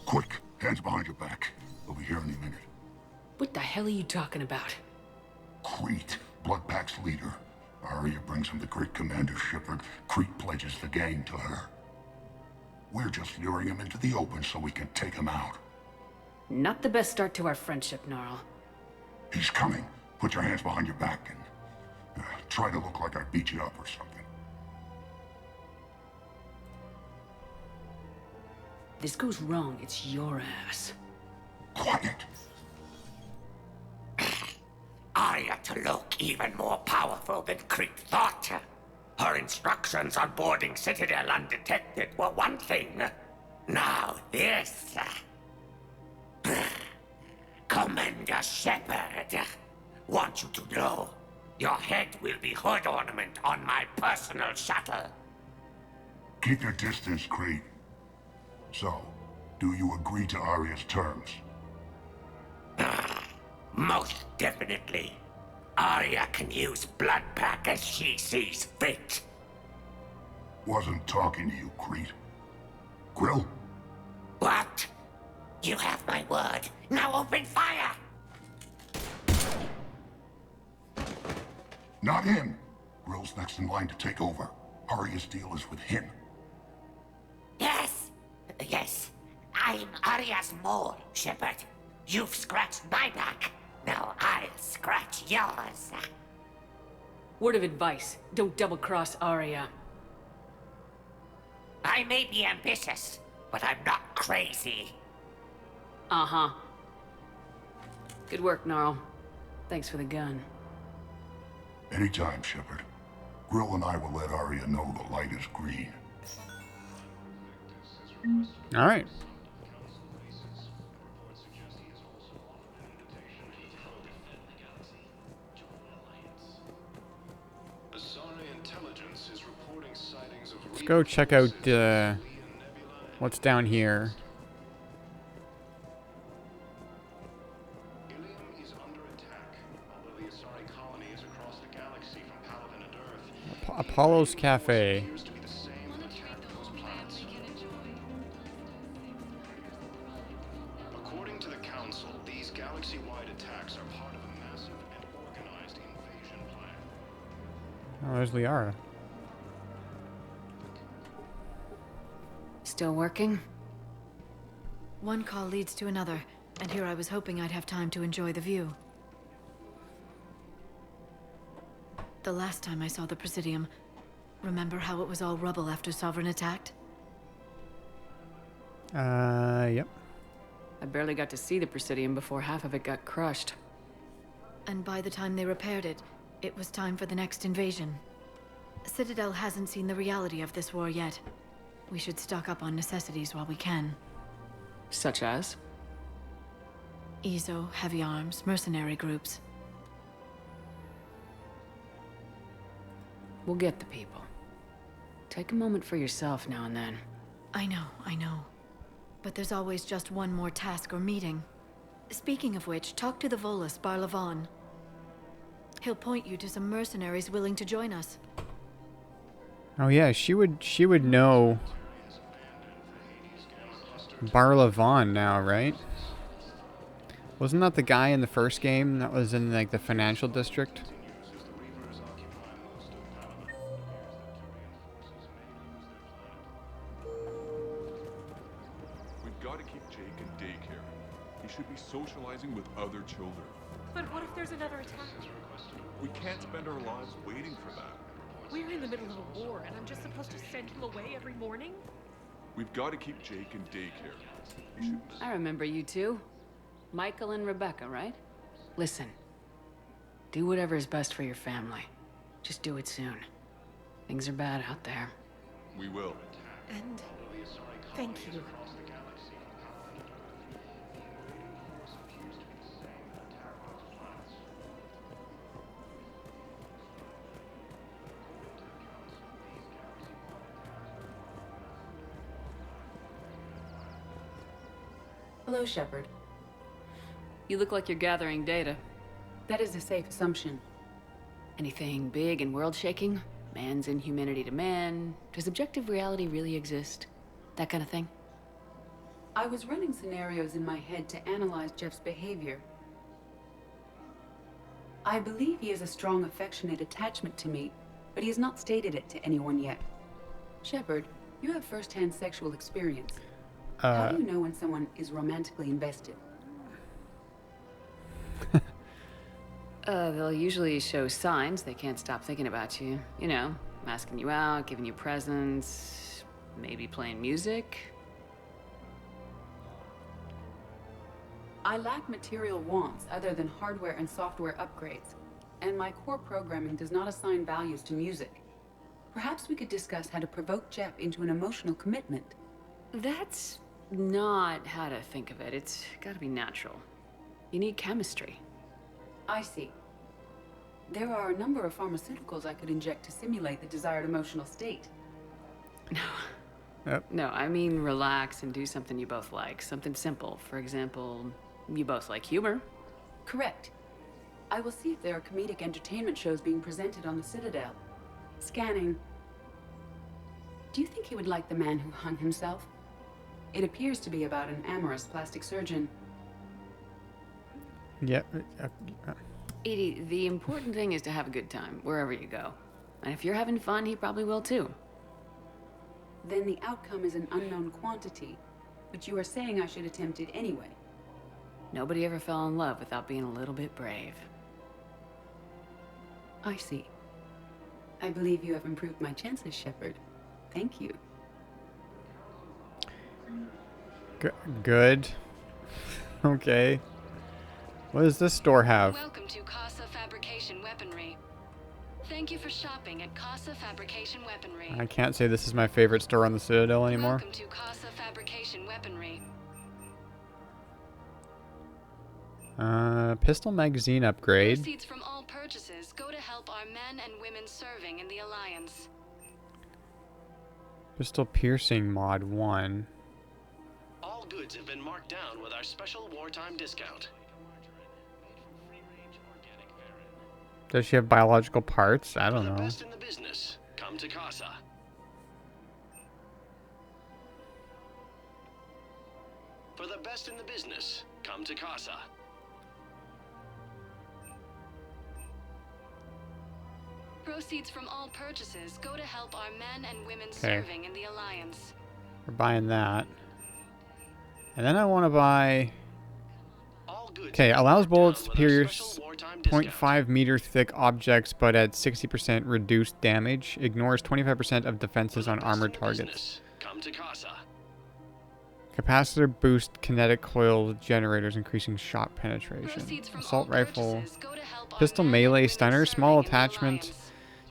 Quick, hands behind your back. We'll be here any minute. What the hell are you talking about? Crete, Bloodpack's leader. Arya brings him to Great Commander Shepard. Crete pledges the gang to her. We're just luring him into the open so we can take him out. Not the best start to our friendship, Gnarl. He's coming. Put your hands behind your back and try to look like I beat you up or something. This goes wrong, it's your ass. Quiet. Arya to look even more powerful than Crete thought. Her instructions on boarding Citadel undetected were one thing. Now this. Commander Shepard, want you to know, your head will be hood ornament on my personal shuttle. Keep your distance, Crete. So, do you agree to Arya's terms? Most definitely. Arya can use Bloodpack as she sees fit. Wasn't talking to you, Crete. Grill? What? You have my word. Now open fire! Not him. Grill's next in line to take over. Arya's deal is with him. Yes. I'm Arya's mole, Shepard. You've scratched my back. Now I'll scratch yours. Word of advice, don't double-cross Arya. I may be ambitious, but I'm not crazy. Uh-huh. Good work, Gnarl. Thanks for the gun. Anytime, Shepard. Grill and I will let Arya know the light is green. All right. Let's go check out what's down here. Apollo's Cafe. According to the Council, these galaxy-wide attacks are part of a massive and organized invasion plan. Oh, there's Liara. Still working? One call leads to another, and here I was hoping I'd have time to enjoy the view. The last time I saw the Presidium, remember how it was all rubble after Sovereign attacked? Yep. I barely got to see the Presidium before half of it got crushed. And by the time they repaired it, it was time for the next invasion. Citadel hasn't seen the reality of this war yet. We should stock up on necessities while we can. Such as? EZO, heavy arms, mercenary groups. We'll get the people. Take a moment for yourself now and then. I know. But there's always just one more task or meeting. Speaking of which, talk to the Volus, Barlavon. He'll point you to some mercenaries willing to join us. Oh yeah, she would know Barlavon now, right? Wasn't that the guy in the first game that was in like the financial district? We've got to keep Jake in daycare. He should be socializing with other children. But what if there's another attack? We can't spend our lives waiting for that. We're in the middle of a war, and I'm just supposed to send him away every morning? We've got to keep Jake in daycare. He should... I remember you two. Michael and Rebecca, right? Listen. Do whatever is best for your family. Just do it soon. Things are bad out there. We will. And thank you. Hello, Shepard. You look like you're gathering data. That is a safe assumption. Anything big and world-shaking? Man's inhumanity to man? Does objective reality really exist? That kind of thing? I was running scenarios in my head to analyze Jeff's behavior. I believe he has a strong affectionate attachment to me, but he has not stated it to anyone yet. Shepard, you have first-hand sexual experience. How do you know when someone is romantically invested? They'll usually show signs they can't stop thinking about you. You know, asking you out, giving you presents, maybe playing music. I lack material wants other than hardware and software upgrades, and my core programming does not assign values to music. Perhaps we could discuss how to provoke Jeff into an emotional commitment. That's not how to think of it. It's gotta be natural. You need chemistry. I see. There are a number of pharmaceuticals I could inject to simulate the desired emotional state. No, I mean relax and do something you both like. Something simple. For example, you both like humor. Correct. I will see if there are comedic entertainment shows being presented on the Citadel. Scanning. Do you think he would like The Man Who Hung Himself? It appears to be about an amorous plastic surgeon. Yeah. Edie, the important thing is to have a good time, wherever you go. And if you're having fun, he probably will too. Then the outcome is an unknown quantity, but you are saying I should attempt it anyway. Nobody ever fell in love without being a little bit brave. I see. I believe you have improved my chances, Shepard. Thank you. Good. Okay. What does this store have? Welcome to Casa Fabrication Weaponry. Thank you for shopping at Casa Fabrication Weaponry. I can't say this is my favorite store on the Citadel anymore. Welcome to Casa Fabrication Weaponry. Pistol magazine upgrade. Proceeds from all purchases go to help our men and women serving in the Alliance. Pistol piercing mod 1. All goods have been marked down with our special wartime discount. Does she have biological parts? I don't know. For the best in the business, come to Casa. For the best in the business, come to Casa. Proceeds from all purchases go to help our men and women serving in the Alliance. We're buying that. And then I want to buy... Okay, allows bullets to pierce 0.5 meter thick objects, but at 60% reduced damage. Ignores 25% of defenses on armored targets. Come to Casa. Capacitor boost kinetic coil generators, increasing shot penetration. Assault rifle. Pistol melee stunner. Small attachment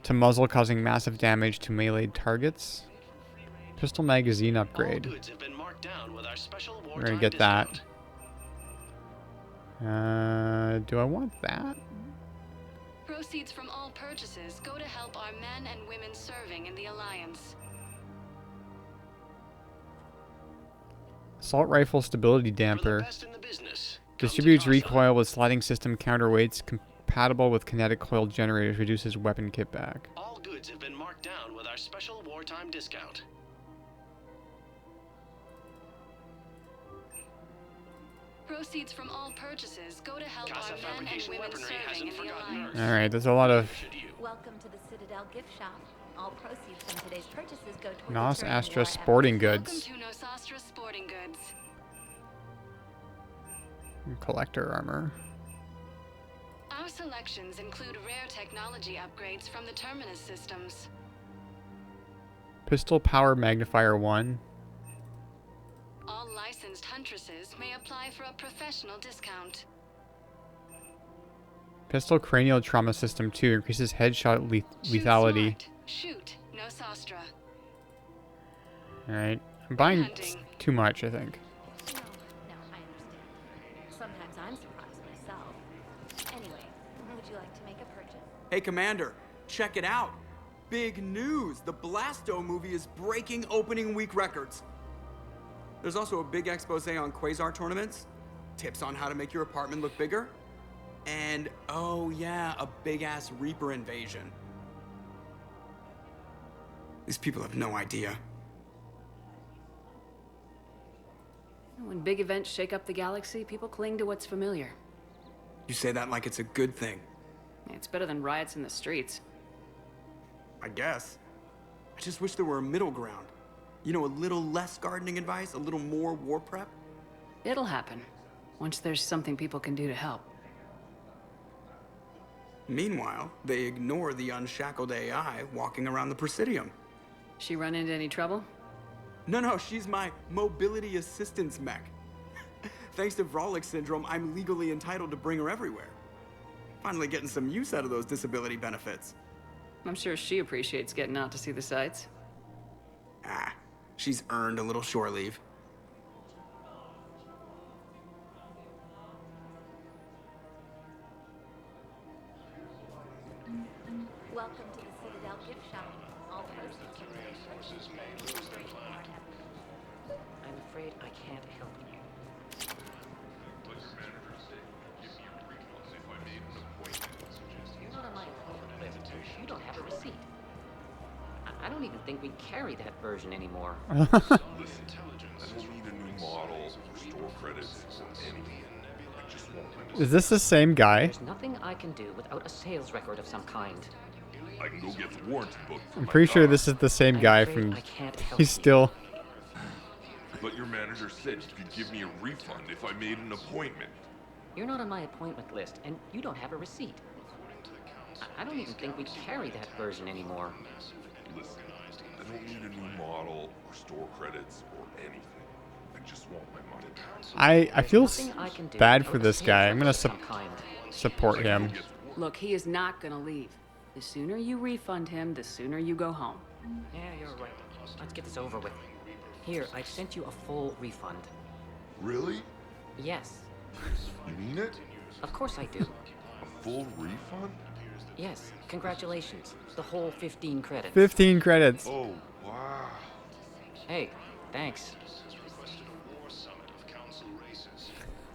to muzzle, causing massive damage to melee targets. Pistol magazine upgrade. We're gonna get that. Do I want that? Proceeds from all purchases go to help our men and women serving in the Alliance. Assault rifle stability damper. Distributes recoil with sliding system counterweights compatible with kinetic coil generators. Reduces weapon kit back. All goods have been marked down with our special wartime discount. Proceeds from all purchases go to help our men and women serving in the Alliance. Alright, there's a lot of... Welcome to the Citadel gift shop. All proceeds from today's purchases go toward Nos deterring Astra war sporting Welcome goods. to Nos Astra Sporting Goods. Collector armor. Our selections include rare technology upgrades from the Terminus systems. Pistol power magnifier 1. All licensed huntresses may apply for a professional discount. Pistol cranial trauma system 2 increases headshot lethality. Shoot, no sostra. Alright. I'm buying too much, I think. No, I understand. Sometimes I'm surprised myself. Anyway, would you like to make a purchase? Hey, Commander, check it out. Big news! The Blasto movie is breaking opening week records. There's also a big expose on Quasar tournaments, tips on how to make your apartment look bigger, and, oh yeah, a big-ass Reaper invasion. These people have no idea. When big events shake up the galaxy, people cling to what's familiar. You say that like it's a good thing. It's better than riots in the streets. I guess. I just wish there were a middle ground. You know, a little less gardening advice, a little more war prep. It'll happen, once there's something people can do to help. Meanwhile, they ignore the unshackled AI walking around the Presidium. She run into any trouble? No, she's my mobility assistance mech. Thanks to Vrolic syndrome, I'm legally entitled to bring her everywhere. Finally getting some use out of those disability benefits. I'm sure she appreciates getting out to see the sights. Ah, she's earned a little shore leave. Welcome to the Citadel gift shop. All proceeds from donations may lose their life. I'm afraid I can't help you. You're not on my appointment list. You don't have a receipt. I don't even think we carry that version anymore. Listen, I don't need a new model or store credits or anything. I just want my money. Is this the same guy? There's nothing I can do without a sales record of some kind. I can go get the warranty book for I'm my pretty sure car. this is the same guy from... I can't help He's still... But your manager said you could give me a refund if I made an appointment. You're not on my appointment list, and you don't have a receipt. I don't even think we carry that version anymore. Listen, I don't need a new model or store credits or anything. I just want my money. I feel bad for this guy. I'm gonna support him. Look, he is not gonna leave. The sooner you refund him, the sooner you go home. Yeah, you're right. Let's get this over with. Here, I've sent you a full refund. Really? Yes. You mean it? Of course I do. A full refund? Yes. Congratulations. The whole 15 credits. 15 credits. Oh, wow. Hey, thanks.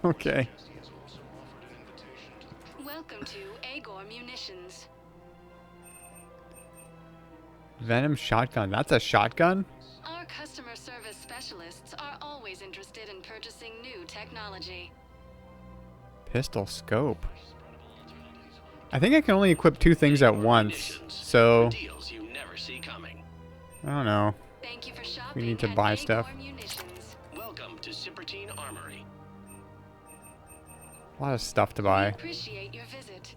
Okay. Welcome to Agor Munitions. Venom shotgun. That's a shotgun? Our customer service specialists are always interested in purchasing new technology. Pistol scope. I think I can only equip 2 things at once, so... Deals you never see coming. I don't know. Thank you for shopping. We need to buy stuff. Welcome to Sippertine Armory. A lot of stuff to buy. Appreciate your visit.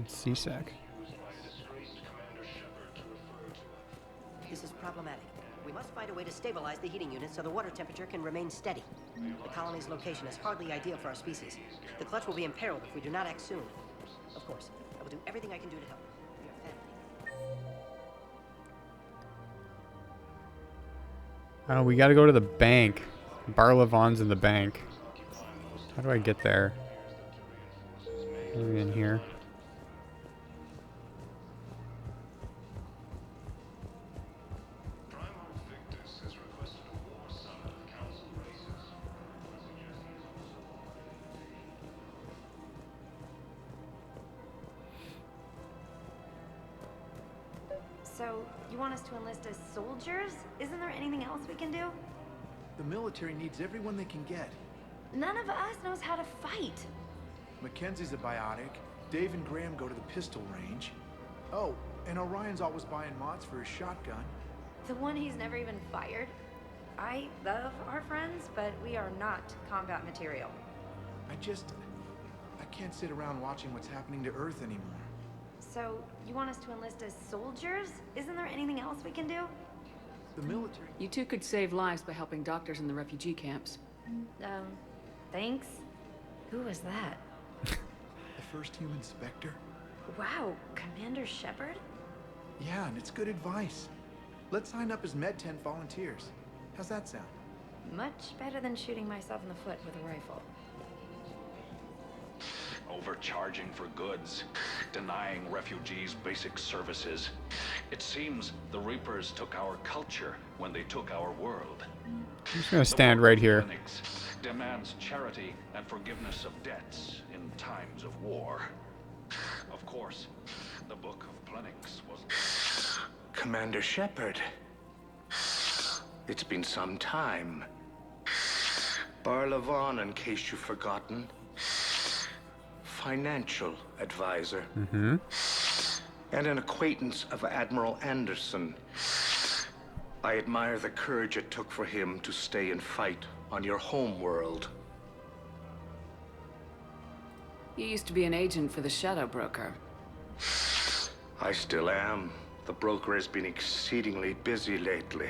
CSEC. This is problematic. We must find a way to stabilize the heating unit so the water temperature can remain steady. The colony's location is hardly ideal for our species. The clutch will be imperiled if we do not act soon. Of course, I will do everything I can do to help. We are family. Oh, we gotta go to the bank. Bar Levon's in the bank. How do I get there? Maybe in here. So, you want us to enlist as soldiers? Isn't there anything else we can do? The military needs everyone they can get. None of us knows how to fight. Mackenzie's a biotic. Dave and Graham go to the pistol range. Oh, and Orion's always buying mods for his shotgun. The one he's never even fired? I love our friends, but we are not combat material. I can't sit around watching what's happening to Earth anymore. So, you want us to enlist as soldiers? Isn't there anything else we can do? The military. You two could save lives by helping doctors in the refugee camps. Thanks. Who was that? The first human Spectre? Wow, Commander Shepard? Yeah, and it's good advice. Let's sign up as Med-10 volunteers. How's that sound? Much better than shooting myself in the foot with a rifle. Overcharging for goods, denying refugees basic services. It seems the Reapers took our culture when they took our world. I'm just gonna stand right here. Demands charity and forgiveness of debts in times of war. Of course, the Book of Plenix was... Commander Shepard. It's been some time. Barlavon, in case you've forgotten. Financial advisor. Mm-hmm. And an acquaintance of Admiral Anderson. I admire the courage it took for him to stay and fight on your home world. You used to be an agent for the Shadow Broker. I still am. The broker has been exceedingly busy lately.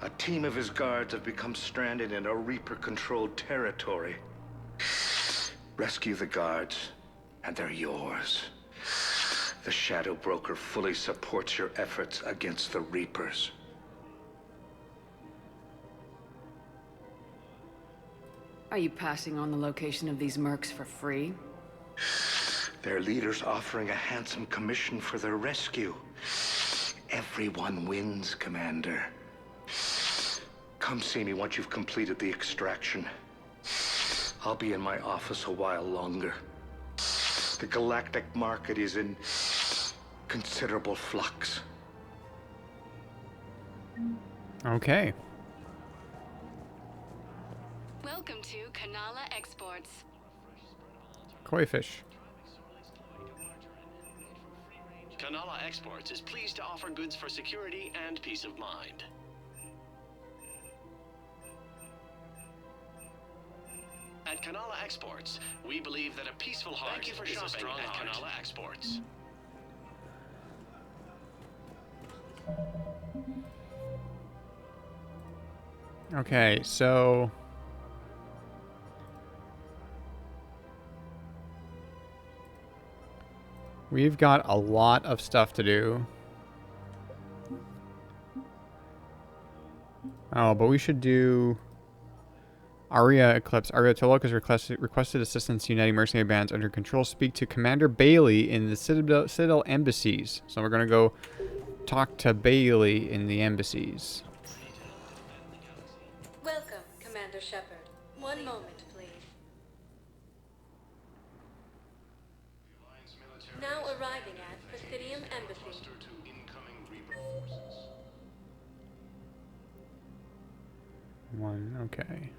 A team of his guards have become stranded in a Reaper-controlled territory. Rescue the guards, and they're yours. The Shadow Broker fully supports your efforts against the Reapers. Are you passing on the location of these mercs for free? Their leader's offering a handsome commission for their rescue. Everyone wins, Commander. Come see me once you've completed the extraction. I'll be in my office a while longer. The galactic market is in considerable flux. Okay. Welcome to Kanala Exports. Koi fish. Kanala Exports is pleased to offer goods for security and peace of mind. At Kanala Exports, we believe that a peaceful heart is a strong heart. Kanala Exports. Okay, so we've got a lot of stuff to do. Oh, but we should do Aria Eclipse. Aria Tolok has requested assistance uniting mercenary bands under control. Speak to Commander Bailey in the Citadel embassies. So we're going to go talk to Bailey in the embassies. Welcome, Commander Shepard. One moment, please. Now arriving at Presidium Embassy. One, okay.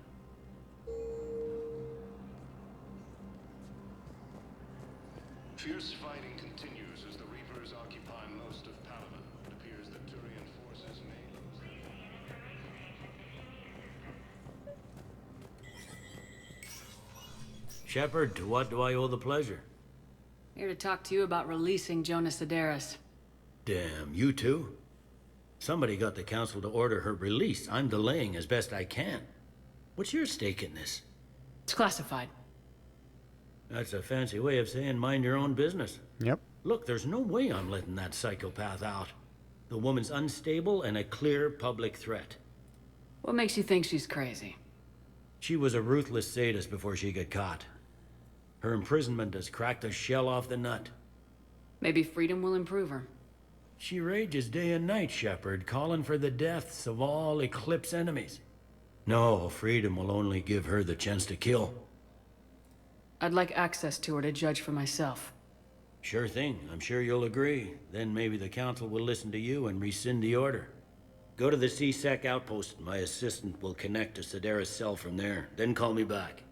Fierce fighting continues as the Reapers occupy most of Palaven. It appears that Turian forces may lose their... Shepard, to what do I owe the pleasure? Here to talk to you about releasing Jonas Sedaris. Damn, you too? Somebody got the council to order her release. I'm delaying as best I can. What's your stake in this? It's classified. That's a fancy way of saying mind your own business. Yep. Look, there's no way I'm letting that psychopath out. The woman's unstable and a clear public threat. What makes you think she's crazy? She was a ruthless sadist before she got caught. Her imprisonment has cracked the shell off the nut. Maybe freedom will improve her. She rages day and night, Shepard, calling for the deaths of all Eclipse enemies. No, freedom will only give her the chance to kill. I'd like access to her to judge for myself. Sure thing. I'm sure you'll agree. Then maybe the council will listen to you and rescind the order. Go to the C-Sec outpost. My assistant will connect to Sedaris' cell from there. Then call me back.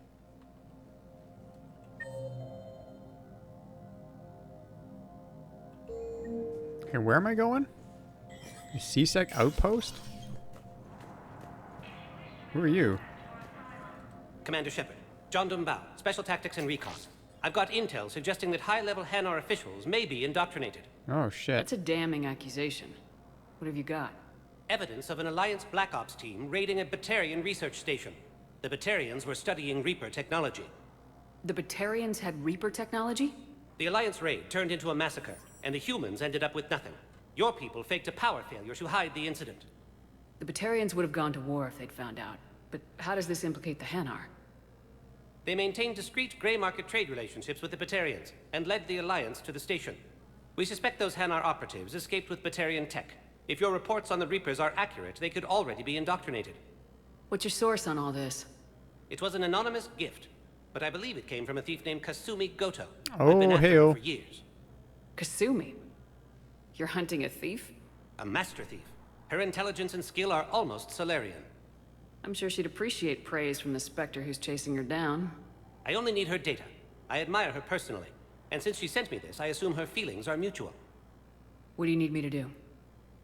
Okay, where am I going? The C-Sec outpost? Who are you? Commander Shepard. John Dumbao, Special Tactics and Recon. I've got intel suggesting that high-level Hanar officials may be indoctrinated. Oh, shit. That's a damning accusation. What have you got? Evidence of an Alliance Black Ops team raiding a Batarian research station. The Batarians were studying Reaper technology. The Batarians had Reaper technology? The Alliance raid turned into a massacre, and the humans ended up with nothing. Your people faked a power failure to hide the incident. The Batarians would have gone to war if they'd found out. But how does this implicate the Hanar? They maintained discreet gray market trade relationships with the Batarians, and led the Alliance to the station. We suspect those Hanar operatives escaped with Batarian tech. If your reports on the Reapers are accurate, they could already be indoctrinated. What's your source on all this? It was an anonymous gift, but I believe it came from a thief named Kasumi Goto. Oh, I've been after her for years. Kasumi? You're hunting a thief? A master thief. Her intelligence and skill are almost Solarian. I'm sure she'd appreciate praise from the Spectre who's chasing her down. I only need her data. I admire her personally. And since she sent me this, I assume her feelings are mutual. What do you need me to do?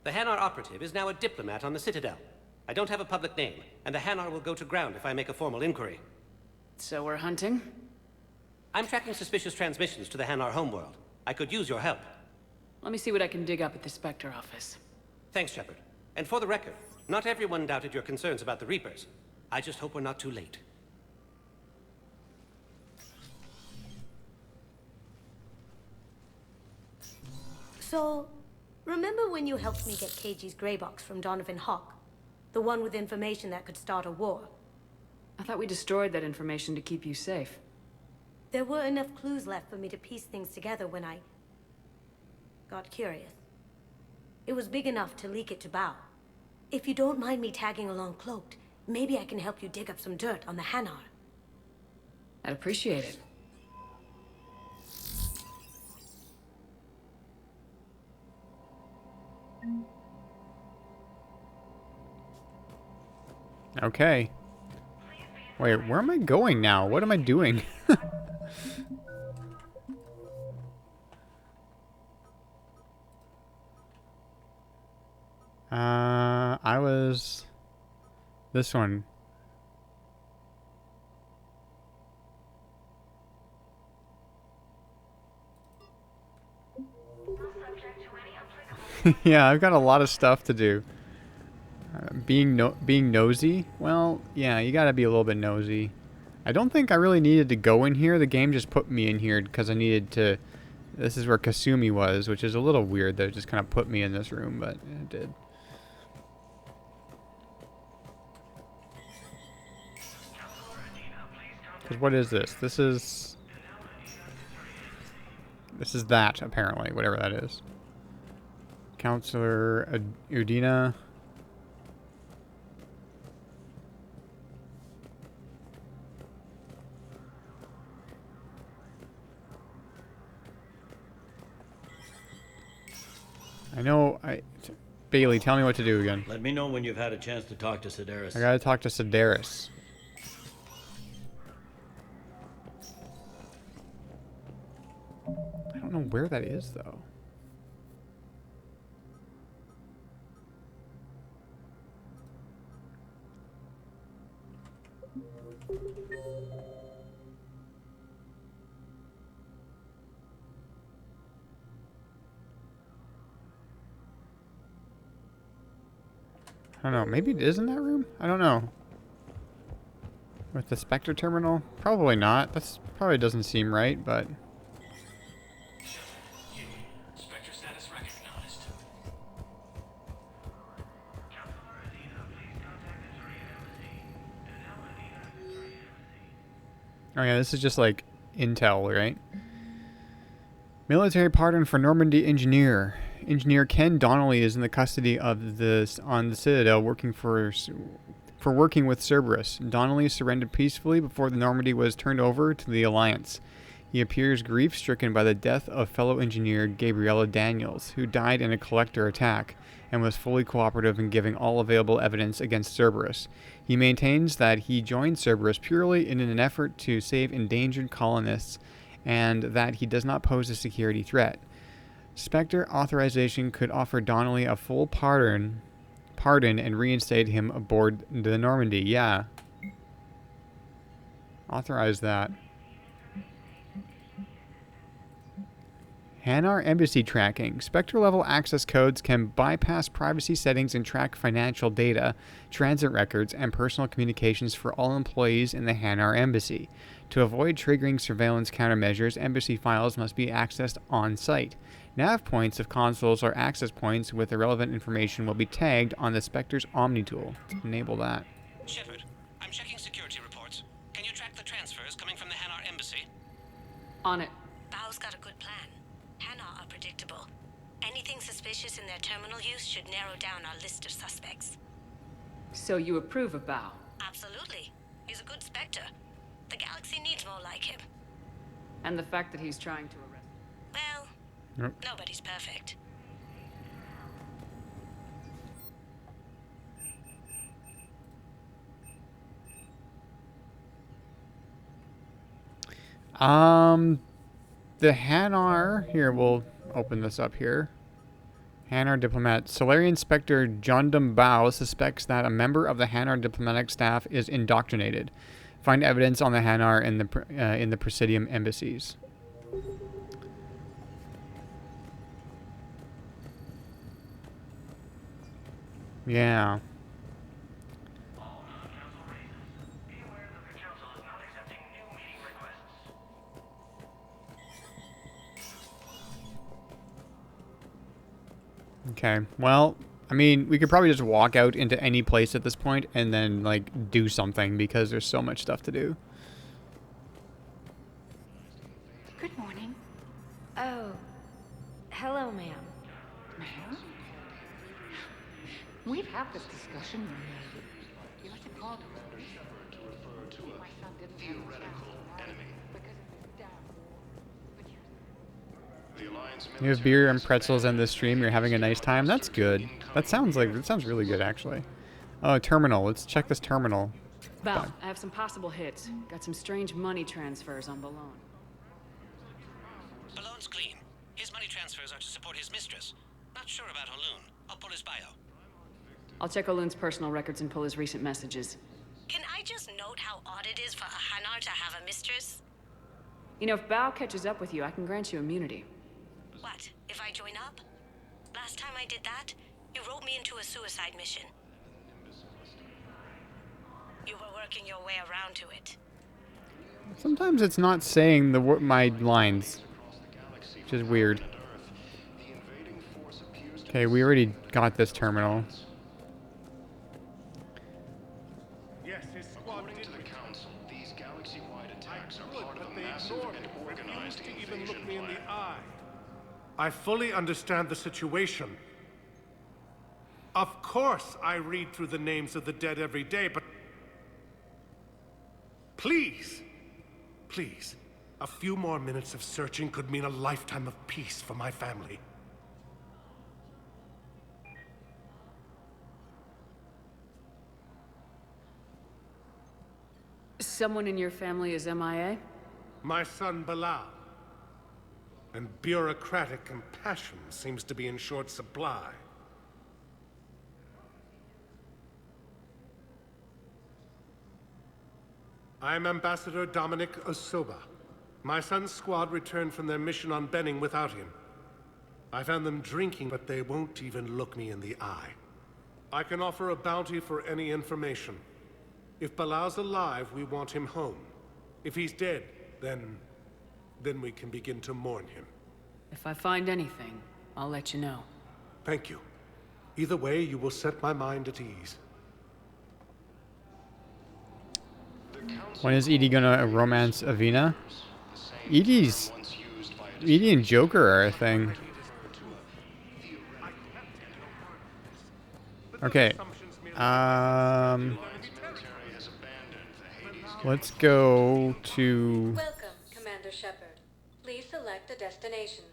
The Hanar operative is now a diplomat on the Citadel. I don't have a public name, and the Hanar will go to ground if I make a formal inquiry. So we're hunting? I'm tracking suspicious transmissions to the Hanar homeworld. I could use your help. Let me see what I can dig up at the Spectre office. Thanks, Shepard. And for the record, not everyone doubted your concerns about the Reapers. I just hope we're not too late. So, remember when you helped me get KG's gray box from Donovan Hawk? The one with information that could start a war? I thought we destroyed that information to keep you safe. There were enough clues left for me to piece things together when I got curious. It was big enough to leak it to Bao. If you don't mind me tagging along cloaked, maybe I can help you dig up some dirt on the Hanar. I'd appreciate it. Okay. Wait, where am I going now? What am I doing? I was... This one. Yeah, I've got a lot of stuff to do. Being nosy? Well, yeah, you gotta be a little bit nosy. I don't think I really needed to go in here. The game just put me in here because I needed to... This is where Kasumi was, which is a little weird that it just kind of put me in this room, but it did. Because what is this? This is that, apparently, whatever that is. Counselor Udina. I know, Bailey, tell me what to do again. Let me know when you've had a chance to talk to Sedaris. I gotta talk to Sedaris. I don't know where that is, though. I don't know. Maybe it is in that room? I don't know. With the Spectre terminal? Probably not. That's probably doesn't seem right, but... Spectre status recognized. Oh yeah, this is just like intel, right? Military pardon for Normandy engineer. Engineer Ken Donnelly is in the custody of the Citadel, working with Cerberus. Donnelly surrendered peacefully before the Normandy was turned over to the Alliance. He appears grief-stricken by the death of fellow engineer Gabriella Daniels, who died in a collector attack, and was fully cooperative in giving all available evidence against Cerberus. He maintains that he joined Cerberus purely in an effort to save endangered colonists, and that he does not pose a security threat. Spectre authorization could offer Donnelly a full pardon and reinstate him aboard the Normandy. Yeah. Authorize that. Hanar Embassy tracking. Spectre-level access codes can bypass privacy settings and track financial data, transit records, and personal communications for all employees in the Hanar Embassy. To avoid triggering surveillance countermeasures, embassy files must be accessed on-site. Nav points of consoles or access points with the relevant information will be tagged on the Spectre's Omni tool. Let's enable that. Shepard, I'm checking security reports. Can you track the transfers coming from the Hanar Embassy? On it. Bao's got a good plan. Hanar are predictable. Anything suspicious in their terminal use should narrow down our list of suspects. So you approve of Bao? Absolutely. He's a good Spectre. The galaxy needs more like him. And the fact that he's trying to arrest... Well, nobody's perfect. The Hanar... Here, we'll open this up here. Hanar diplomat. Solarian Spectre Jondum Bao suspects that a member of the Hanar diplomatic staff is indoctrinated. Find evidence on the Hanar in the Presidium embassies. Yeah. Okay, well, I mean, we could probably just walk out into any place at this point and then, like, do something because there's so much stuff to do. Good morning. Oh, hello, ma'am. Ma'am? We've had this discussion, young lady. You like to call to refer to a theoretical enemy. You have beer and pretzels in this stream. You're having a nice time. That's good. That sounds really good, actually. Oh, terminal. Let's check this terminal. Bao, I have some possible hits. Got some strange money transfers on Balone. Balone's clean. His money transfers are to support his mistress. Not sure about Haloon. I'll pull his bio. I'll check Haloon's personal records and pull his recent messages. Can I just note how odd it is for a Hanar to have a mistress? You know, if Bao catches up with you, I can grant you immunity. What, if I join up? Last time I did that, you wrote me into a suicide mission. You were working your way around to it. Sometimes it's not saying my lines, which is weird. Okay, we already got this terminal. Yes, his squad did to the council. These galaxy-wide attacks are part of a massive and organized invasion look me in the eye. I fully understand the situation. Of course I read through the names of the dead every day, but please, please, a few more minutes of searching could mean a lifetime of peace for my family. Someone in your family is MIA? My son Bilal. And bureaucratic compassion seems to be in short supply. I'm Ambassador Dominic Osoba. My son's squad returned from their mission on Benning without him. I found them drinking, but they won't even look me in the eye. I can offer a bounty for any information. If Bilal's alive, we want him home. If he's dead, then we can begin to mourn him. If I find anything, I'll let you know. Thank you. Either way, you will set my mind at ease. When is Edie gonna romance Avina? Edie and Joker are a thing. Okay. Let's go to... Welcome, Commander Shepard. Please select a destination.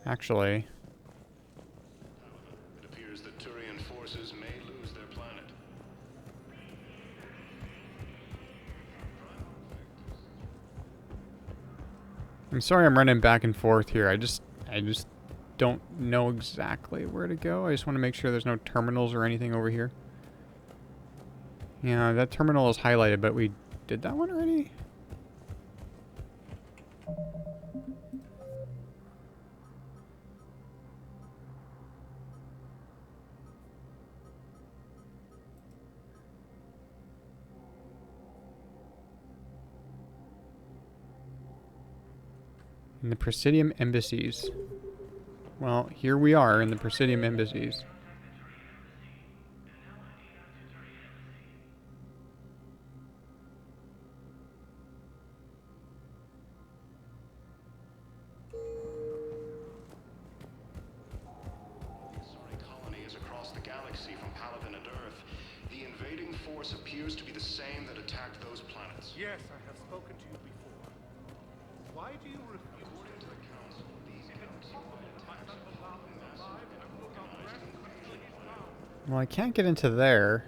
Actually... It appears that Turian forces may lose their planet. I'm sorry I'm running back and forth here. I just don't know exactly where to go. I just want to make sure there's no terminals or anything over here. Yeah, that terminal is highlighted, but we did that one already? In the Presidium embassies. Well, here we are in the Presidium embassies. Colonies across the galaxy from Paladin and Earth. The invading force appears to be the same that attacked those planets. Yes, I have spoken to you before. Why do you refuse? According to the Council, these Well, I can't get into there.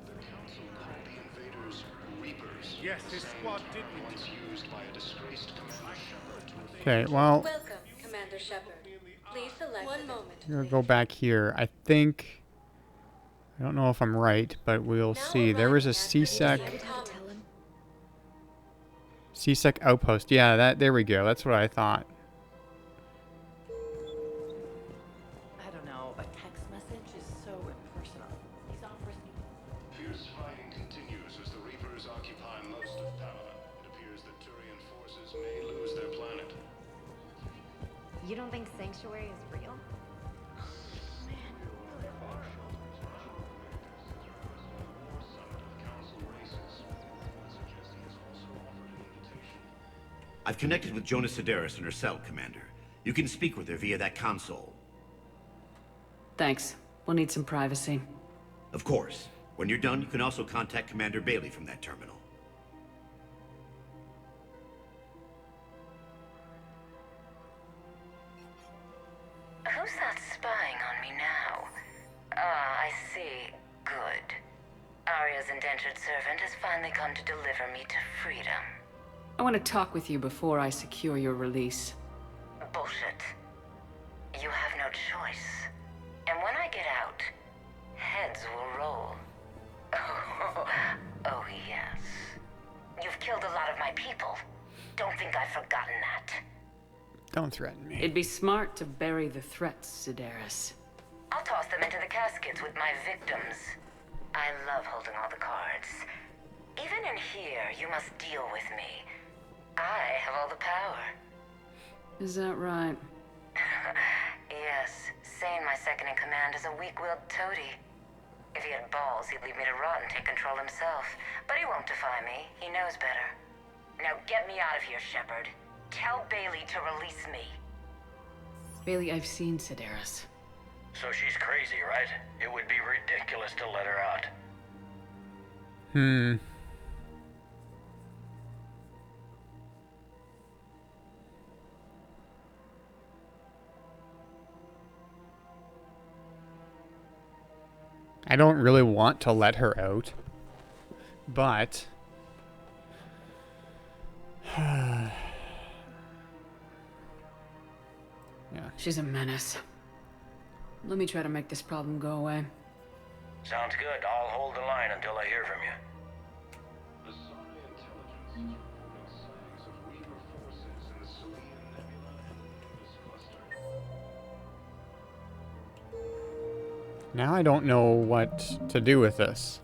The Council called the invaders Reapers. Yes, his squad did once used by a disgraced Commander Shepard to Okay, well, Welcome, Commander Shepard. Please select one moment. I'm gonna go back here. I think... I don't know if I'm right, but we'll see. There was a C-Sec... C-Sec outpost. Yeah, there we go. That's what I thought. I don't know. A text message is so impersonal. These offers me. Fierce fighting continues as the Reapers occupy most of Paladin. It appears that Turian forces may lose their planet. You don't think Sanctuary is real? I've connected with Jonas Sedaris in her cell, Commander. You can speak with her via that console. Thanks. We'll need some privacy. Of course. When you're done, you can also contact Commander Bailey from that terminal. Who's that spying on me now? Ah, I see. Good. Arya's indentured servant has finally come to deliver me to freedom. I want to talk with you before I secure your release. Bullshit. You have no choice. And when I get out, heads will roll. Oh, yes. You've killed a lot of my people. Don't think I've forgotten that. Don't threaten me. It'd be smart to bury the threats, Sedaris. I'll toss them into the caskets with my victims. I love holding all the cards. Even in here, you must deal with me. I have all the power. Is that right? Yes. Sane, my second in command, is a weak-willed toady. If he had balls, he'd leave me to rot and take control himself. But he won't defy me. He knows better. Now get me out of here, Shepard. Tell Bailey to release me. Bailey, I've seen Sedaris. So she's crazy, right? It would be ridiculous to let her out. I don't really want to let her out, but yeah. She's a menace. Let me try to make this problem go away. Sounds good. I'll hold the line until I hear from you. Asari intelligence is reporting sightings of Reaper forces in the Selene Nebula and Nimbus cluster. Now I don't know what to do with this.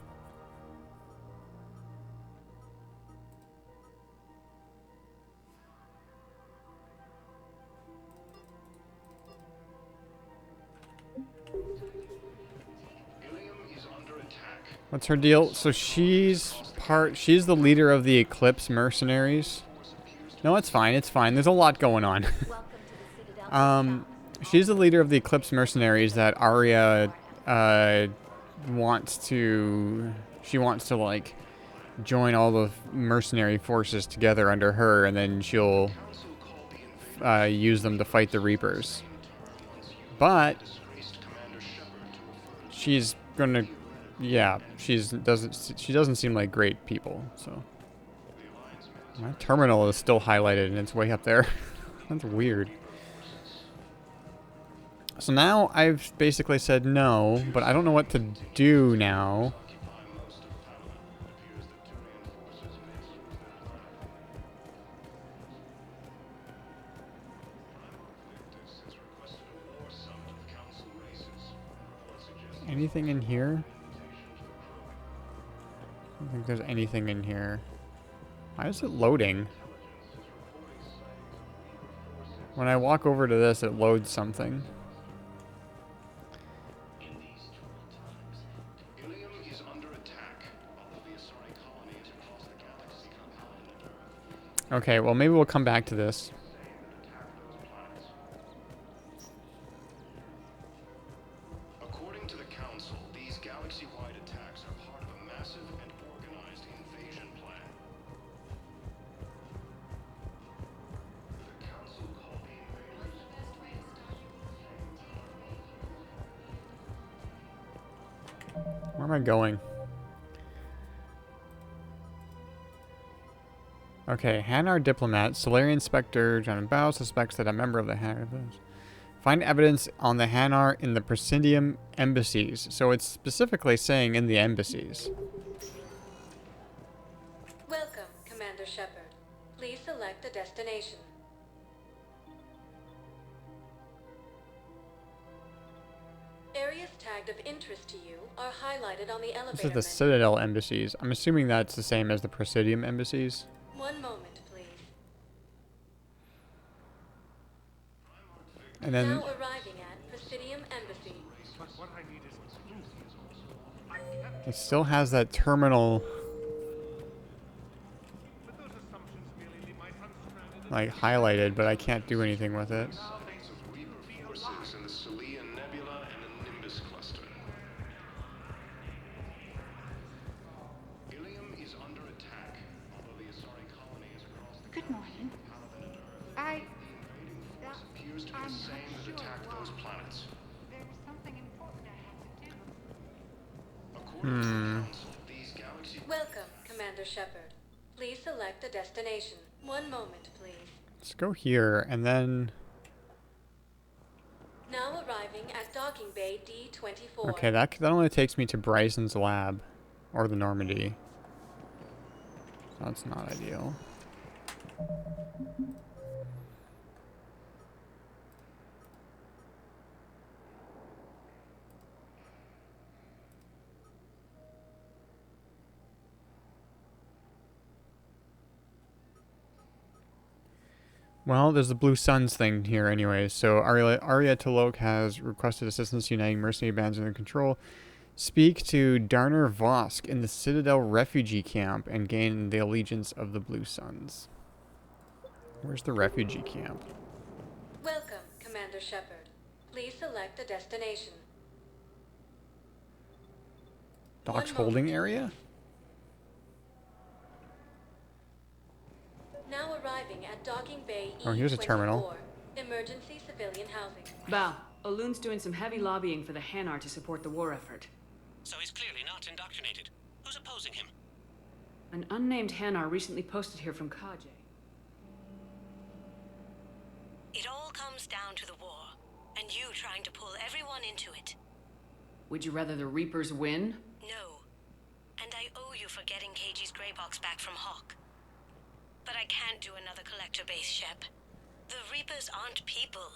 What's her deal? So she's the leader of the Eclipse mercenaries. No, it's fine. It's fine. There's a lot going on. She's the leader of the Eclipse mercenaries that Arya wants to like join all the mercenary forces together under her, and then she'll use them to fight the Reapers. But she's gonna, yeah, she doesn't seem like great people. So my terminal is still highlighted and it's way up there. That's weird. So now I've basically said no, but I don't know what to do now. Anything in here? I don't think there's anything in here. Why is it loading? When I walk over to this, it loads something. Ilium is under attack, although the Asari colonies across the galaxy from Paladin Earth. Okay, well maybe we'll come back to this. According to the Council, these galaxy-wide attacks are part of a massive and organized invasion plan. The Council called the invaders. Where am I going? Okay, Hanar diplomat, Solarian Inspector John Bao suspects that a member of the Hanar find evidence on the Hanar in the Presidium embassies. So it's specifically saying in the embassies. Welcome, Commander Shepard. Please select a destination. Areas tagged of interest to you are highlighted on the elevator This is the menu. Citadel embassies. I'm assuming that's the same as the Presidium embassies. One moment, please. And then Now arriving at Presidium Embassy. it still has that terminal like highlighted, but I can't do anything with it. Forces in the Salian Nebula and the Nimbus cluster. Ilium is under attack, although the Asari colony is across the Good morning. Paladin Earth. I... Force appears to be the same that attacked those planets. There was something important I had to do. According to the Council, these galaxy... Welcome, Commander Shepard. Please select a destination. One moment, please. Let's go here and then Now arriving at Docking Bay D-24. okay, that only takes me to Bryson's lab or the Normandy. That's not ideal. Well, there's the Blue Suns thing here anyways. So Arya Tolok has requested assistance uniting mercenary bands under control. Speak to Darner Vosk in the Citadel refugee camp and gain the allegiance of the Blue Suns. Where's the refugee camp? Welcome, Commander Shepard. Please select a destination. Docks holding area? Now arriving at Docking Bay E-24. Oh, here's a terminal. Emergency civilian housing. Bao, Alun's doing some heavy lobbying for the Hanar to support the war effort. So he's clearly not indoctrinated. Who's opposing him? An unnamed Hanar recently posted here from Kaje. It all comes down to the war, and you trying to pull everyone into it. Would you rather the Reapers win? No. And I owe you for getting KG's gray box back from Hawk. But I can't do another collector base, Shep. The Reapers aren't people.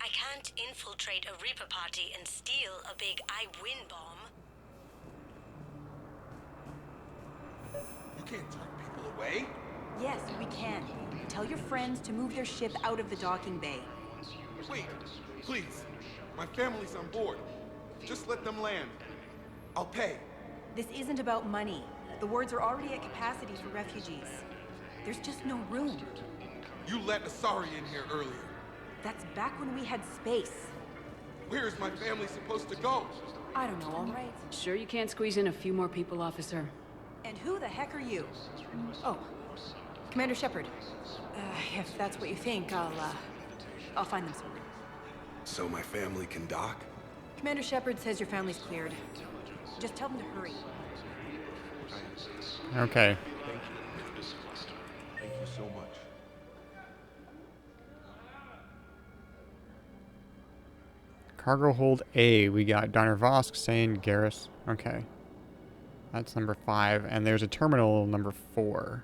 I can't infiltrate a Reaper party and steal a big I win bomb. You can't turn people away. Yes, we can. Tell your friends to move their ship out of the docking bay. Wait, please. My family's on board. Just let them land. I'll pay. This isn't about money. The wards are already at capacity for refugees. There's just no room. You let Asari in here earlier. That's back when we had space. Where is my family supposed to go? I don't know, all right. Sure you can't squeeze in a few more people, officer? And who the heck are you? Oh, Commander Shepard. If that's what you think, I'll find them somewhere. So my family can dock? Commander Shepard says your family's cleared. Just tell them to hurry. Okay. Thank you so much. Cargo hold A. We got Donner Vosk saying Garrus. Okay. That's number 5. And there's a terminal number 4.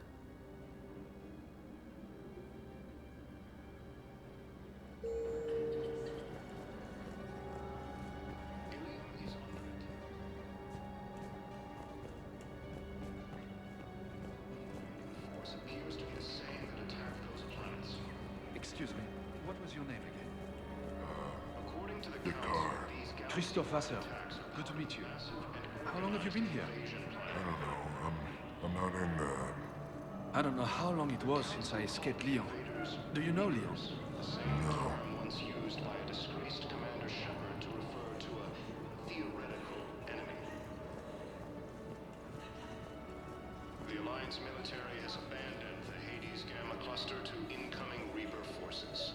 Force appears to be the same that attacked those planets. Excuse me. what was your name again? According to the Dakar. Christophe Vasseur. Good to meet you. How long have you been here? I don't know. I'm not in the... I don't know how long it was since I escaped Lyon. Do you know Lyon? No. once used by a disgraced Commander Shepard to refer to a theoretical enemy. The Alliance military has abandoned the Hades Gamma cluster to incoming Reaper forces.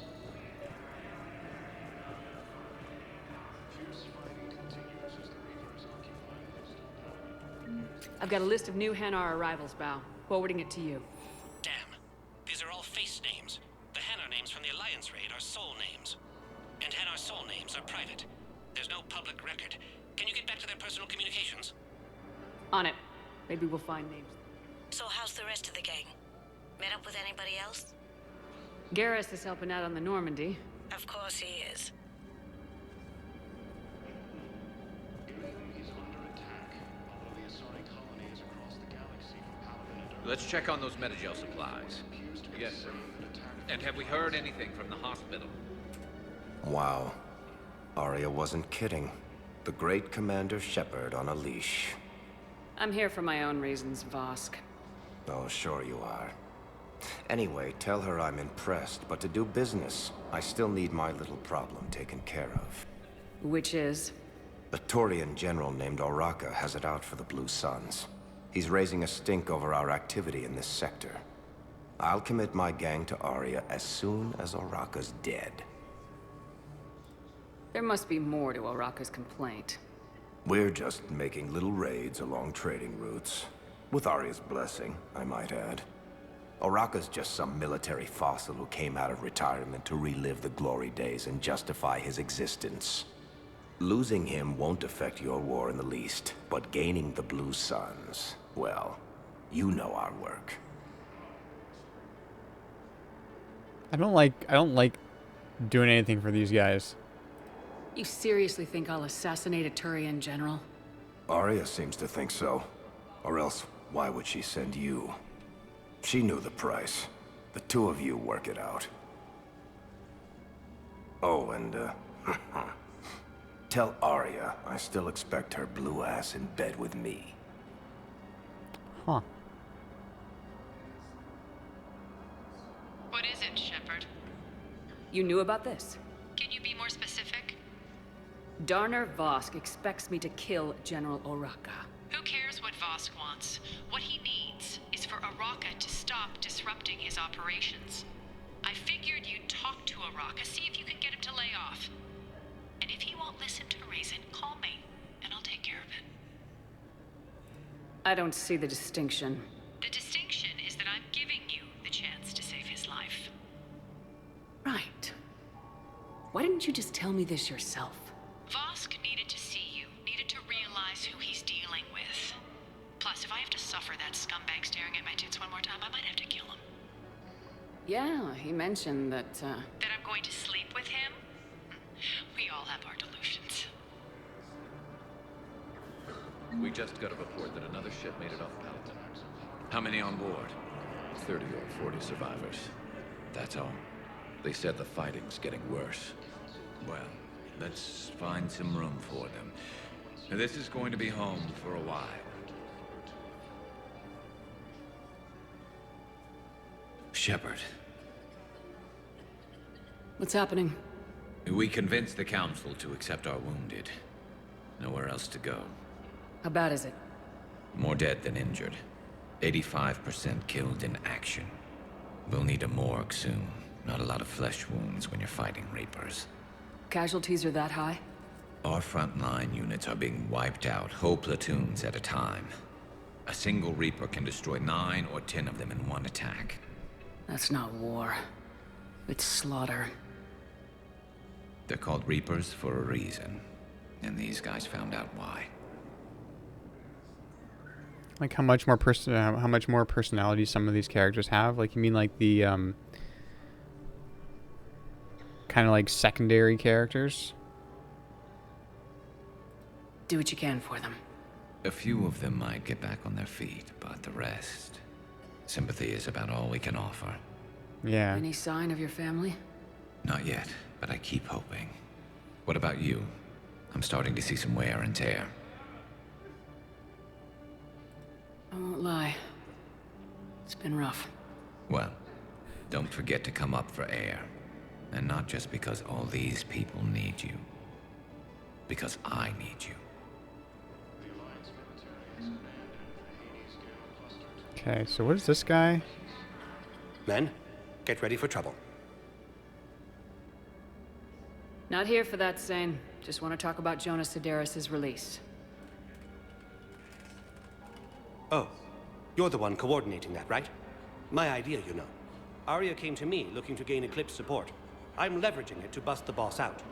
Fierce fighting continues as the Reapers occupy most of I've got a list of new Hanar arrivals, Bao. Forwarding it to you. Damn. These are all face names. The Hanar names from the Alliance raid are soul names. And Hanar soul names are private. There's no public record. Can you get back to their personal communications? On it. Maybe we'll find names. So how's the rest of the gang? Met up with anybody else? Garrus is helping out on the Normandy. Of course he is. Let's check on those Metagel supplies. Yes, sir. And have we heard anything from the hospital? Wow. Arya wasn't kidding. The great Commander Shepard on a leash. I'm here for my own reasons, Vosk. Oh, sure you are. Anyway, tell her I'm impressed, but to do business, I still need my little problem taken care of. Which is? A Taurian general named Oraka has it out for the Blue Suns. He's raising a stink over our activity in this sector. I'll commit my gang to Arya as soon as Oraka's dead. There must be more to Oraka's complaint. We're just making little raids along trading routes. With Arya's blessing, I might add. Oraka's just some military fossil who came out of retirement to relive the glory days and justify his existence. Losing him won't affect your war in the least, but gaining the Blue Suns, well, you know our work. I don't like doing anything for these guys. You seriously think I'll assassinate a Turian general? Arya seems to think so. Or else, why would she send you? She knew the price. The two of you work it out. Oh, and, tell Arya I still expect her blue ass in bed with me. Huh. What is it, Shepard? You knew about this? Can you be more specific? Darner Vosk expects me to kill General Oraka. Who cares what Vosk wants? What he needs is for Oraka to stop disrupting his operations. I figured you'd talk to Oraka, see if you can get him to lay off. And if he won't listen to reason, call me, and I'll take care of it. I don't see the distinction. The distinction is that I'm giving you the chance to save his life. Right. Why didn't you just tell me this yourself? Vosk needed to see you, needed to realize who he's dealing with. Plus, if I have to suffer that scumbag staring at my tits one more time, I might have to kill him. Yeah, he mentioned that, That I'm going to sleep with him? We all have our delusions. We just got a report that another ship made it off Paladin. How many on board? 30 or 40 survivors. That's all. They said the fighting's getting worse. Well, let's find some room for them. This is going to be home for a while. Shepard, what's happening? we convinced the Council to accept our wounded. Nowhere else to go. How bad is it? More dead than injured. 85% killed in action. We'll need a morgue soon. Not a lot of flesh wounds when you're fighting Reapers. Casualties are that high? Our frontline units are being wiped out, whole platoons at a time. A single Reaper can destroy 9 or 10 of them in one attack. That's not war. It's slaughter. They're called Reapers for a reason. And these guys found out why. Like how much more personality some of these characters have? Like you mean like the kind of like secondary characters? Do what you can for them. A few of them might get back on their feet, but the rest... Sympathy is about all we can offer. Yeah. Any sign of your family? Not yet, but I keep hoping. What about you? I'm starting to see some wear and tear. I won't lie. It's been rough. Well, don't forget to come up for air. And not just because all these people need you. Because I need you. Okay, so what is this guy? Men, get ready for trouble. Not here for that, Zane. Just want to talk about Jonas Sedaris' release. Oh, you're the one coordinating that, right? My idea, you know. Arya came to me looking to gain Eclipse support. I'm leveraging it to bust the boss out.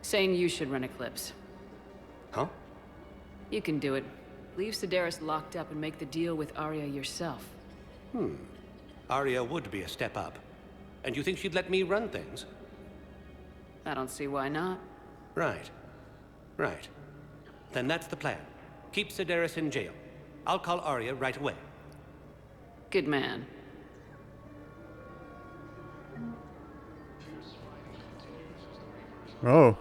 Saying you should run Eclipse. Huh? You can do it. Leave Sedaris locked up and make the deal with Arya yourself. Arya would be a step up. And you think she'd let me run things? I don't see why not. Right. Right. Then that's the plan. Keep Sedaris in jail. I'll call Arya right away. Good man. Oh.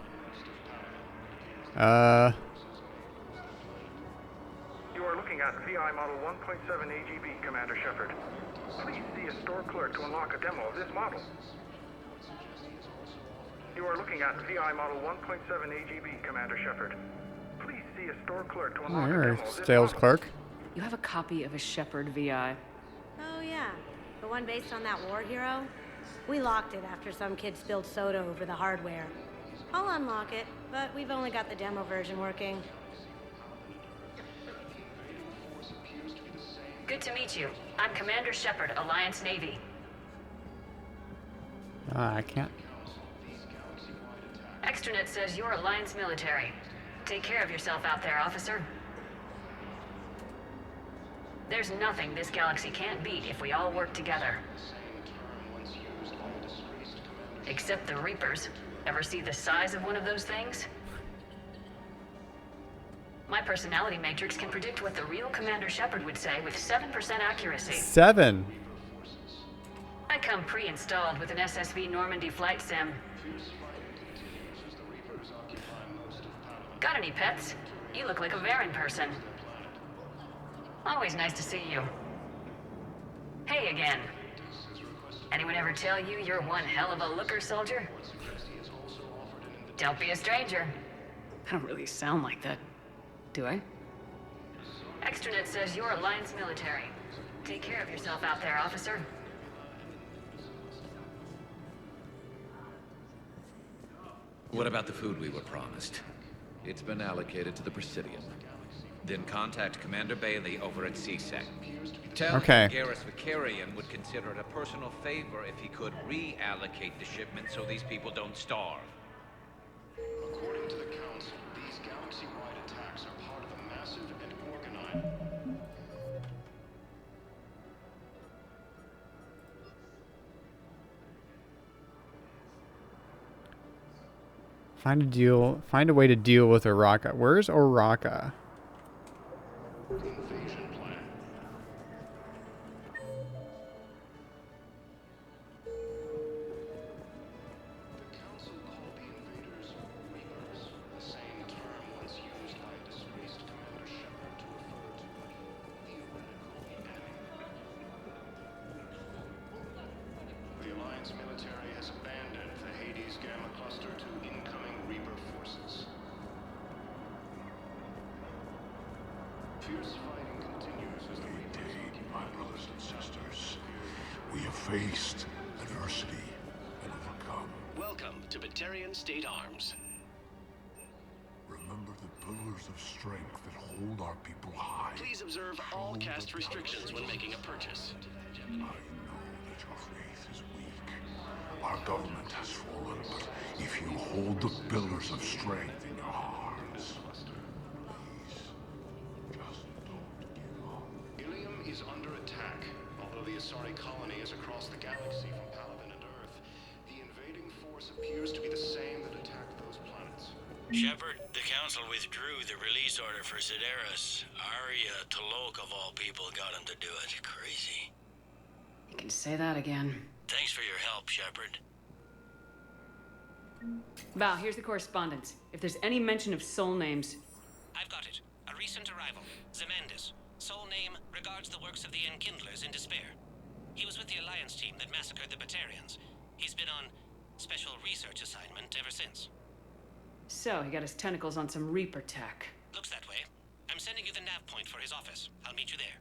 You are looking at VI Model 1.7 AGB, Commander Shepard. Please see a store clerk to unlock a demo of this model. You are looking at VI Model 1.7 AGB, Commander Shepard. Please see a store clerk to unlock a Alright, demo of this sales model. clerk. You have a copy of a Shepard VI. Oh, yeah. The one based on that war hero? We locked it after some kid spilled soda over the hardware. I'll unlock it, but we've only got the demo version working. Good to meet you. I'm Commander Shepard, Alliance Navy. I can't. Extranet says you're Alliance military. Take care of yourself out there, officer. There's nothing this galaxy can't beat if we all work together. Except the Reapers. Ever see the size of one of those things? My personality matrix can predict what the real Commander Shepard would say with 7% accuracy. 7. I come pre-installed with an SSV Normandy flight sim. Got any pets? You look like a Varen person. Always nice to see you. Hey again. Anyone ever tell you you're one hell of a looker, soldier? Don't be a stranger. I don't really sound like that, do I? Extranet says you're Alliance military. Take care of yourself out there, officer. What about the food we were promised? It's been allocated to the Presidium. Then contact Commander Bailey over at CSEC. Tell Okay. him Garrus Vicarian would consider it a personal favor if he could reallocate the shipment so these people don't starve. According to the Council, these galaxy-wide attacks are part of a massive and organized... Find a way to deal with Oraka. Where's Oraka? invasion plan. The Council called the invaders Reapers, the same term once used by a disgraced Commander Shepard to refer to a theoretical enemy. The Alliance military has abandoned the Hades Gamma Cluster to incoming Reaper forces. Fierce fighting continues as the Reapers My brothers and sisters, we have faced adversity and overcome. Welcome to Batarian State Arms. Remember the pillars of strength that hold our people high. Please observe all cast restrictions when making a purchase. I know that your faith is weak. Our government has fallen, but if you hold the pillars of strength in your hearts, please, just don't give up. Ilium is under attack. Although the Asari colony is across the galaxy from Paladin and Earth, the invading force appears to be the same that attacked those planets. Shepard, the Council withdrew the release order for Sedaris. Arya Talok, of all people, got him to do it. Crazy. You can say that again. Thanks for your help, Shepard. Val, here's the correspondence. If there's any mention of soul names... I've got it. A recent arrival. Zemandis. Sole name regards the works of the Enkindlers in despair. He was with the Alliance team that massacred the Batarians. He's been on special research assignment ever since. So, he got his tentacles on some Reaper tech. Looks that way. I'm sending you the nav point for his office. I'll meet you there.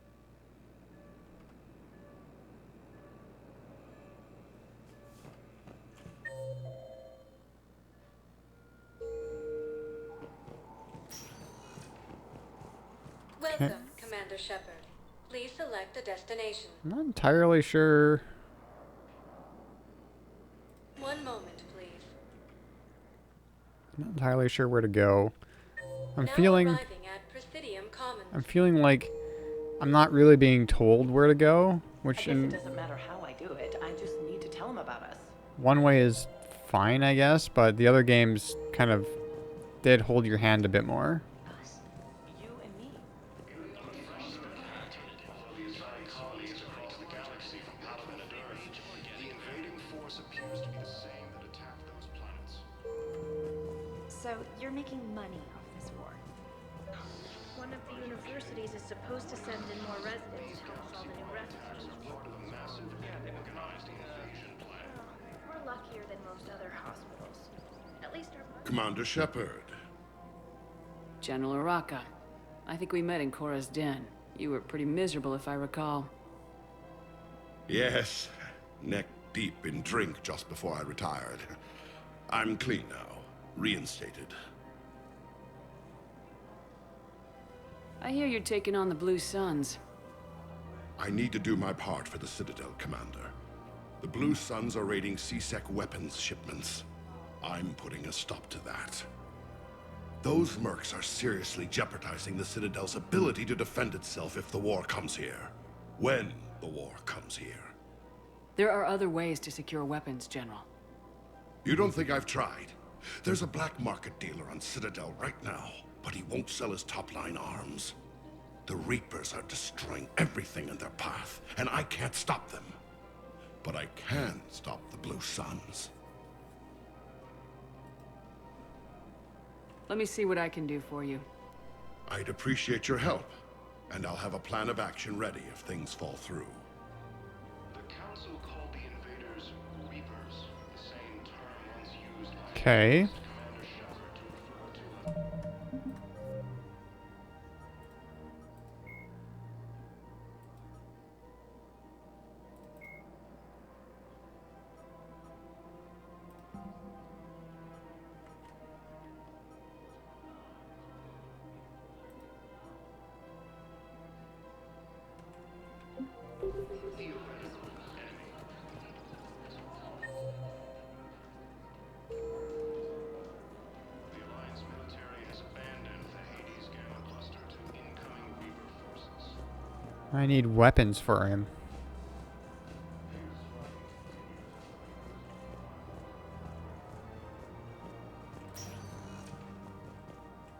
Welcome, Commander Shepard. Please select a destination. I'm not entirely sure. One moment, please. I'm not entirely sure where to go. I'm Now feeling arriving at Presidium Commons. like I'm not really being told where to go, which I guess in it doesn't matter how I do it. I just need to tell him about us. one way is fine, I guess, but the other games kind of did hold your hand a bit more. You and me. So, you're making money off this war. One of the universities is supposed to send in more residents to house all the new refugees. We're luckier than most other hospitals. At least our... Commander Shepard. General Araka. I think we met in Cora's den. You were pretty miserable, if I recall. Yes, neck deep in drink just before I retired. I'm clean now, reinstated. I hear you're taking on the Blue Suns. I need to do my part for the Citadel, Commander. The Blue Suns are raiding C-Sec weapons shipments. I'm putting a stop to that. Those mercs are seriously jeopardizing the Citadel's ability to defend itself if the war comes here. When the war comes here. There are other ways to secure weapons, General. You don't think I've tried? There's a black market dealer on Citadel right now, but he won't sell his top-line arms. The Reapers are destroying everything in their path, and I can't stop them. But I can stop the Blue Suns. Let me see what I can do for you. I'd appreciate your help, and I'll have a plan of action ready if things fall through. The Council called the invaders Reapers, the same term once used by Okay. Commander Shepard to refer to I need weapons for him.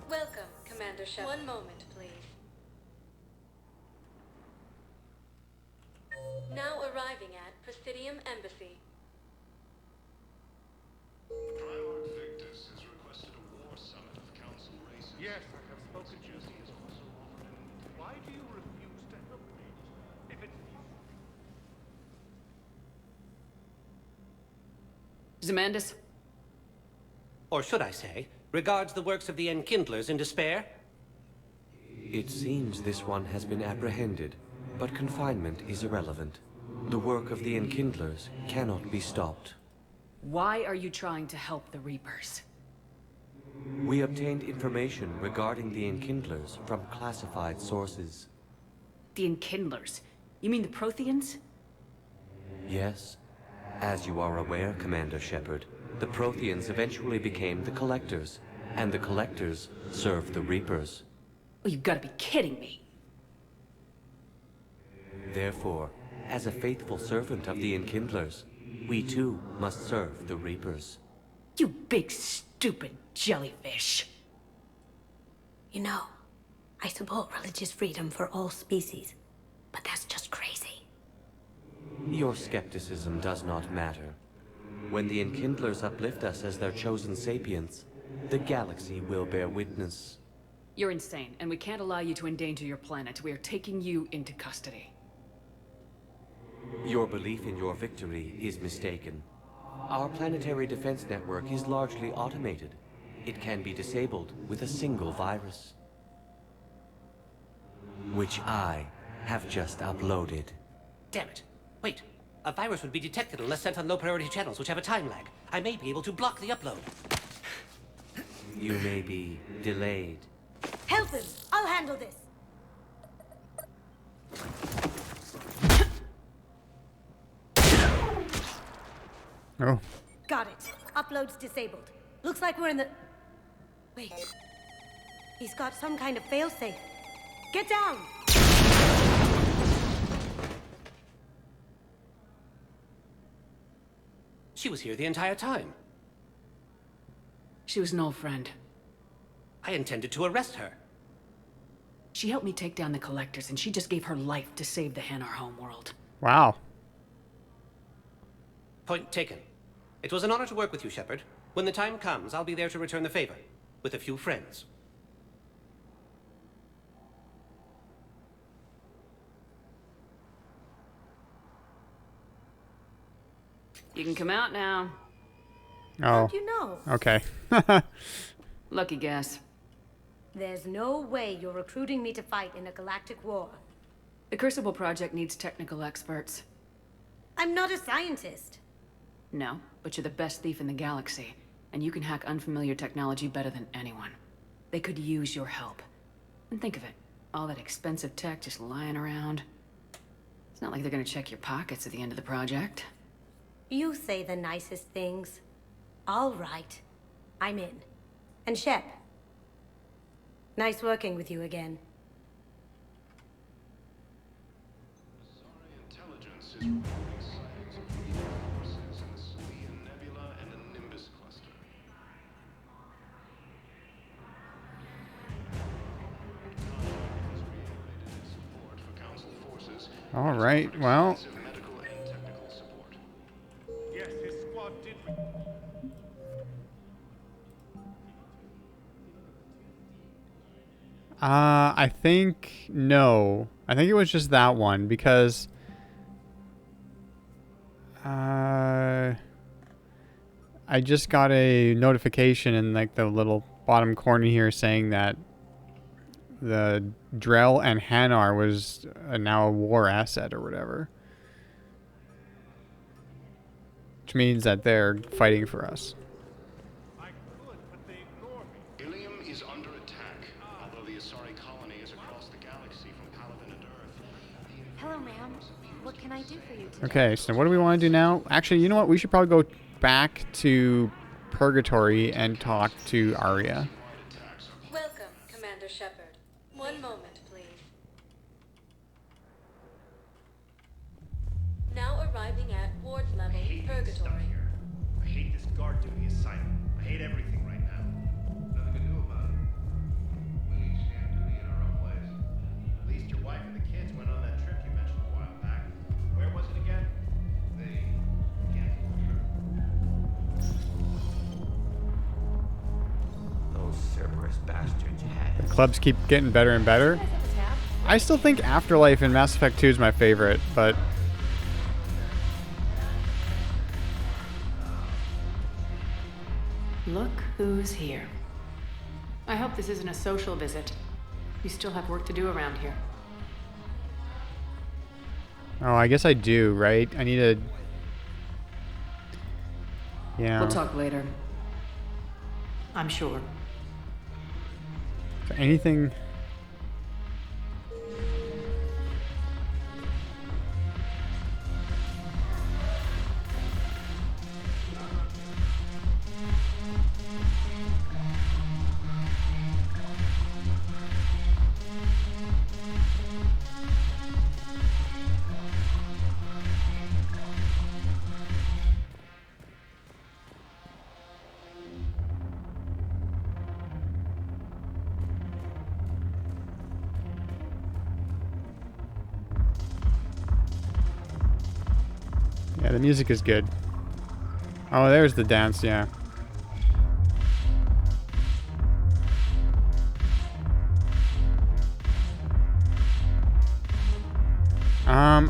Welcome, Commander Shepard. One moment, please. Now arriving at Presidium Embassy. Primarch Victus has requested a war summit of council races. Yes, I have spoken to you. Why do you refuse to help me? If it's... Zemandis? Or should I say, regards the works of the Enkindlers in despair? It seems this one has been apprehended, but confinement is irrelevant. The work of the Enkindlers cannot be stopped. Why are you trying to help the Reapers? We obtained information regarding the Enkindlers from classified sources. The Enkindlers? You mean the Protheans? Yes. As you are aware, Commander Shepard, the Protheans eventually became the Collectors, and the Collectors served the Reapers. Oh, you've got to be kidding me. Therefore, as a faithful servant of the Enkindlers, we too must serve the Reapers. You big stupid jellyfish. You know, I support religious freedom for all species, but that's just crazy. Your skepticism does not matter. When the Enkindlers uplift us as their chosen sapients, the galaxy will bear witness. You're insane, and we can't allow you to endanger your planet. We are taking you into custody. Your belief in your victory is mistaken. Our planetary defense network is largely automated. It can be disabled with a single virus, which I have just uploaded. Damn it. Wait. A virus would be detected unless sent on low-priority channels, which have a time lag. I may be able to block the upload. You may be delayed. Help him! I'll handle this! Oh. Got it. Upload's disabled. Looks like we're in the... Wait. He's got some kind of failsafe. Get down! She was here the entire time. She was an old friend. I intended to arrest her. She helped me take down the Collectors, and she just gave her life to save the Hanar homeworld. Wow. Point taken. It was an honor to work with you, Shepard. When the time comes, I'll be there to return the favor. With a few friends. You can come out now. Oh. How'd you know? Okay. Lucky guess. There's no way you're recruiting me to fight in a galactic war. The Crucible Project needs technical experts. I'm not a scientist. No, but you're the best thief in the galaxy, and you can hack unfamiliar technology better than anyone. They could use your help. And think of it, all that expensive tech just lying around. It's not like they're gonna check your pockets at the end of the project. You say the nicest things. All right. I'm in. And Shep. Nice working with you again. Intelligence is reporting sightings of alien forces in the Salian Nebula and the Nimbus cluster. Has reiterated its support for Council forces. All right. Well. Medical and technical support. Yes, his squad did. I think no. I think it was just that one because I just got a notification in like the little bottom corner here saying that the Drell and Hanar was now a war asset or whatever. Which means that they're fighting for us. Ilium is under attack, although the Asari colony is across the galaxy from Paladin and Earth. Hello, ma'am. What can I do for you today? Okay, so what do we want to do now? Actually, you know what? We should probably go back to Purgatory and talk to Arya. Welcome, Commander Shepard. One moment, please. Now arriving at ward level Purgatory. I hate this guard duty assignment. I hate everything right now. Nothing to do about it. We each stand duty in our own ways. At least your wife and the kids went on that trip you mentioned a while back. Where was it again? They canceled the trip. Those Cerberus bastards had The clubs keep getting better and better. I still think Afterlife in Mass Effect 2 is my favorite, but Look who's here. I hope this isn't a social visit. You still have work to do around here. oh, I guess I do, right? I need to. Yeah. We'll talk later. I'm sure. Anything. Yeah, the music is good. Oh, there's the dance, yeah.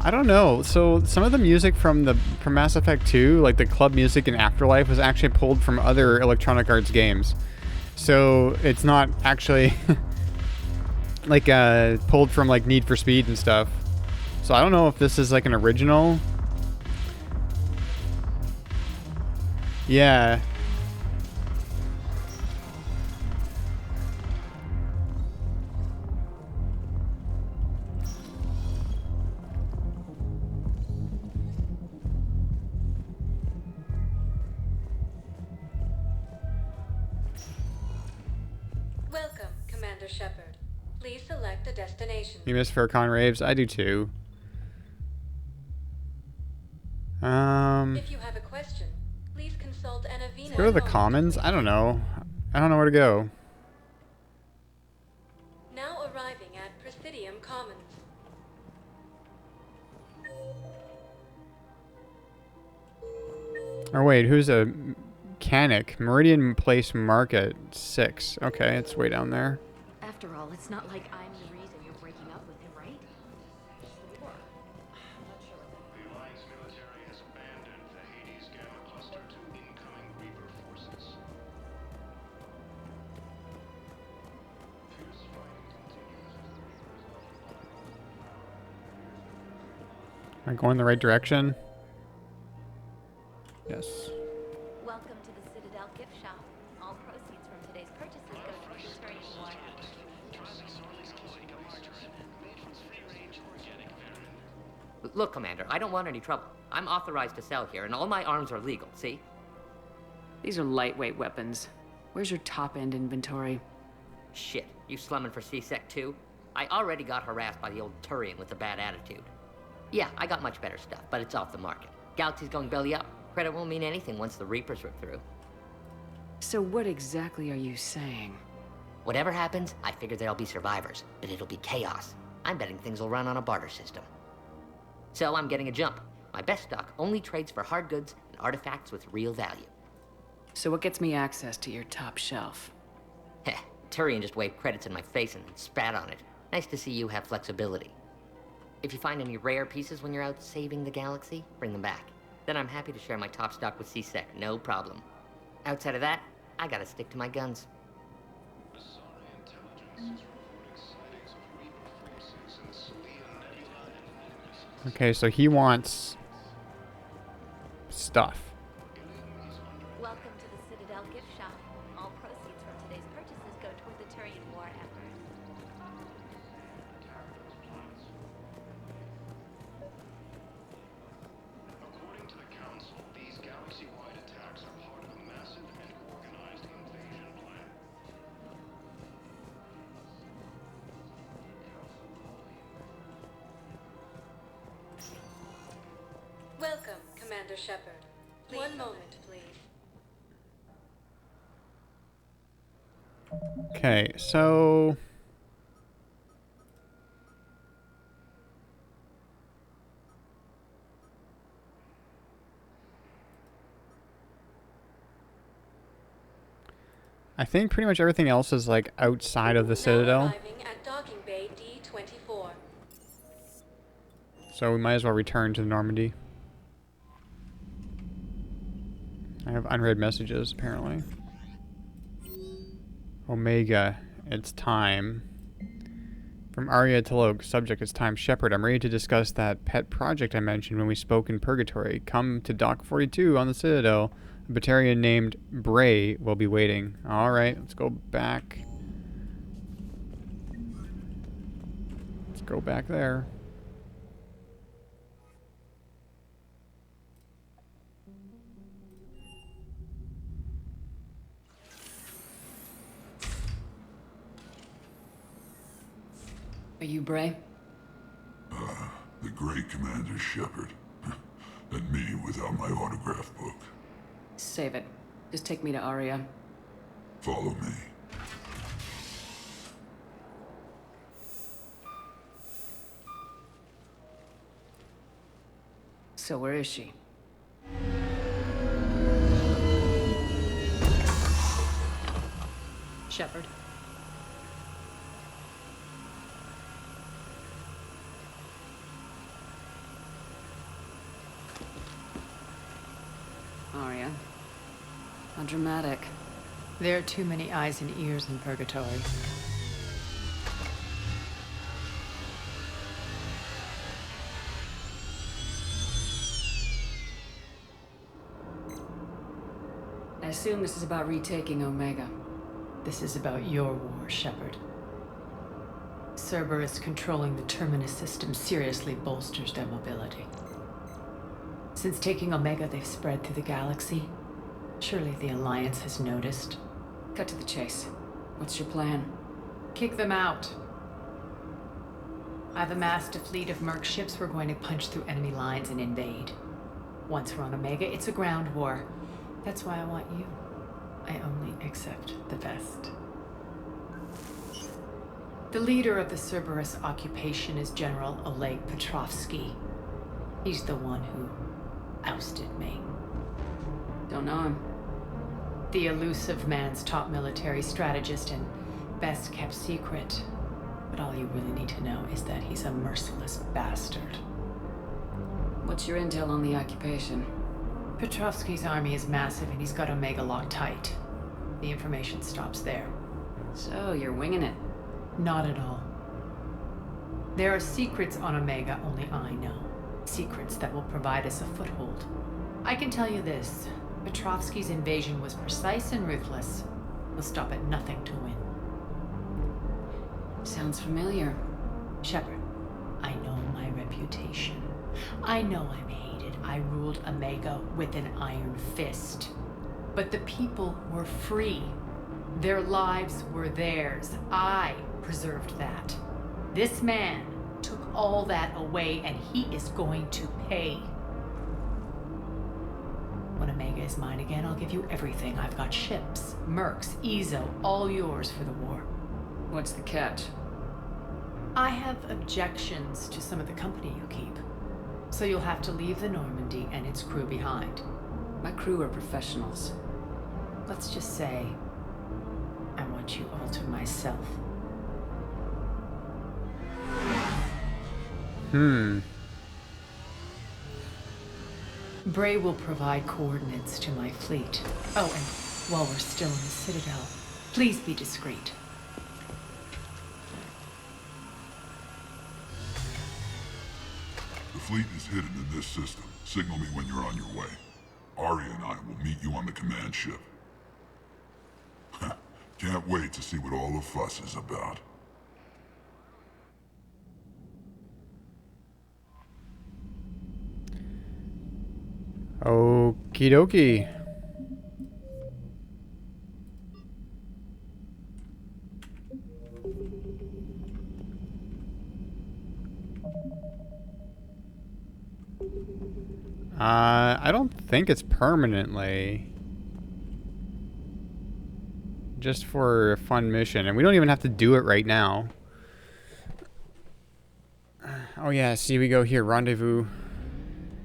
I don't know. So some of the music from Mass Effect 2, like the club music in Afterlife, was actually pulled from other Electronic Arts games. So it's not actually like pulled from like Need for Speed and stuff. So I don't know if this is like an original. Yeah. Welcome, Commander Shepard. Please select a destination. You miss Furcon Raves? I do too. If you have a question, please consult Anavina. Go to the Commons? I don't know. I don't know where to go. Now arriving at Presidium Commons. Or wait, who's a mechanic? Meridian Place Market 6. Okay, it's way down there. After all, it's not like I'm the reason you're breaking up with him, right? Sure. I'm not sure. The Alliance military has abandoned the Hades Gamma cluster to incoming Reaper forces. Fierce fighting continues as the Reapers Am I going the right direction? Yes. Welcome to the Citadel gift shop. All proceeds from today's purchases go to the Victorian War effort. Look, Commander, I don't want any trouble. I'm authorized to sell here, and all my arms are legal, see? These are lightweight weapons. Where's your top-end inventory? Shit, you slumming for C-Sec too? I already got harassed by the old Turian with a bad attitude. Yeah, I got much better stuff, but it's off the market. Galaxy's going belly up. Credit won't mean anything once the Reapers rip through. So what exactly are you saying? Whatever happens, I figure there'll be survivors, but it'll be chaos. I'm betting things will run on a barter system. So I'm getting a jump. My best stock only trades for hard goods and artifacts with real value. So what gets me access to your top shelf? Heh, Turian just waved credits in my face and spat on it. Nice to see you have flexibility. If you find any rare pieces when you're out saving the galaxy, bring them back. Then I'm happy to share my top stock with C-Sec, no problem. Outside of that, I gotta stick to my guns. Okay, so he wants stuff. Welcome to the Citadel gift shop. All proceeds from today's purchases go toward the Turian War effort. According to the Council, these galaxy-wide attacks are part of a massive and organized invasion plan. Welcome, Commander Shepard. One moment, please. Okay, so I think pretty much everything else is like outside of the Citadel. Arriving at docking bay D-24. So we might as well return to Normandy. I have unread messages, apparently. Omega, it's time. From Arya to Logue, subject, it's time. Shepard, I'm ready to discuss that pet project I mentioned when we spoke in Purgatory. Come to Dock 42 on the Citadel. A Batarian named Bray will be waiting. Alright, let's go back. Let's go back there. Are you Bray? The great Commander Shepard. And me without my autograph book. Save it. Just take me to Arya. Follow me. So where is she? Shepard. Arya. How dramatic. There are too many eyes and ears in Purgatory. I assume this is about retaking Omega. This is about your war, Shepard. Cerberus controlling the Terminus system seriously bolsters their mobility. Since taking Omega, they've spread through the galaxy. Surely the Alliance has noticed. Cut to the chase. What's your plan? Kick them out. I've amassed a fleet of merc ships. We're going to punch through enemy lines and invade. Once we're on Omega, it's a ground war. That's why I want you. I only accept the best. The leader of the Cerberus occupation is General Oleg Petrovsky. He's the one who ousted me. Don't know him. The elusive man's top military strategist and best kept secret. But all you really need to know is that he's a merciless bastard. What's your intel on the occupation? Petrovsky's army is massive and he's got Omega locked tight. The information stops there. So, you're winging it? Not at all. There are secrets on Omega only I know. Secrets that will provide us a foothold. I can tell you this. Petrovsky's invasion was precise and ruthless. He'll stop at nothing to win. Sounds familiar. Shepard, I know my reputation. I know I'm hated. I ruled Omega with an iron fist. But the people were free. Their lives were theirs. I preserved that. This man took all that away, and he is going to pay. When Omega is mine again, I'll give you everything. I've got ships, mercs, Ezo, all yours for the war. What's the catch? I have objections to some of the company you keep. So you'll have to leave the Normandy and its crew behind. My crew are professionals. Let's just say, I want you all to myself. Bray will provide coordinates to my fleet. Oh, and while we're still in the Citadel, please be discreet. The fleet is hidden in this system. Signal me when you're on your way. Arya and I will meet you on the command ship. Can't wait to see what all the fuss is about. Okie dokie. I don't think it's permanently. Just for a fun mission, and we don't even have to do it right now. Oh yeah, see, we go here, rendezvous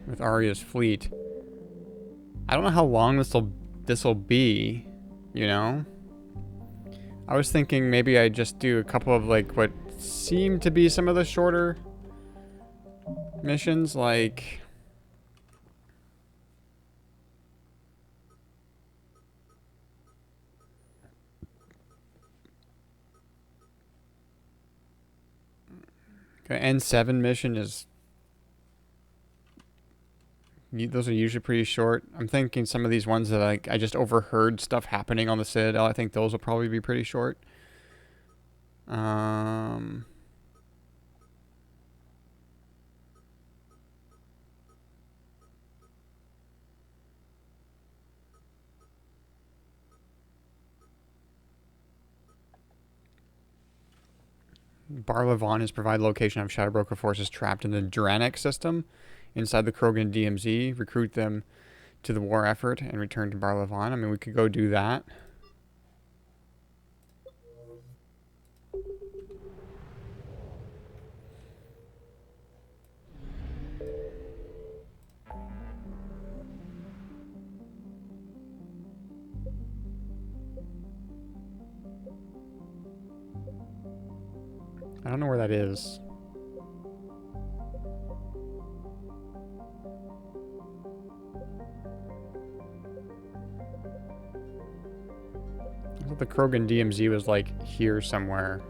with Arya's fleet. I don't know how long this'll be, you know? I was thinking maybe I'd just do a couple of like what seem to be some of the shorter missions, like okay, N7 mission is those are usually pretty short. I'm thinking some of these ones that I just overheard stuff happening on the Citadel. I think those will probably be pretty short. Barlevon has provided location of Shadow Broker forces trapped in the Dranik system inside the Krogan DMZ. Recruit them to the war effort and return to Barlevon. I mean, we could go do that. I don't know where that is. I thought the Krogan DMZ was like here somewhere.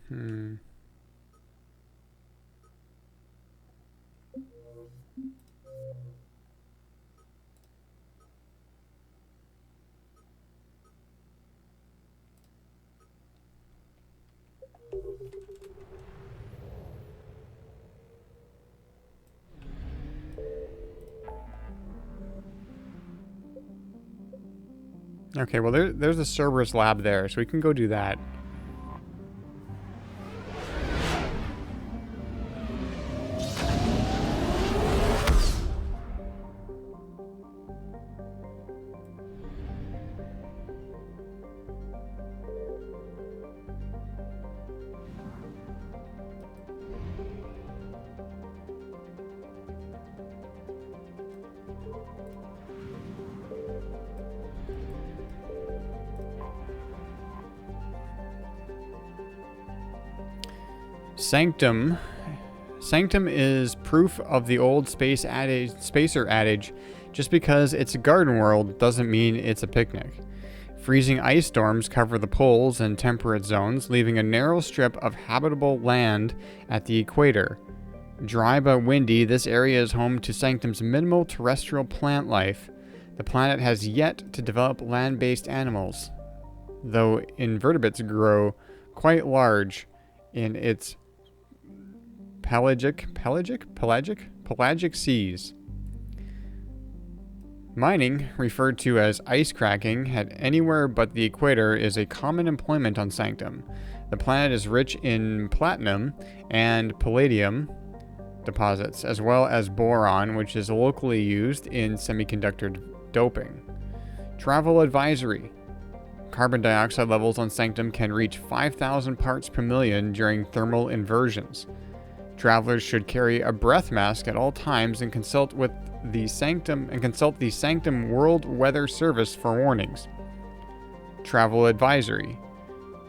Hmm. Okay, well there's a Cerberus lab there, so we can go do that. Sanctum. Sanctum is proof of the old spacer adage, just because it's a garden world doesn't mean it's a picnic. Freezing ice storms cover the poles and temperate zones, leaving a narrow strip of habitable land at the equator. Dry but windy, this area is home to Sanctum's minimal terrestrial plant life. The planet has yet to develop land-based animals, though invertebrates grow quite large in its pelagic seas. Mining, referred to as ice cracking, at anywhere but the equator is a common employment on Sanctum. The planet is rich in platinum and palladium deposits, as well as boron, which is locally used in semiconductor doping. Travel advisory. Carbon dioxide levels on Sanctum can reach 5,000 parts per million during thermal inversions. Travelers should carry a breath mask at all times and consult the Sanctum World Weather Service for warnings. Travel advisory.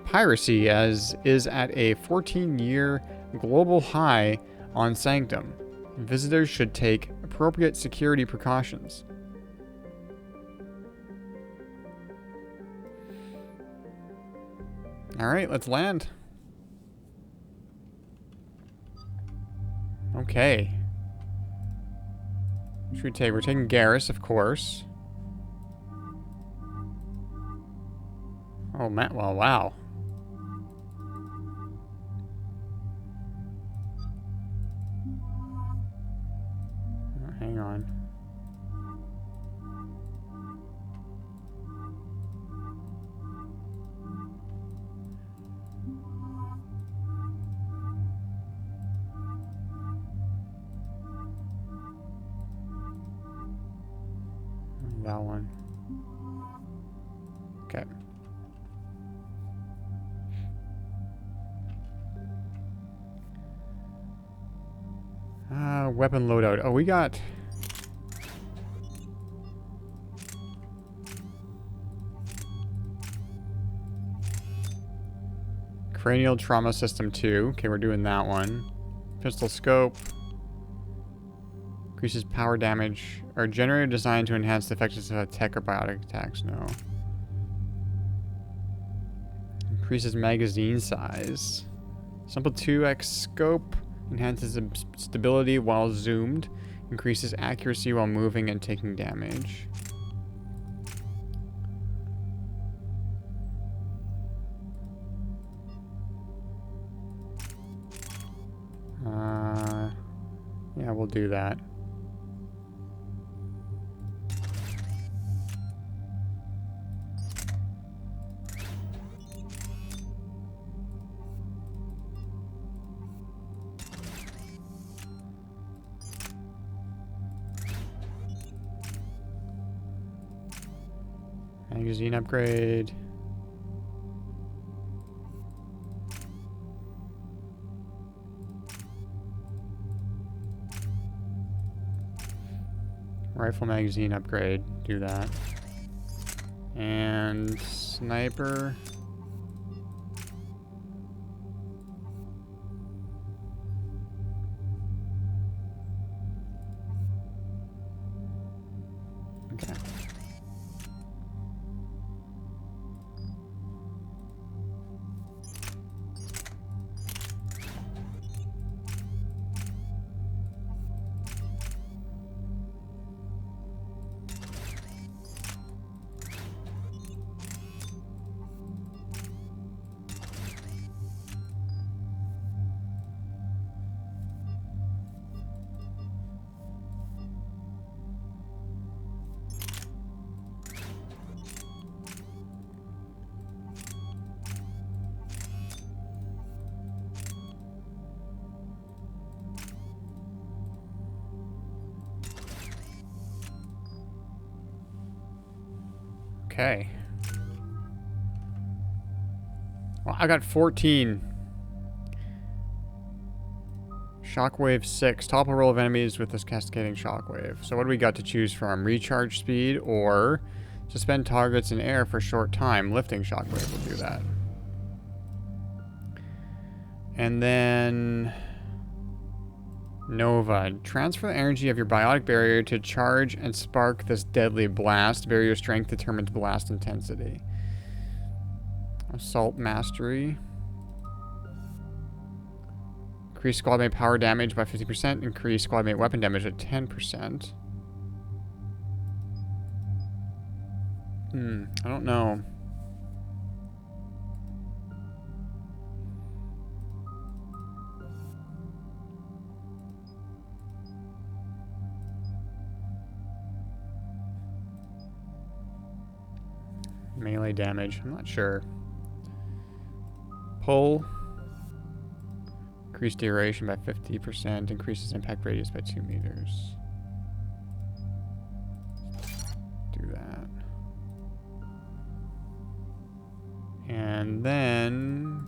Piracy is at a 14-year global high on Sanctum. Visitors should take appropriate security precautions. All right, let's land. Okay. What should we take? We're taking Garrus, of course. Oh, man. Well, wow. Oh, hang on. That one. Okay. Weapon loadout. Oh, we got... Cranial Trauma System 2. Okay, we're doing that one. Pistol Scope. Increases power damage. Are generator designed to enhance the effectiveness of tech or biotic attacks? No. Increases magazine size. Simple 2x scope. Enhances stability while zoomed. Increases accuracy while moving and taking damage. Yeah, we'll do that. Magazine upgrade. Rifle magazine upgrade. Do that. And sniper. Okay. Okay. Well, I got 14. Shockwave 6. Topple roll of enemies with this cascading shockwave. So what do we got to choose from? Recharge speed or suspend targets in air for a short time. Lifting shockwave will do that. And then Nova. Transfer the energy of your biotic barrier to charge and spark this deadly blast. Barrier strength determines blast intensity. Assault mastery. Increase squad mate power damage by 50%. Increase squad mate weapon damage by 10%. I don't know. Melee damage. I'm not sure. Pull. Increase duration by 50%. Increases impact radius by 2 meters. Do that. And then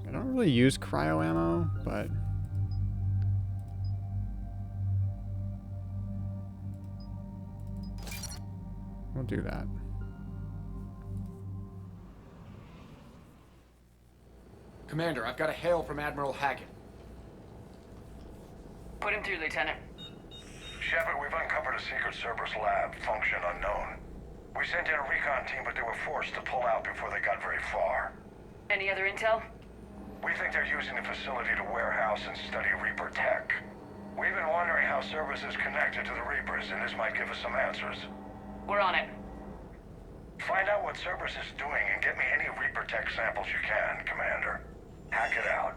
I don't really use cryo ammo, but we'll do that. Commander, I've got a hail from Admiral Hackett. Put him through, Lieutenant. Shepard, we've uncovered a secret Cerberus lab, function unknown. We sent in a recon team, but they were forced to pull out before they got very far. Any other intel? We think they're using the facility to warehouse and study Reaper tech. We've been wondering how Cerberus is connected to the Reapers, and this might give us some answers. We're on it. Find out what Cerberus is doing and get me any Reaper tech samples you can, Commander. Hack it out.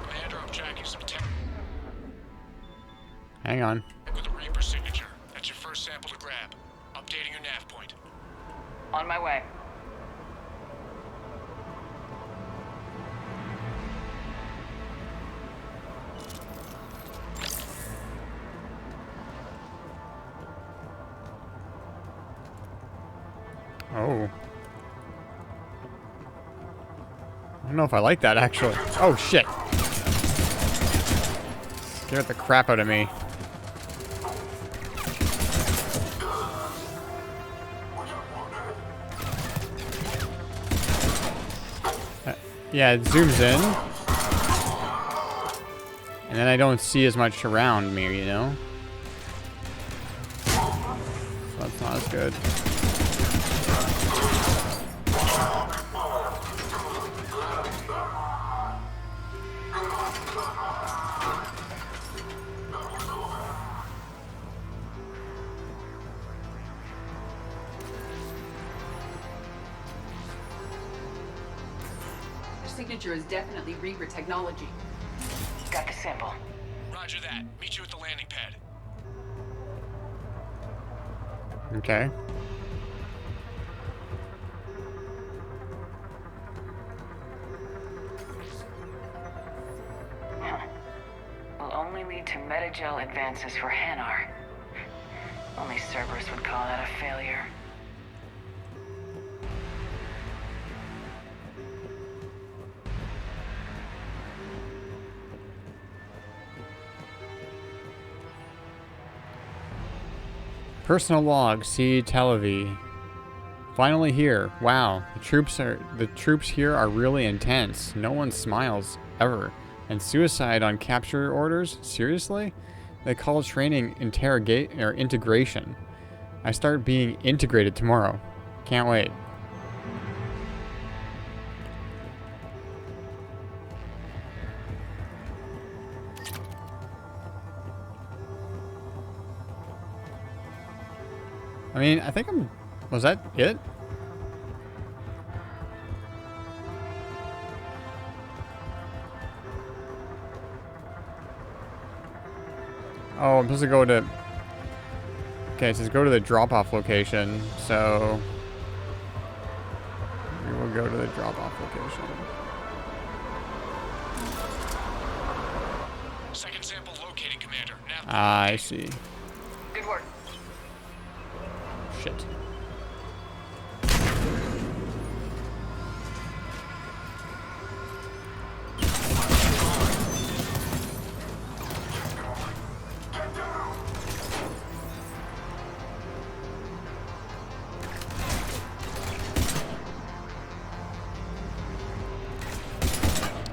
Commander, I'm tracking some tech. Hang on. With a Reaper signature. That's your first sample to grab. Updating your nav point. On my way. Oh. I don't know if I like that, actually. Oh, shit. Scared the crap out of me. Yeah, it zooms in. And then I don't see as much around me, you know? So that's not as good. signature is definitely Reaper technology. Got the sample. Roger that. Meet you at the landing pad. Okay. Will only lead to metagel advances for Hanar. Only Cerberus would call that a failure. Personal log, see Tel Aviv. Finally here. Wow, the troops here are really intense. No one smiles ever. And suicide on capture orders? Seriously? They call training integration. I start being integrated tomorrow. Can't wait. I mean, I think was that it? Oh, I'm supposed to go to... Okay, it says go to the drop-off location, so... We will go to the drop-off location. Second sample located, Commander. Now... I see. Good work. Shit.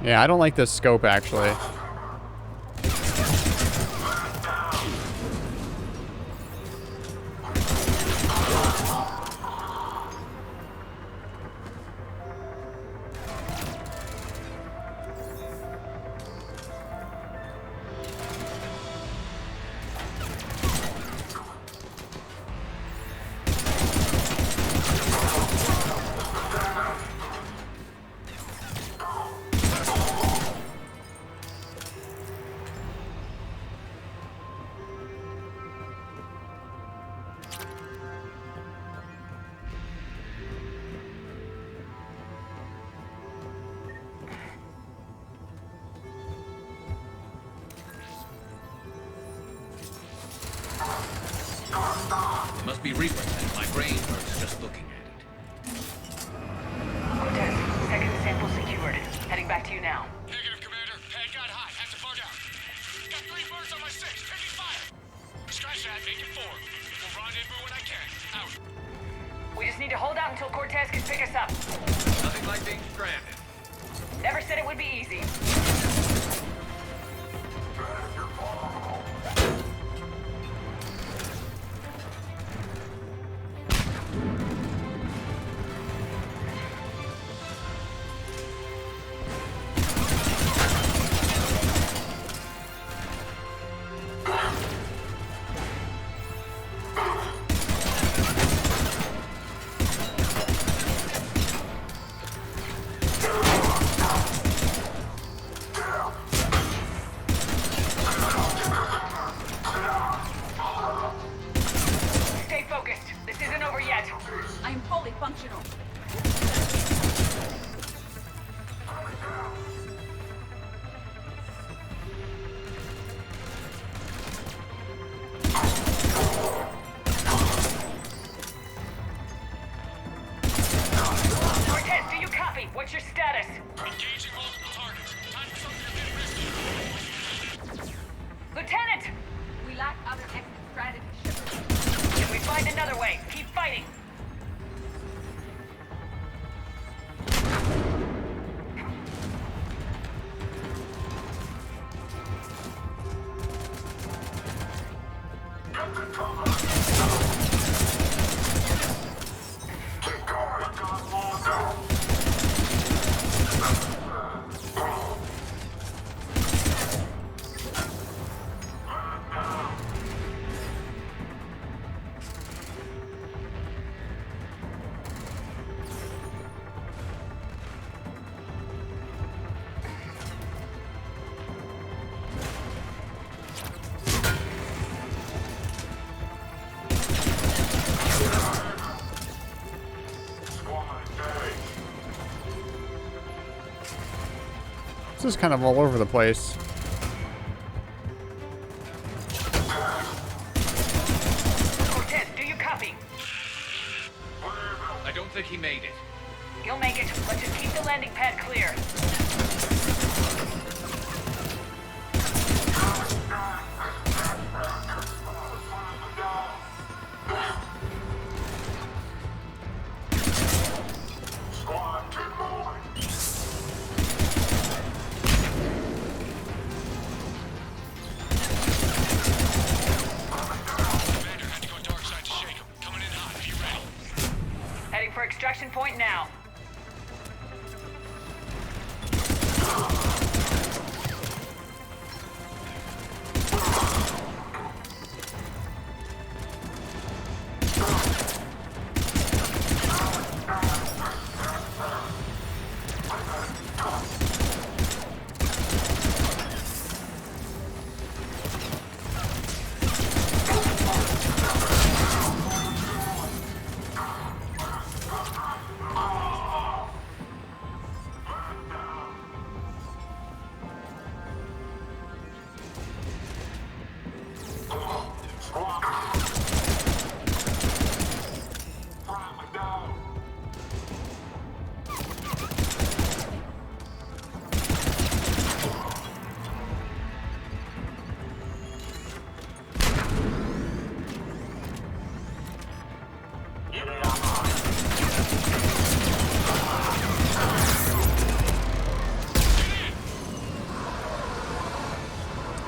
Yeah, I don't like this scope, actually. It must be Reaper. My brain hurts just looking at it. Cortez, second sample secured. Heading back to you now. Negative, Commander. Pad got hot. Have to bug out. Got 3 birds on my 6. Taking fire. Scratch that. Make it 4. We'll rendezvous when I can. Out. We just need to hold out until Cortez can pick us up. Nothing like being stranded. Never said it would be easy. This is kind of all over the place. Cortez, do you copy? I don't think he made it. You'll make it. Let's just keep the landing pad clear. Heading for extraction point now.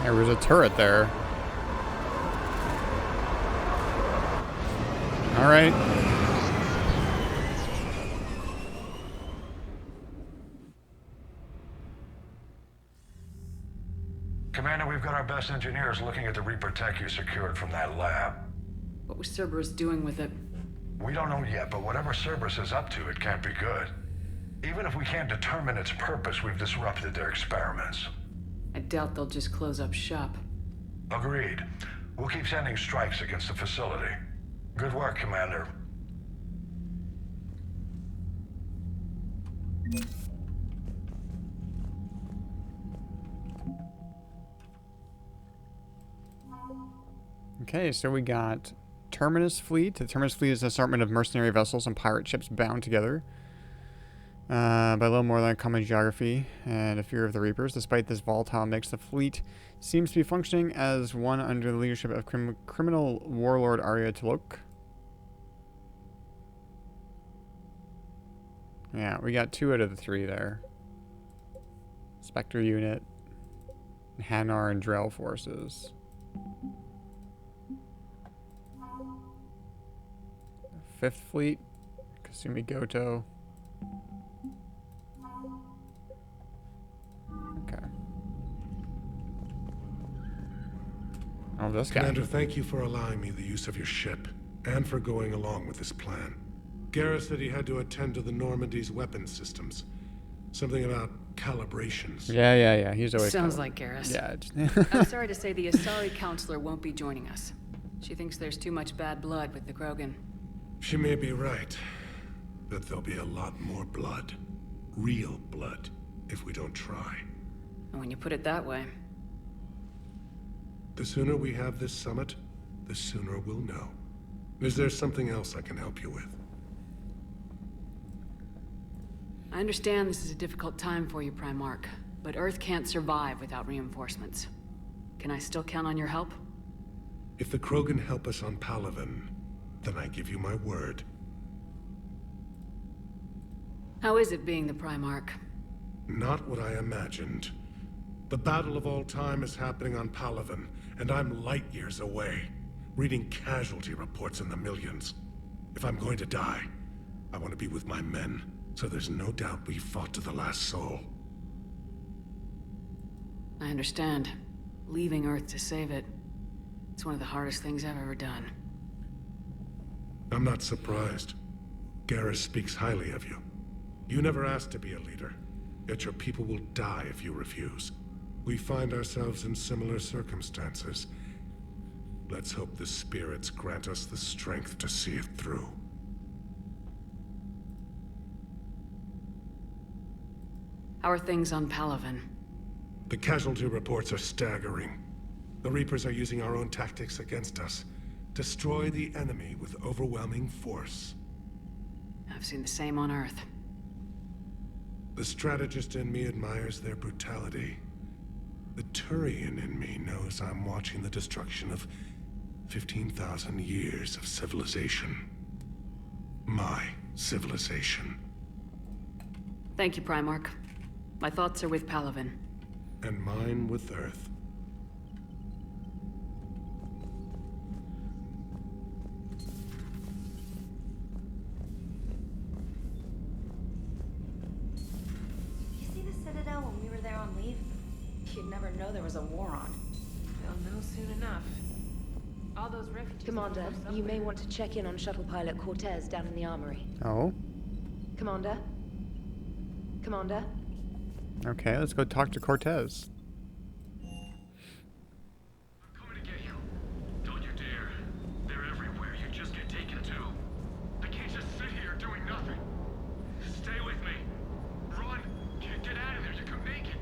There was a turret there. All right. Commander, we've got our best engineers looking at the Reaper tech you secured from that lab. What was Cerberus doing with it? We don't know yet, but whatever Cerberus is up to, it can't be good. Even if we can't determine its purpose, we've disrupted their experiments. I doubt they'll just close up shop. Agreed. We'll keep sending strikes against the facility. Good work, Commander. Okay, so we got Terminus Fleet. The Terminus Fleet is an assortment of mercenary vessels and pirate ships bound together by little more than a common geography and a fear of the Reapers. Despite this volatile mix, the fleet seems to be functioning as one under the leadership of criminal warlord Arya Tulok. Yeah, we got 2 out of the 3 there. Spectre unit, Hanar and Drell forces. Fifth Fleet, Kasumi Goto. Okay. Oh, this guy. Commander, thank you for allowing me the use of your ship, and for going along with this plan. Garrus said he had to attend to the Normandy's weapons systems. Something about calibrations. Yeah. He's always Sounds like Garrus. Yeah. I'm sorry to say the Asari counselor won't be joining us. She thinks there's too much bad blood with the Krogan. She may be right, but there'll be a lot more blood. Real blood, if we don't try. And when you put it that way. The sooner we have this summit, the sooner we'll know. Is there something else I can help you with? I understand this is a difficult time for you, Primarch, but Earth can't survive without reinforcements. Can I still count on your help? If the Krogan help us on Palaven, then I give you my word. How is it being the Primarch? Not what I imagined. The battle of all time is happening on Palaven, and I'm light years away, reading casualty reports in the millions. If I'm going to die, I want to be with my men, so there's no doubt we fought to the last soul. I understand. Leaving Earth to save it. It's one of the hardest things I've ever done. I'm not surprised. Garrus speaks highly of you. You never asked to be a leader, yet your people will die if you refuse. We find ourselves in similar circumstances. Let's hope the spirits grant us the strength to see it through. How are things on Palaven? The casualty reports are staggering. The Reapers are using our own tactics against us. Destroy the enemy with overwhelming force. I've seen the same on Earth. The strategist in me admires their brutality. The Turian in me knows I'm watching the destruction of 15,000 years of civilization. My civilization. Thank you, Primarch. My thoughts are with Palaven. And mine with Earth. You see the Citadel when we were there on leave? You'd never know there was a war on. They'll know soon enough. All those refugees... Commander, you may want to check in on shuttle pilot Cortez down in the armory. Oh? Commander? Commander? Okay, let's go talk to Cortez. Coming to get you. Don't you dare. They're everywhere. You just get taken too. I can't just sit here doing nothing. Stay with me. Run. Get out of there. You can make it.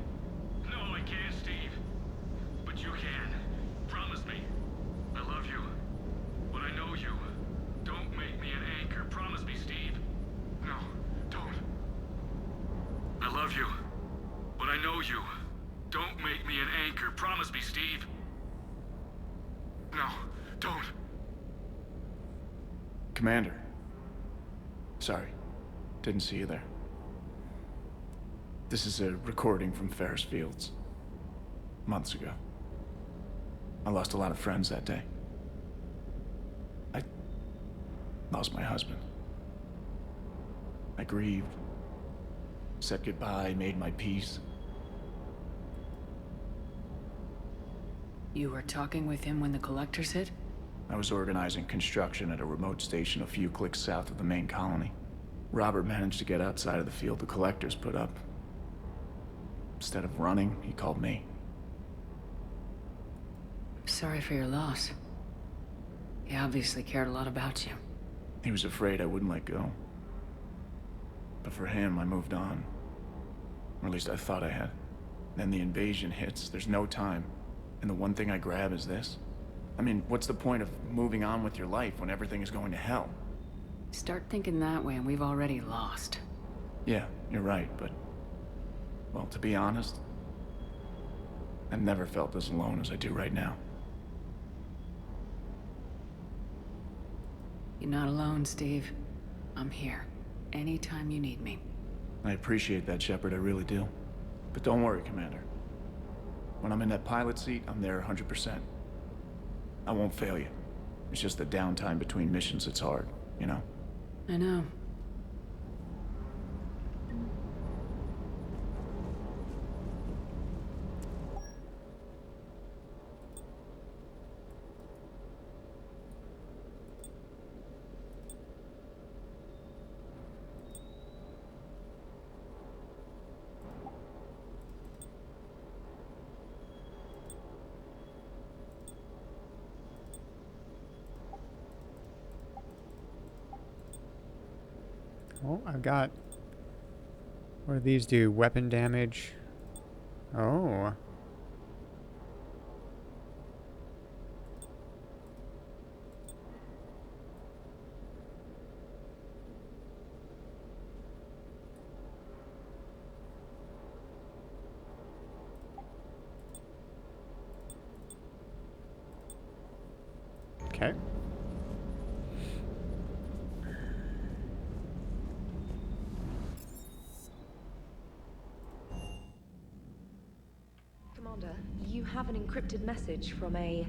No, I can't, Steve. But you can. Promise me. I love you. But I know you. Don't make me an anchor. Promise me, Steve. No, don't. I love you. But I know you. Don't make me an anchor. Promise me, Steve. No, don't. Commander. Sorry. Didn't see you there. This is a recording from Ferris Fields. Months ago. I lost a lot of friends that day. I lost my husband. I grieved. Said goodbye, made my peace. You were talking with him when the collectors hit? I was organizing construction at a remote station a few clicks south of the main colony. Robert managed to get outside of the field the collectors put up. Instead of running, he called me. I'm sorry for your loss. He obviously cared a lot about you. He was afraid I wouldn't let go. But for him, I moved on. Or at least I thought I had. Then the invasion hits, there's no time. And the one thing I grab is this. I mean, what's the point of moving on with your life when everything is going to hell? Start thinking that way and we've already lost. Yeah, you're right, but... well, to be honest, I've never felt as alone as I do right now. You're not alone, Steve. I'm here. Anytime you need me. I appreciate that, Shepard, I really do. But don't worry, Commander. When I'm in that pilot seat, I'm there 100%. I won't fail you. It's just the downtime between missions that's hard, you know? I know. Oh, I've got... what do these do? Weapon damage. Oh. Okay. Commander, you have an encrypted message from a...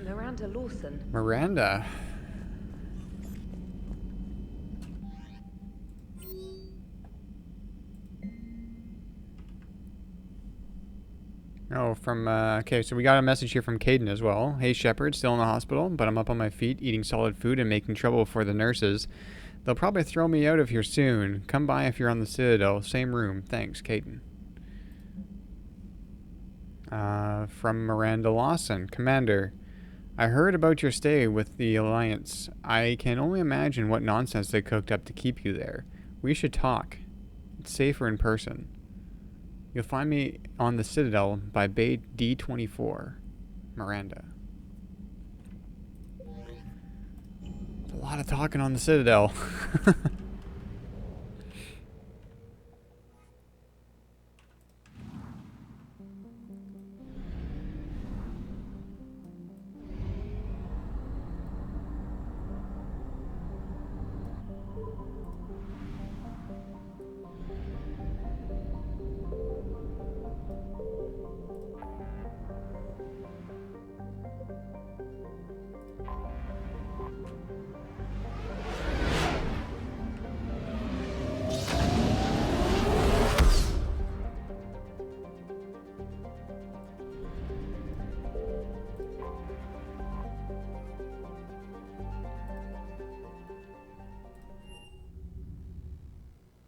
Miranda Lawson. Miranda. Oh, from, okay, so we got a message here from Caden as well. Hey, Shepard, still in the hospital, but I'm up on my feet, eating solid food and making trouble for the nurses. They'll probably throw me out of here soon. Come by if you're on the Citadel. Same room. Thanks, Caden. From Miranda Lawson. Commander, I heard about your stay with the Alliance. I can only imagine what nonsense they cooked up to keep you there. We should talk. It's safer in person. You'll find me on the Citadel by Bay D24. Miranda. There's a lot of talking on the Citadel.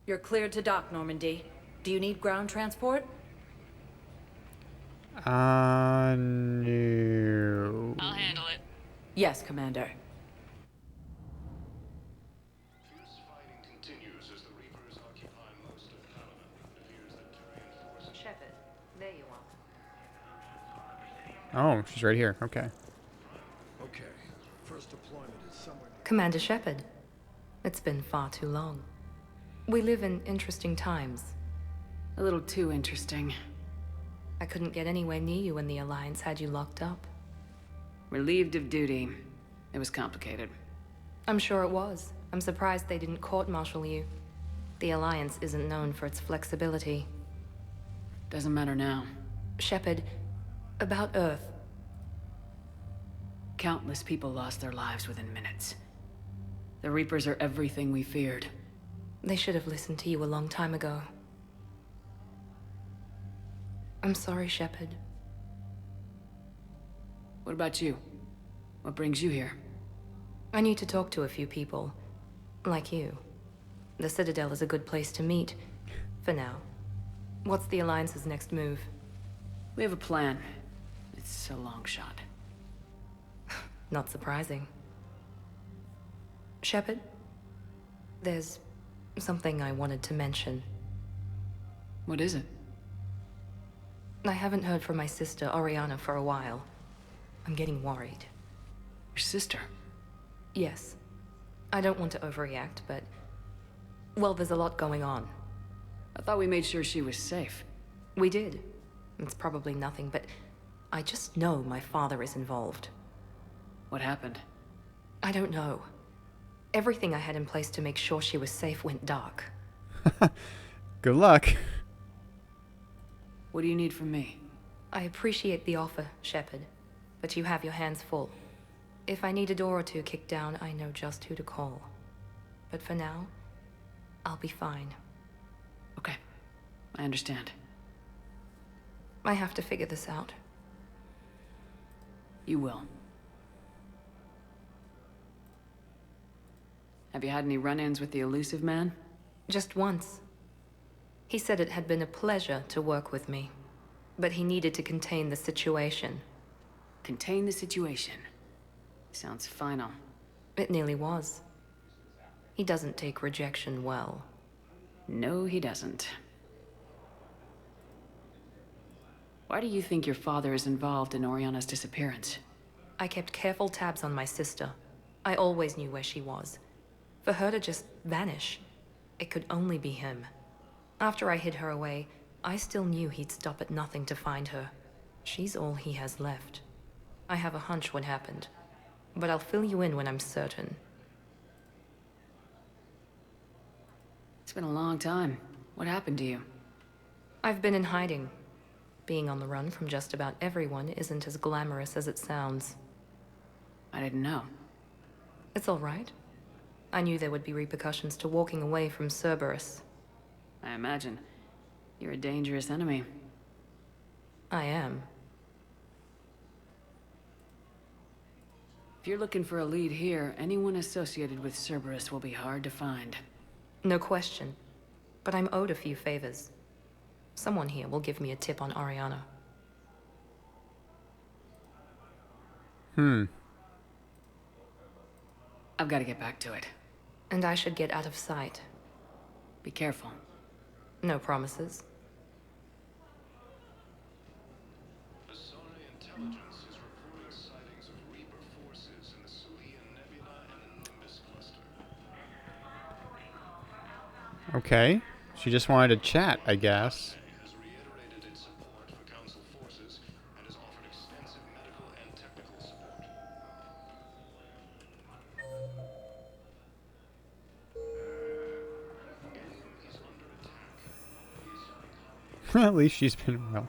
You're cleared to dock, Normandy. Do you need ground transport? No. I'll handle it. Yes, Commander. Fierce fighting continues as the Reapers occupy most of Paladin. It appears that Turian forces... Shepard, there you Oh, are. she's right here. Okay. Okay. First deployment is somewhere... Commander Shepard, it's been far too long. We live in interesting times. A little too interesting. I couldn't get anywhere near you when the Alliance had you locked up. Relieved of duty. It was complicated. I'm sure it was. I'm surprised they didn't court-martial you. The Alliance isn't known for its flexibility. Doesn't matter now. Shepard, about Earth. Countless people lost their lives within minutes. The Reapers are everything we feared. They should have listened to you a long time ago. I'm sorry, Shepard. What about you? What brings you here? I need to talk to a few people. Like you. The Citadel is a good place to meet. For now. What's the Alliance's next move? We have a plan. It's a long shot. Not surprising. Shepard? There's something I wanted to mention. What is it? I haven't heard from my sister, Oriana, for a while. I'm getting worried. Your sister? Yes. I don't want to overreact, but... well, there's a lot going on. I thought we made sure she was safe. We did. It's probably nothing, but I just know my father is involved. What happened? I don't know. Everything I had in place to make sure she was safe went dark. Good luck. What do you need from me? I appreciate the offer, Shepard, but you have your hands full. If I need a door or two kicked down, I know just who to call. But for now, I'll be fine. Okay, I understand. I have to figure this out. You will. Have you had any run-ins with the elusive man? Just once. He said it had been a pleasure to work with me, but he needed to contain the situation. Contain the situation. Sounds final. It nearly was. He doesn't take rejection well. No, he doesn't. Why do you think your father is involved in Oriana's disappearance? I kept careful tabs on my sister. I always knew where she was. For her to just vanish, it could only be him. After I hid her away, I still knew he'd stop at nothing to find her. She's all he has left. I have a hunch what happened, but I'll fill you in when I'm certain. It's been a long time. What happened to you? I've been in hiding. Being on the run from just about everyone isn't as glamorous as it sounds. I didn't know. It's all right. I knew there would be repercussions to walking away from Cerberus. I imagine. You're a dangerous enemy. I am. If you're looking for a lead here, anyone associated with Cerberus will be hard to find. No question. But I'm owed a few favors. Someone here will give me a tip on Oriana. I've got to get back to it. And I should get out of sight. Be careful. No promises. intelligence is reporting sightings of Reaper forces in the Celia Nebula and the Nimbus cluster. Okay. She just wanted to chat, I guess. Has reiterated its support for Council forces and has offered extensive medical and technical support. AIM is under attack. Please. At least she's been well.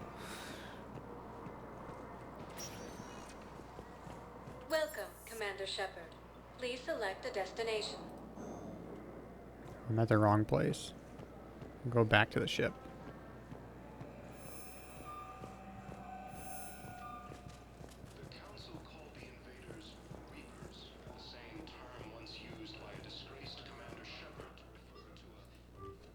Welcome, Commander Shepard. Please select a destination. I'm at the wrong place. Go back to the ship. The Council called the invaders Reapers, the same term once used by a disgraced Commander Shepard to refer to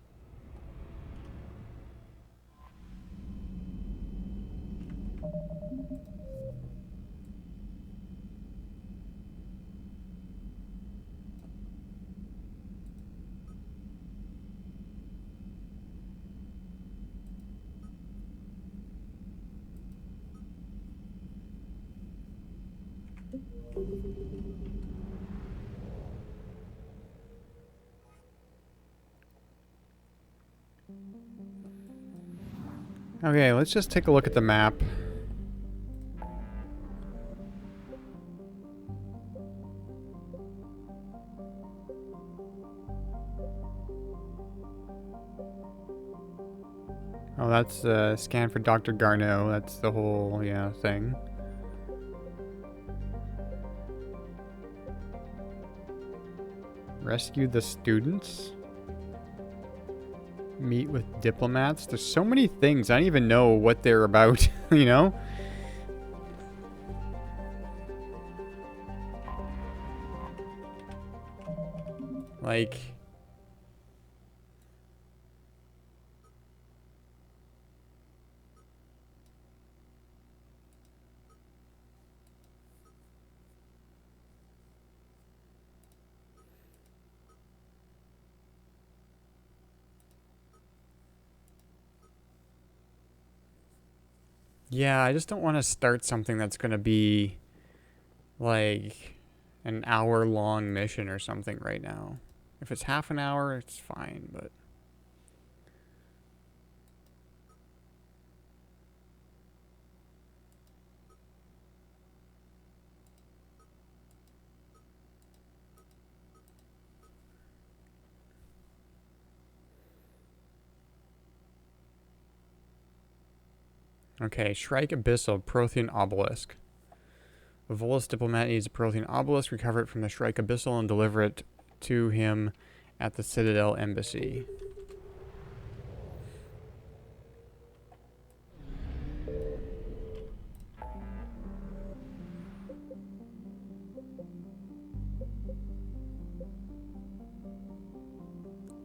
a... Okay, let's just take a look at the map. Oh, that's scan for Dr. Garneau. That's the whole, yeah, thing. Rescue the students? Meet with diplomats? There's so many things. I don't even know what they're about, you know? Like... Yeah, I just don't want to start something that's going to be like an hour-long mission or something right now. If it's half an hour, it's fine, but... Okay, Shrike Abyssal, Prothean Obelisk. A Volus diplomat needs a Prothean Obelisk, recover it from the Shrike Abyssal, and deliver it to him at the Citadel Embassy.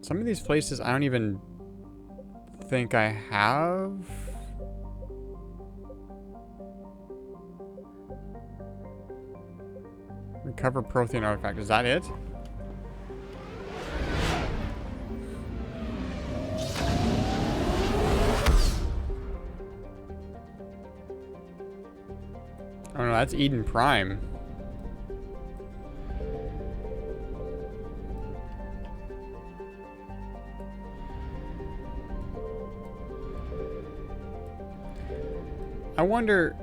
Some of these places I don't even think I have. Recover Prothean artifact. Is that it? Oh no, that's Eden Prime. I wonder...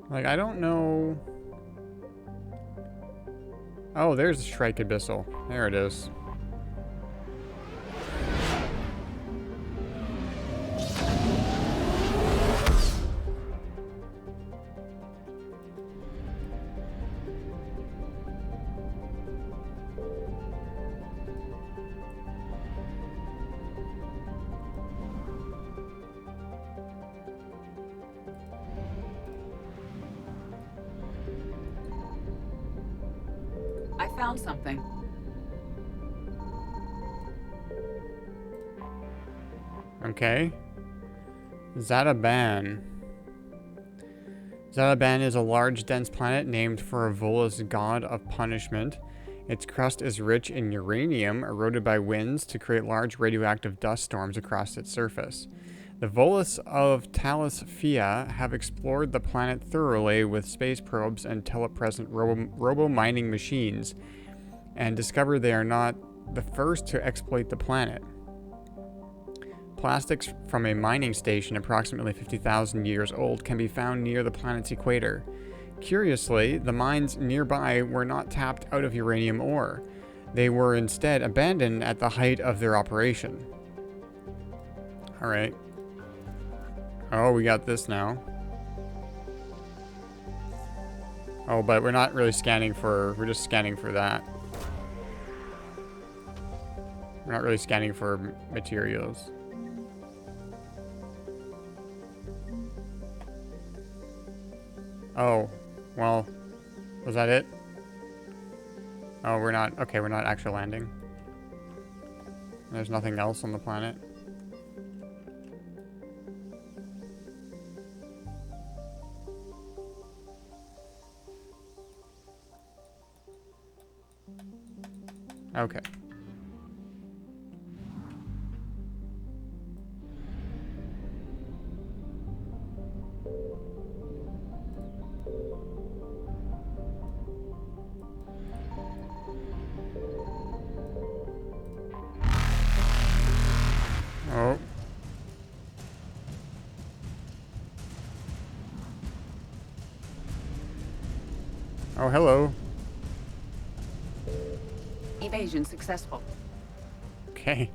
Like, I don't know... Oh, there's the Shrike Abyssal. There it is. found something. Okay. Zataban. Zataban is a large, dense planet named for a Volus god of punishment. Its crust is rich in uranium, eroded by winds to create large radioactive dust storms across its surface. The Volus of Talis Fia have explored the planet thoroughly with space probes and telepresent robo-mining machines, and discovered they are not the first to exploit the planet. Plastics from a mining station approximately 50,000 years old can be found near the planet's equator. Curiously, the mines nearby were not tapped out of uranium ore. They were instead abandoned at the height of their operation. Alright. Oh, we got this now. Oh, but we're not really scanning for... We're just scanning for that. We're not really scanning for materials. Oh, well, was that it? Oh, we're not, okay, we're not actually landing. There's nothing else on the planet. Okay. Oh. Oh, hello. Evasion successful. Okay.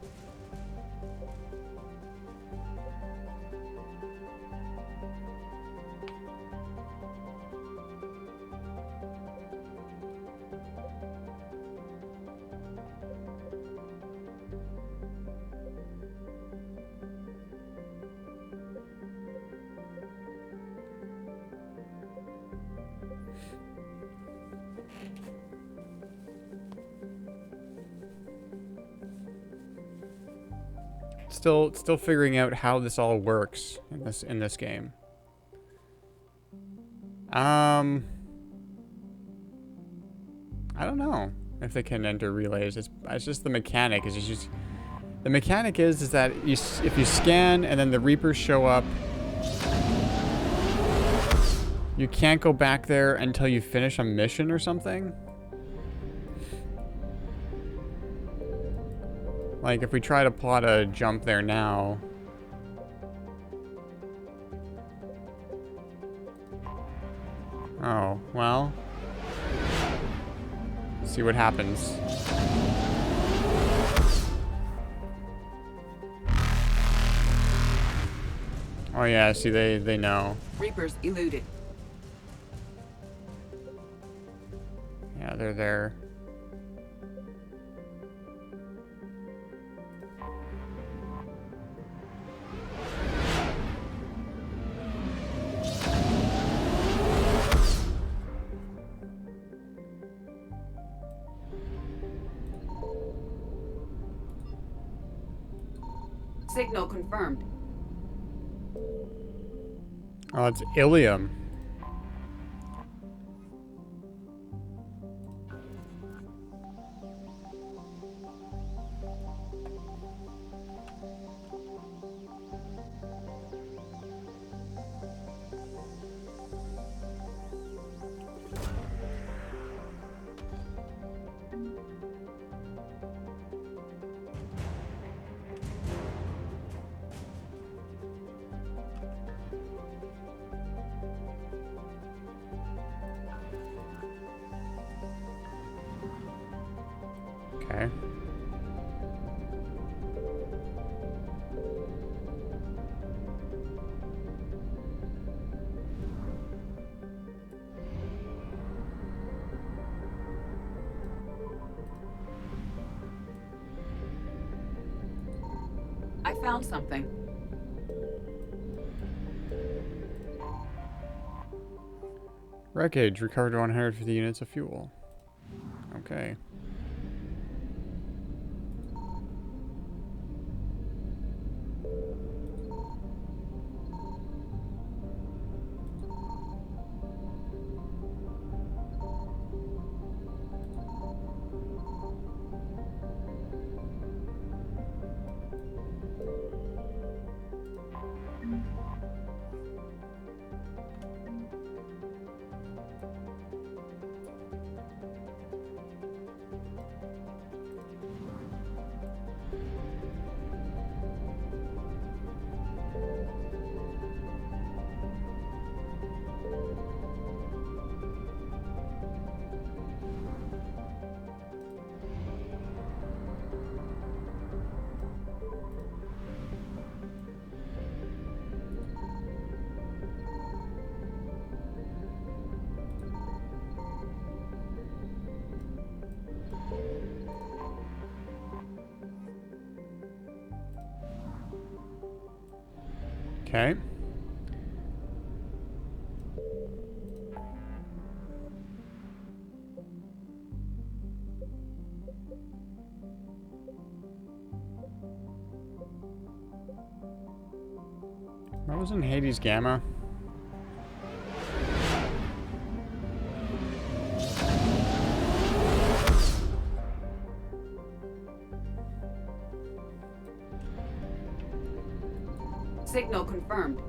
Still figuring out how this all works in this game. I don't know if they can enter relays. It's just the mechanic. The mechanic is that if you scan and then the Reapers show up, you can't go back there until you finish a mission or something. Like, if we try to plot a jump there now... Oh, well... See what happens. Oh yeah, see, they know. Reapers eluded. Yeah, they're there. Signal confirmed. Oh, it's Ilium. Okay. I found something. Wreckage recovered 150 units of fuel. Okay. Okay. What was in Hades Gamma? Signal confirmed.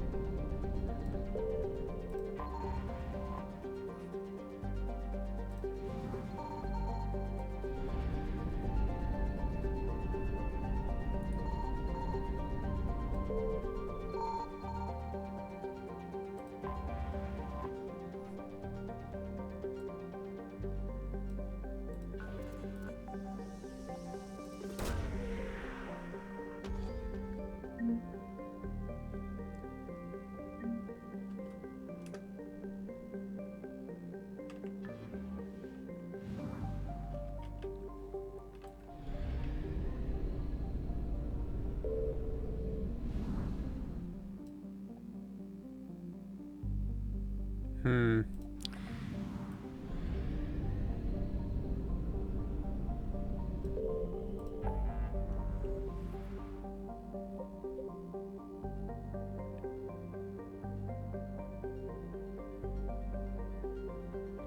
Hmm.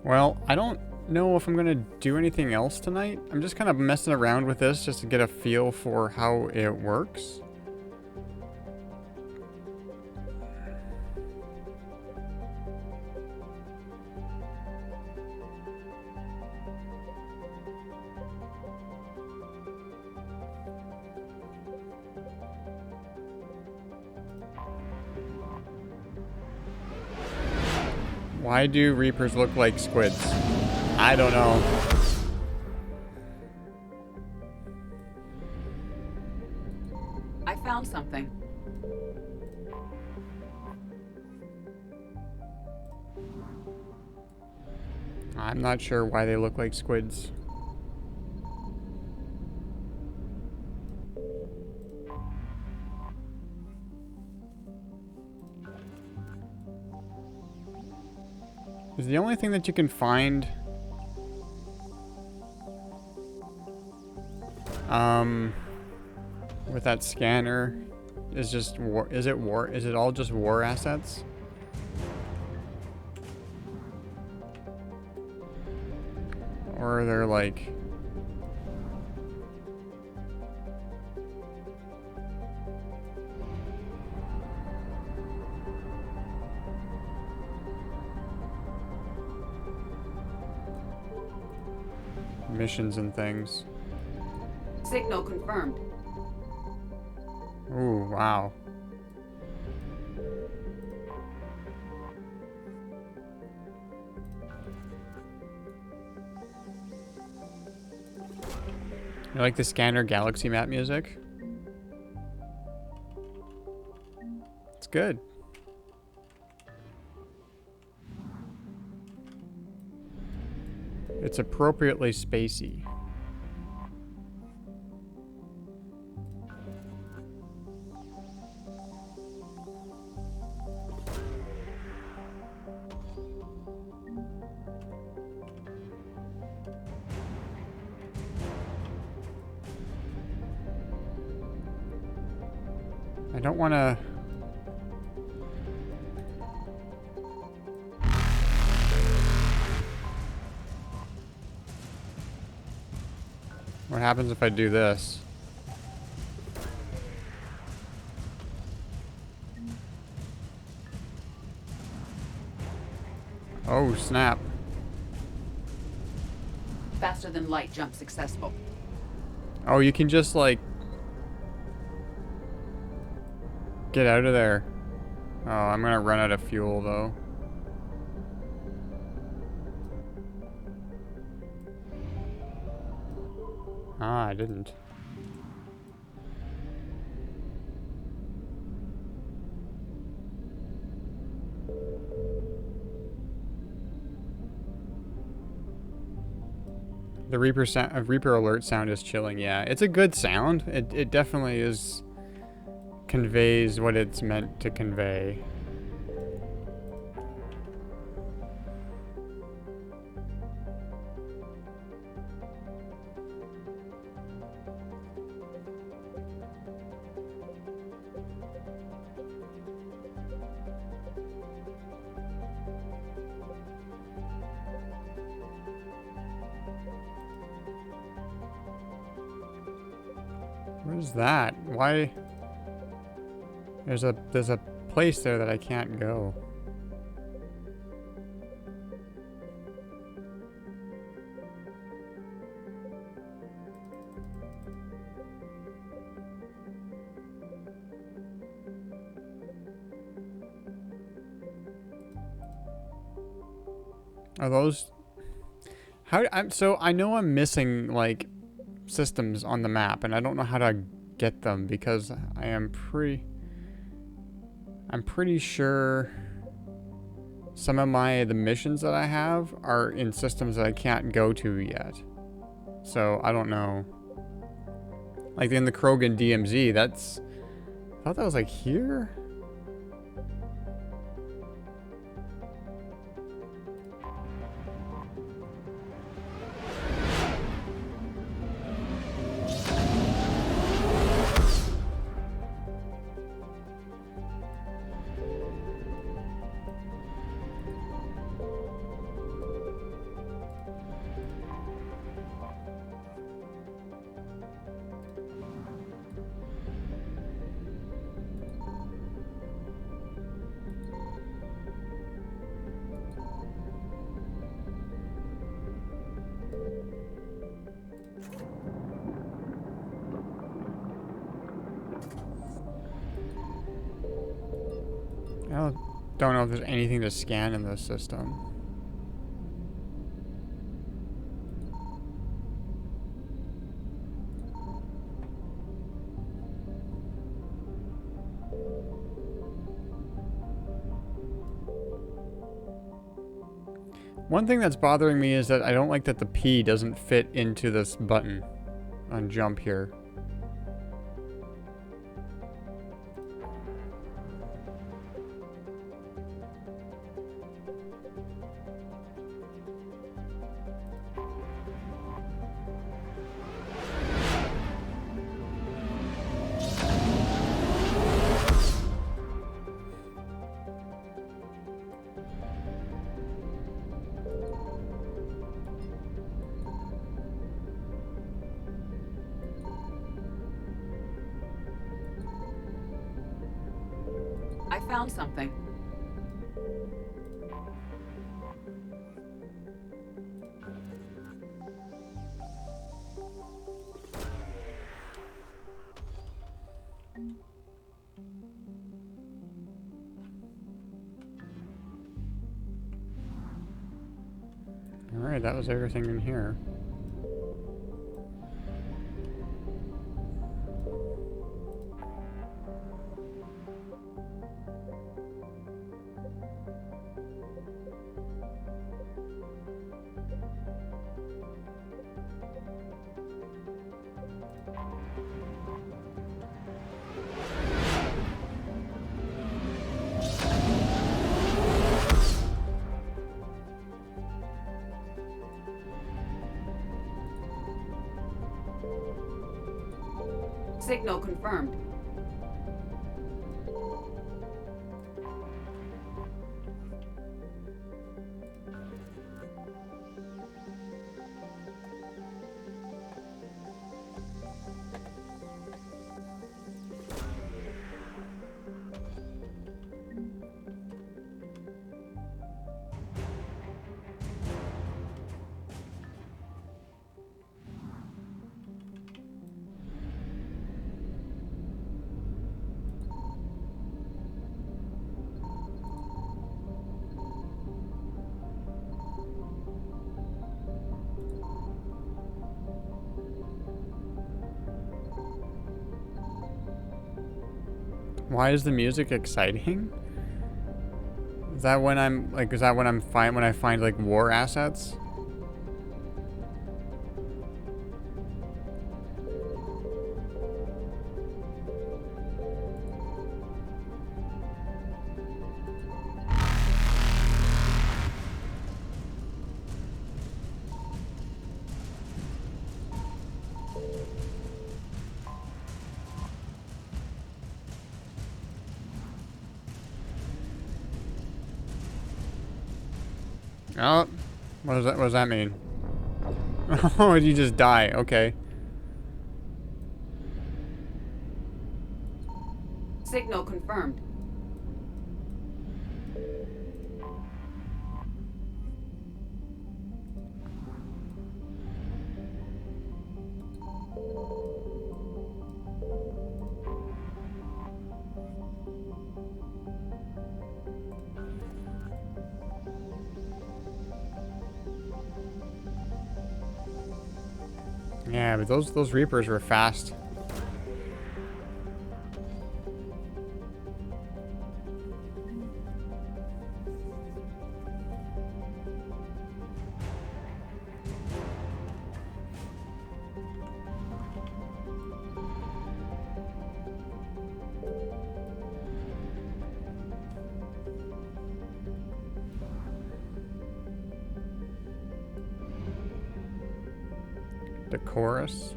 Well, I don't know if I'm gonna do anything else tonight. I'm just kind of messing around with this just to get a feel for how it works. Why do Reapers look like squids? I don't know. I found something. I'm not sure why they look like squids. Is the only thing that you can find with that scanner is just war? Is it all just war assets? Or are there like missions and things? Signal confirmed. Ooh, wow. You like the Scanner Galaxy map music? It's good. It's appropriately spacey. I don't want to... What happens if I do this? Oh, snap. Faster than light jump successful. Oh, you can just, like... get out of there. Oh, I'm gonna run out of fuel, though. Ah, I didn't. The Reaper alert sound is chilling. Yeah, it's a good sound. It definitely is, conveys what it's meant to convey. What is that? Why? There's a place there that I can't go. Are those... So I know I'm missing, like, systems on the map, and I don't know how to get them because I'm pretty sure some of the missions that I have are in systems that I can't go to yet. So I don't know. Like in the Krogan DMZ, I thought that was like here? I don't know if there's anything to scan in this system. One thing that's bothering me is that I don't like that the P doesn't fit into this button on jump here. I found something. Alright, that was everything in here. Signal confirmed. Why is the music exciting? Is that when I'm like? Is that when when I find like war assets? Oh, what does that? What does that mean? Oh, you just die. Okay. Signal confirmed. Yeah, but those Reapers were fast. The chorus.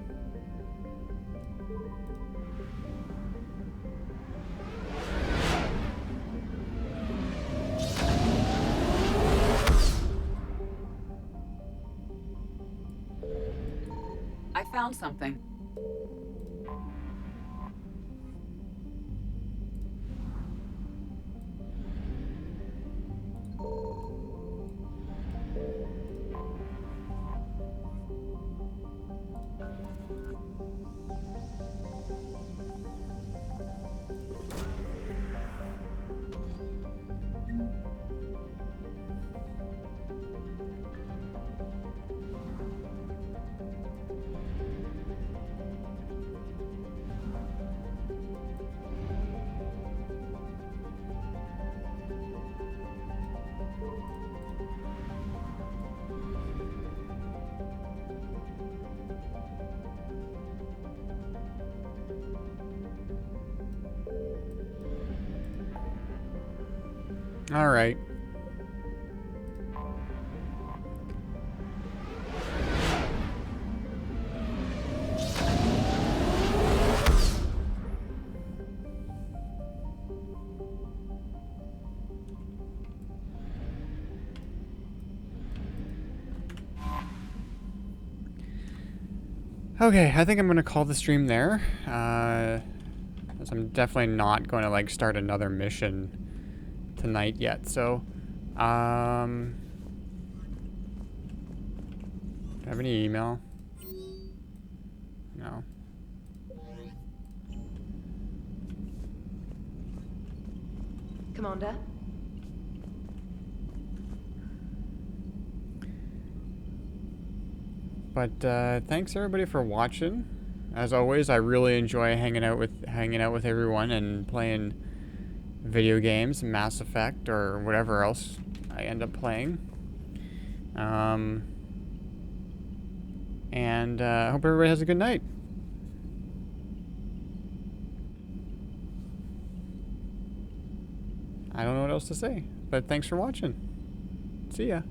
I found something. All right. Okay, I think I'm gonna call the stream there. As I'm definitely not going to like start another mission tonight yet. So, do I have any email? No. Commander? But thanks everybody for watching. As always, I really enjoy hanging out with everyone and playing video games, Mass Effect or whatever else I end up playing. And I hope everybody has a good night. I don't know what else to say, but thanks for watching. See ya.